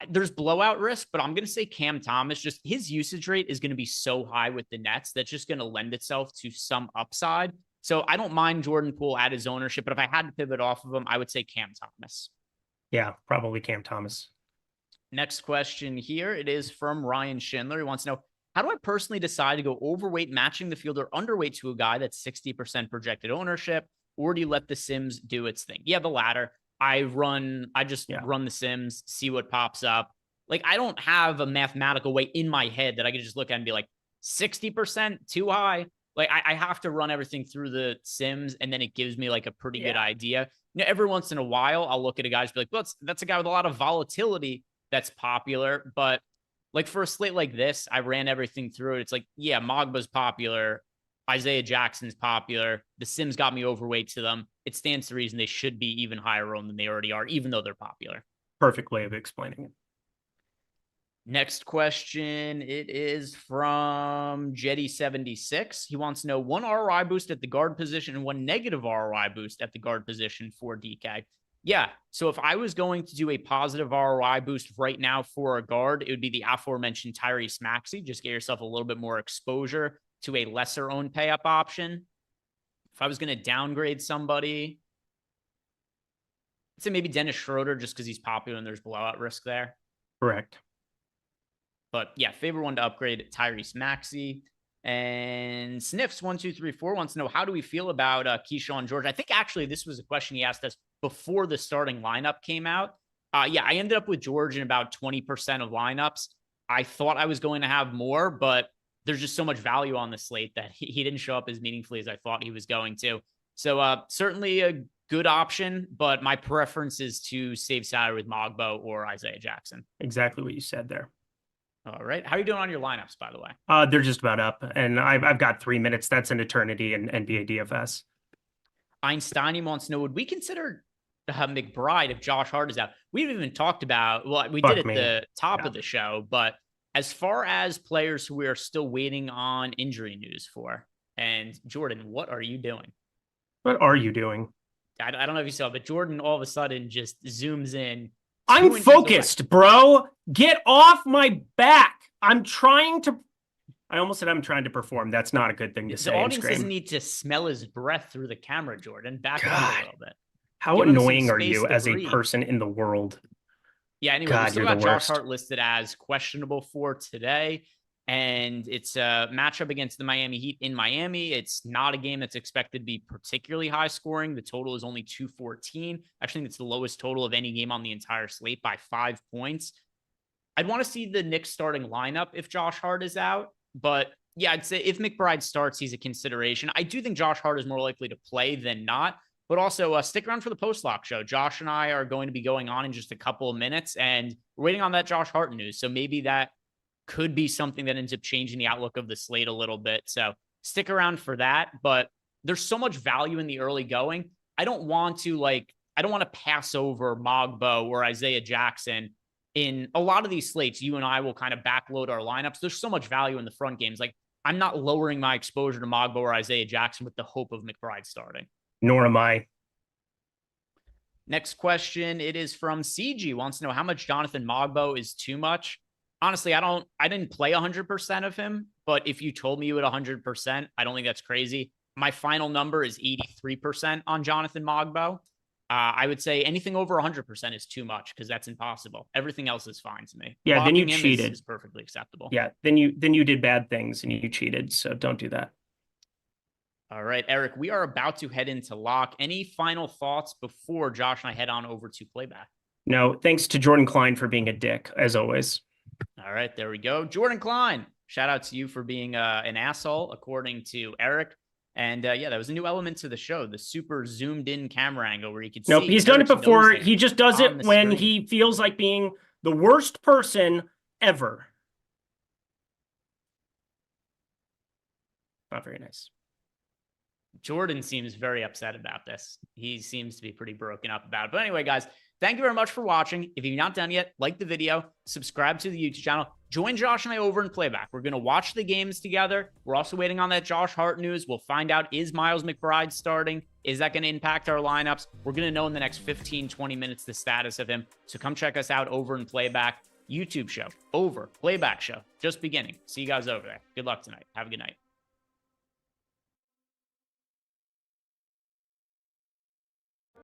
there's blowout risk, but I'm going to say Cam Thomas, just his usage rate is going to be so high with the Nets that's just going to lend itself to some upside. So I don't mind Jordan Poole at his ownership, but if I had to pivot off of him, I would say Cam Thomas. Yeah, probably Cam Thomas. Next question here. It is from Ryan Schindler. He wants to know, how do I personally decide to go overweight matching the field or underweight to a guy that's 60% projected ownership, or do you let the Sims do its thing? Yeah, the latter. I just run the Sims, see what pops up. Like, I don't have a mathematical way in my head that I can just look at and be like, 60% too high. Like, I have to run everything through the Sims, and then it gives me like a pretty good idea. You know, every once in a while, I'll look at a guy and be like, well, that's a guy with a lot of volatility that's popular. But like for a slate like this, I ran everything through it. It's like, yeah, Mogba's popular. Isaiah Jackson's popular. The Sims got me overweight to them. It stands to reason they should be even higher owned than they already are, even though they're popular. Perfect way of explaining it. Next question. It is from Jetty76. He wants to know 1 ROI boost at the guard position and 1 negative ROI boost at the guard position for DK. Yeah. So if I was going to do a positive ROI boost right now for a guard, it would be the aforementioned Tyrese Maxey. Just get yourself a little bit more exposure to a lesser owned pay up option. If I was going to downgrade somebody, I'd say maybe Dennis Schroeder, just because he's popular and there's blowout risk there. Correct. But yeah, favorite one to upgrade, Tyrese Maxey. And Sniffs1234 wants to know, how do we feel about Keyshawn George? I think actually this was a question he asked us before the starting lineup came out. Yeah, I ended up with George in about 20% of lineups. I thought I was going to have more, but there's just so much value on the slate that he didn't show up as meaningfully as I thought he was going to. So certainly a good option, but my preference is to save salary with Mogbo or Isaiah Jackson. Exactly what you said there. All right. How are you doing on your lineups, by the way? They're just about up, and I've got 3 minutes. That's an eternity in NBA DFS. Einstein wants to know, would we consider McBride if Josh Hart is out? We haven't even talked about, well, we did at the top of the show, but as far as players who we are still waiting on injury news for, and Jordan, what are you doing? What are you doing? I don't know if you saw, but Jordan all of a sudden just zooms in. I'm focused, bro. Get off my back. I'm trying to. I almost said I'm trying to perform. That's not a good thing to say. The audience doesn't need to smell his breath through the camera, Jordan. Back up a little bit. How annoying are you as a person in the world? Yeah, anyway, we still got Josh Hart listed as questionable for today. And it's a matchup against the Miami Heat in Miami. It's not a game that's expected to be particularly high scoring. The total is only 214. Actually, it's the lowest total of any game on the entire slate by 5 points. I'd want to see the Knicks starting lineup if Josh Hart is out. But yeah, I'd say if McBride starts, he's a consideration. I do think Josh Hart is more likely to play than not. But also stick around for the post-lock show. Josh and I are going to be going on in just a couple of minutes. And we're waiting on that Josh Hart news. So maybe that could be something that ends up changing the outlook of the slate a little bit. So stick around for that. But there's so much value in the early going. I don't want to pass over Mogbo or Isaiah Jackson. In a lot of these slates, you and I will kind of backload our lineups. There's so much value in the front games. Like, I'm not lowering my exposure to Mogbo or Isaiah Jackson with the hope of McBride starting. Nor am I. Next question. It is from CG. Wants to know how much Jonathan Mogbo is too much. Honestly, I didn't play 100% of him, but if you told me you at 100%, I don't think that's crazy. My final number is 83% on Jonathan Mogbo. I would say anything over 100% is too much because that's impossible. Everything else is fine to me. Yeah, then you cheated. Is perfectly acceptable. Yeah, then you did bad things and you cheated, so don't do that. All right, Eric, we are about to head into lock. Any final thoughts before Josh and I head on over to playback? No, thanks to Jordan Klein for being a dick, as always. All right, there we go. Jordan Klein, shout out to you for being an asshole, according to Eric. And yeah, that was a new element to the show, the super zoomed in camera angle where you could see. Nope, he's done it before. He just does it when he feels like being the worst person ever. Not very nice. Jordan seems very upset about this. He seems to be pretty broken up about it. But anyway, guys, thank you very much for watching. If you're not done yet, like the video, subscribe to the YouTube channel, join Josh and I over in playback. We're going to watch the games together. We're also waiting on that Josh Hart news. We'll find out, is Myles McBride starting? Is that going to impact our lineups? We're going to know in the next 15, 20 minutes the status of him. So come check us out over in playback. YouTube show over, playback show, just beginning. See you guys over there. Good luck tonight. Have a good night.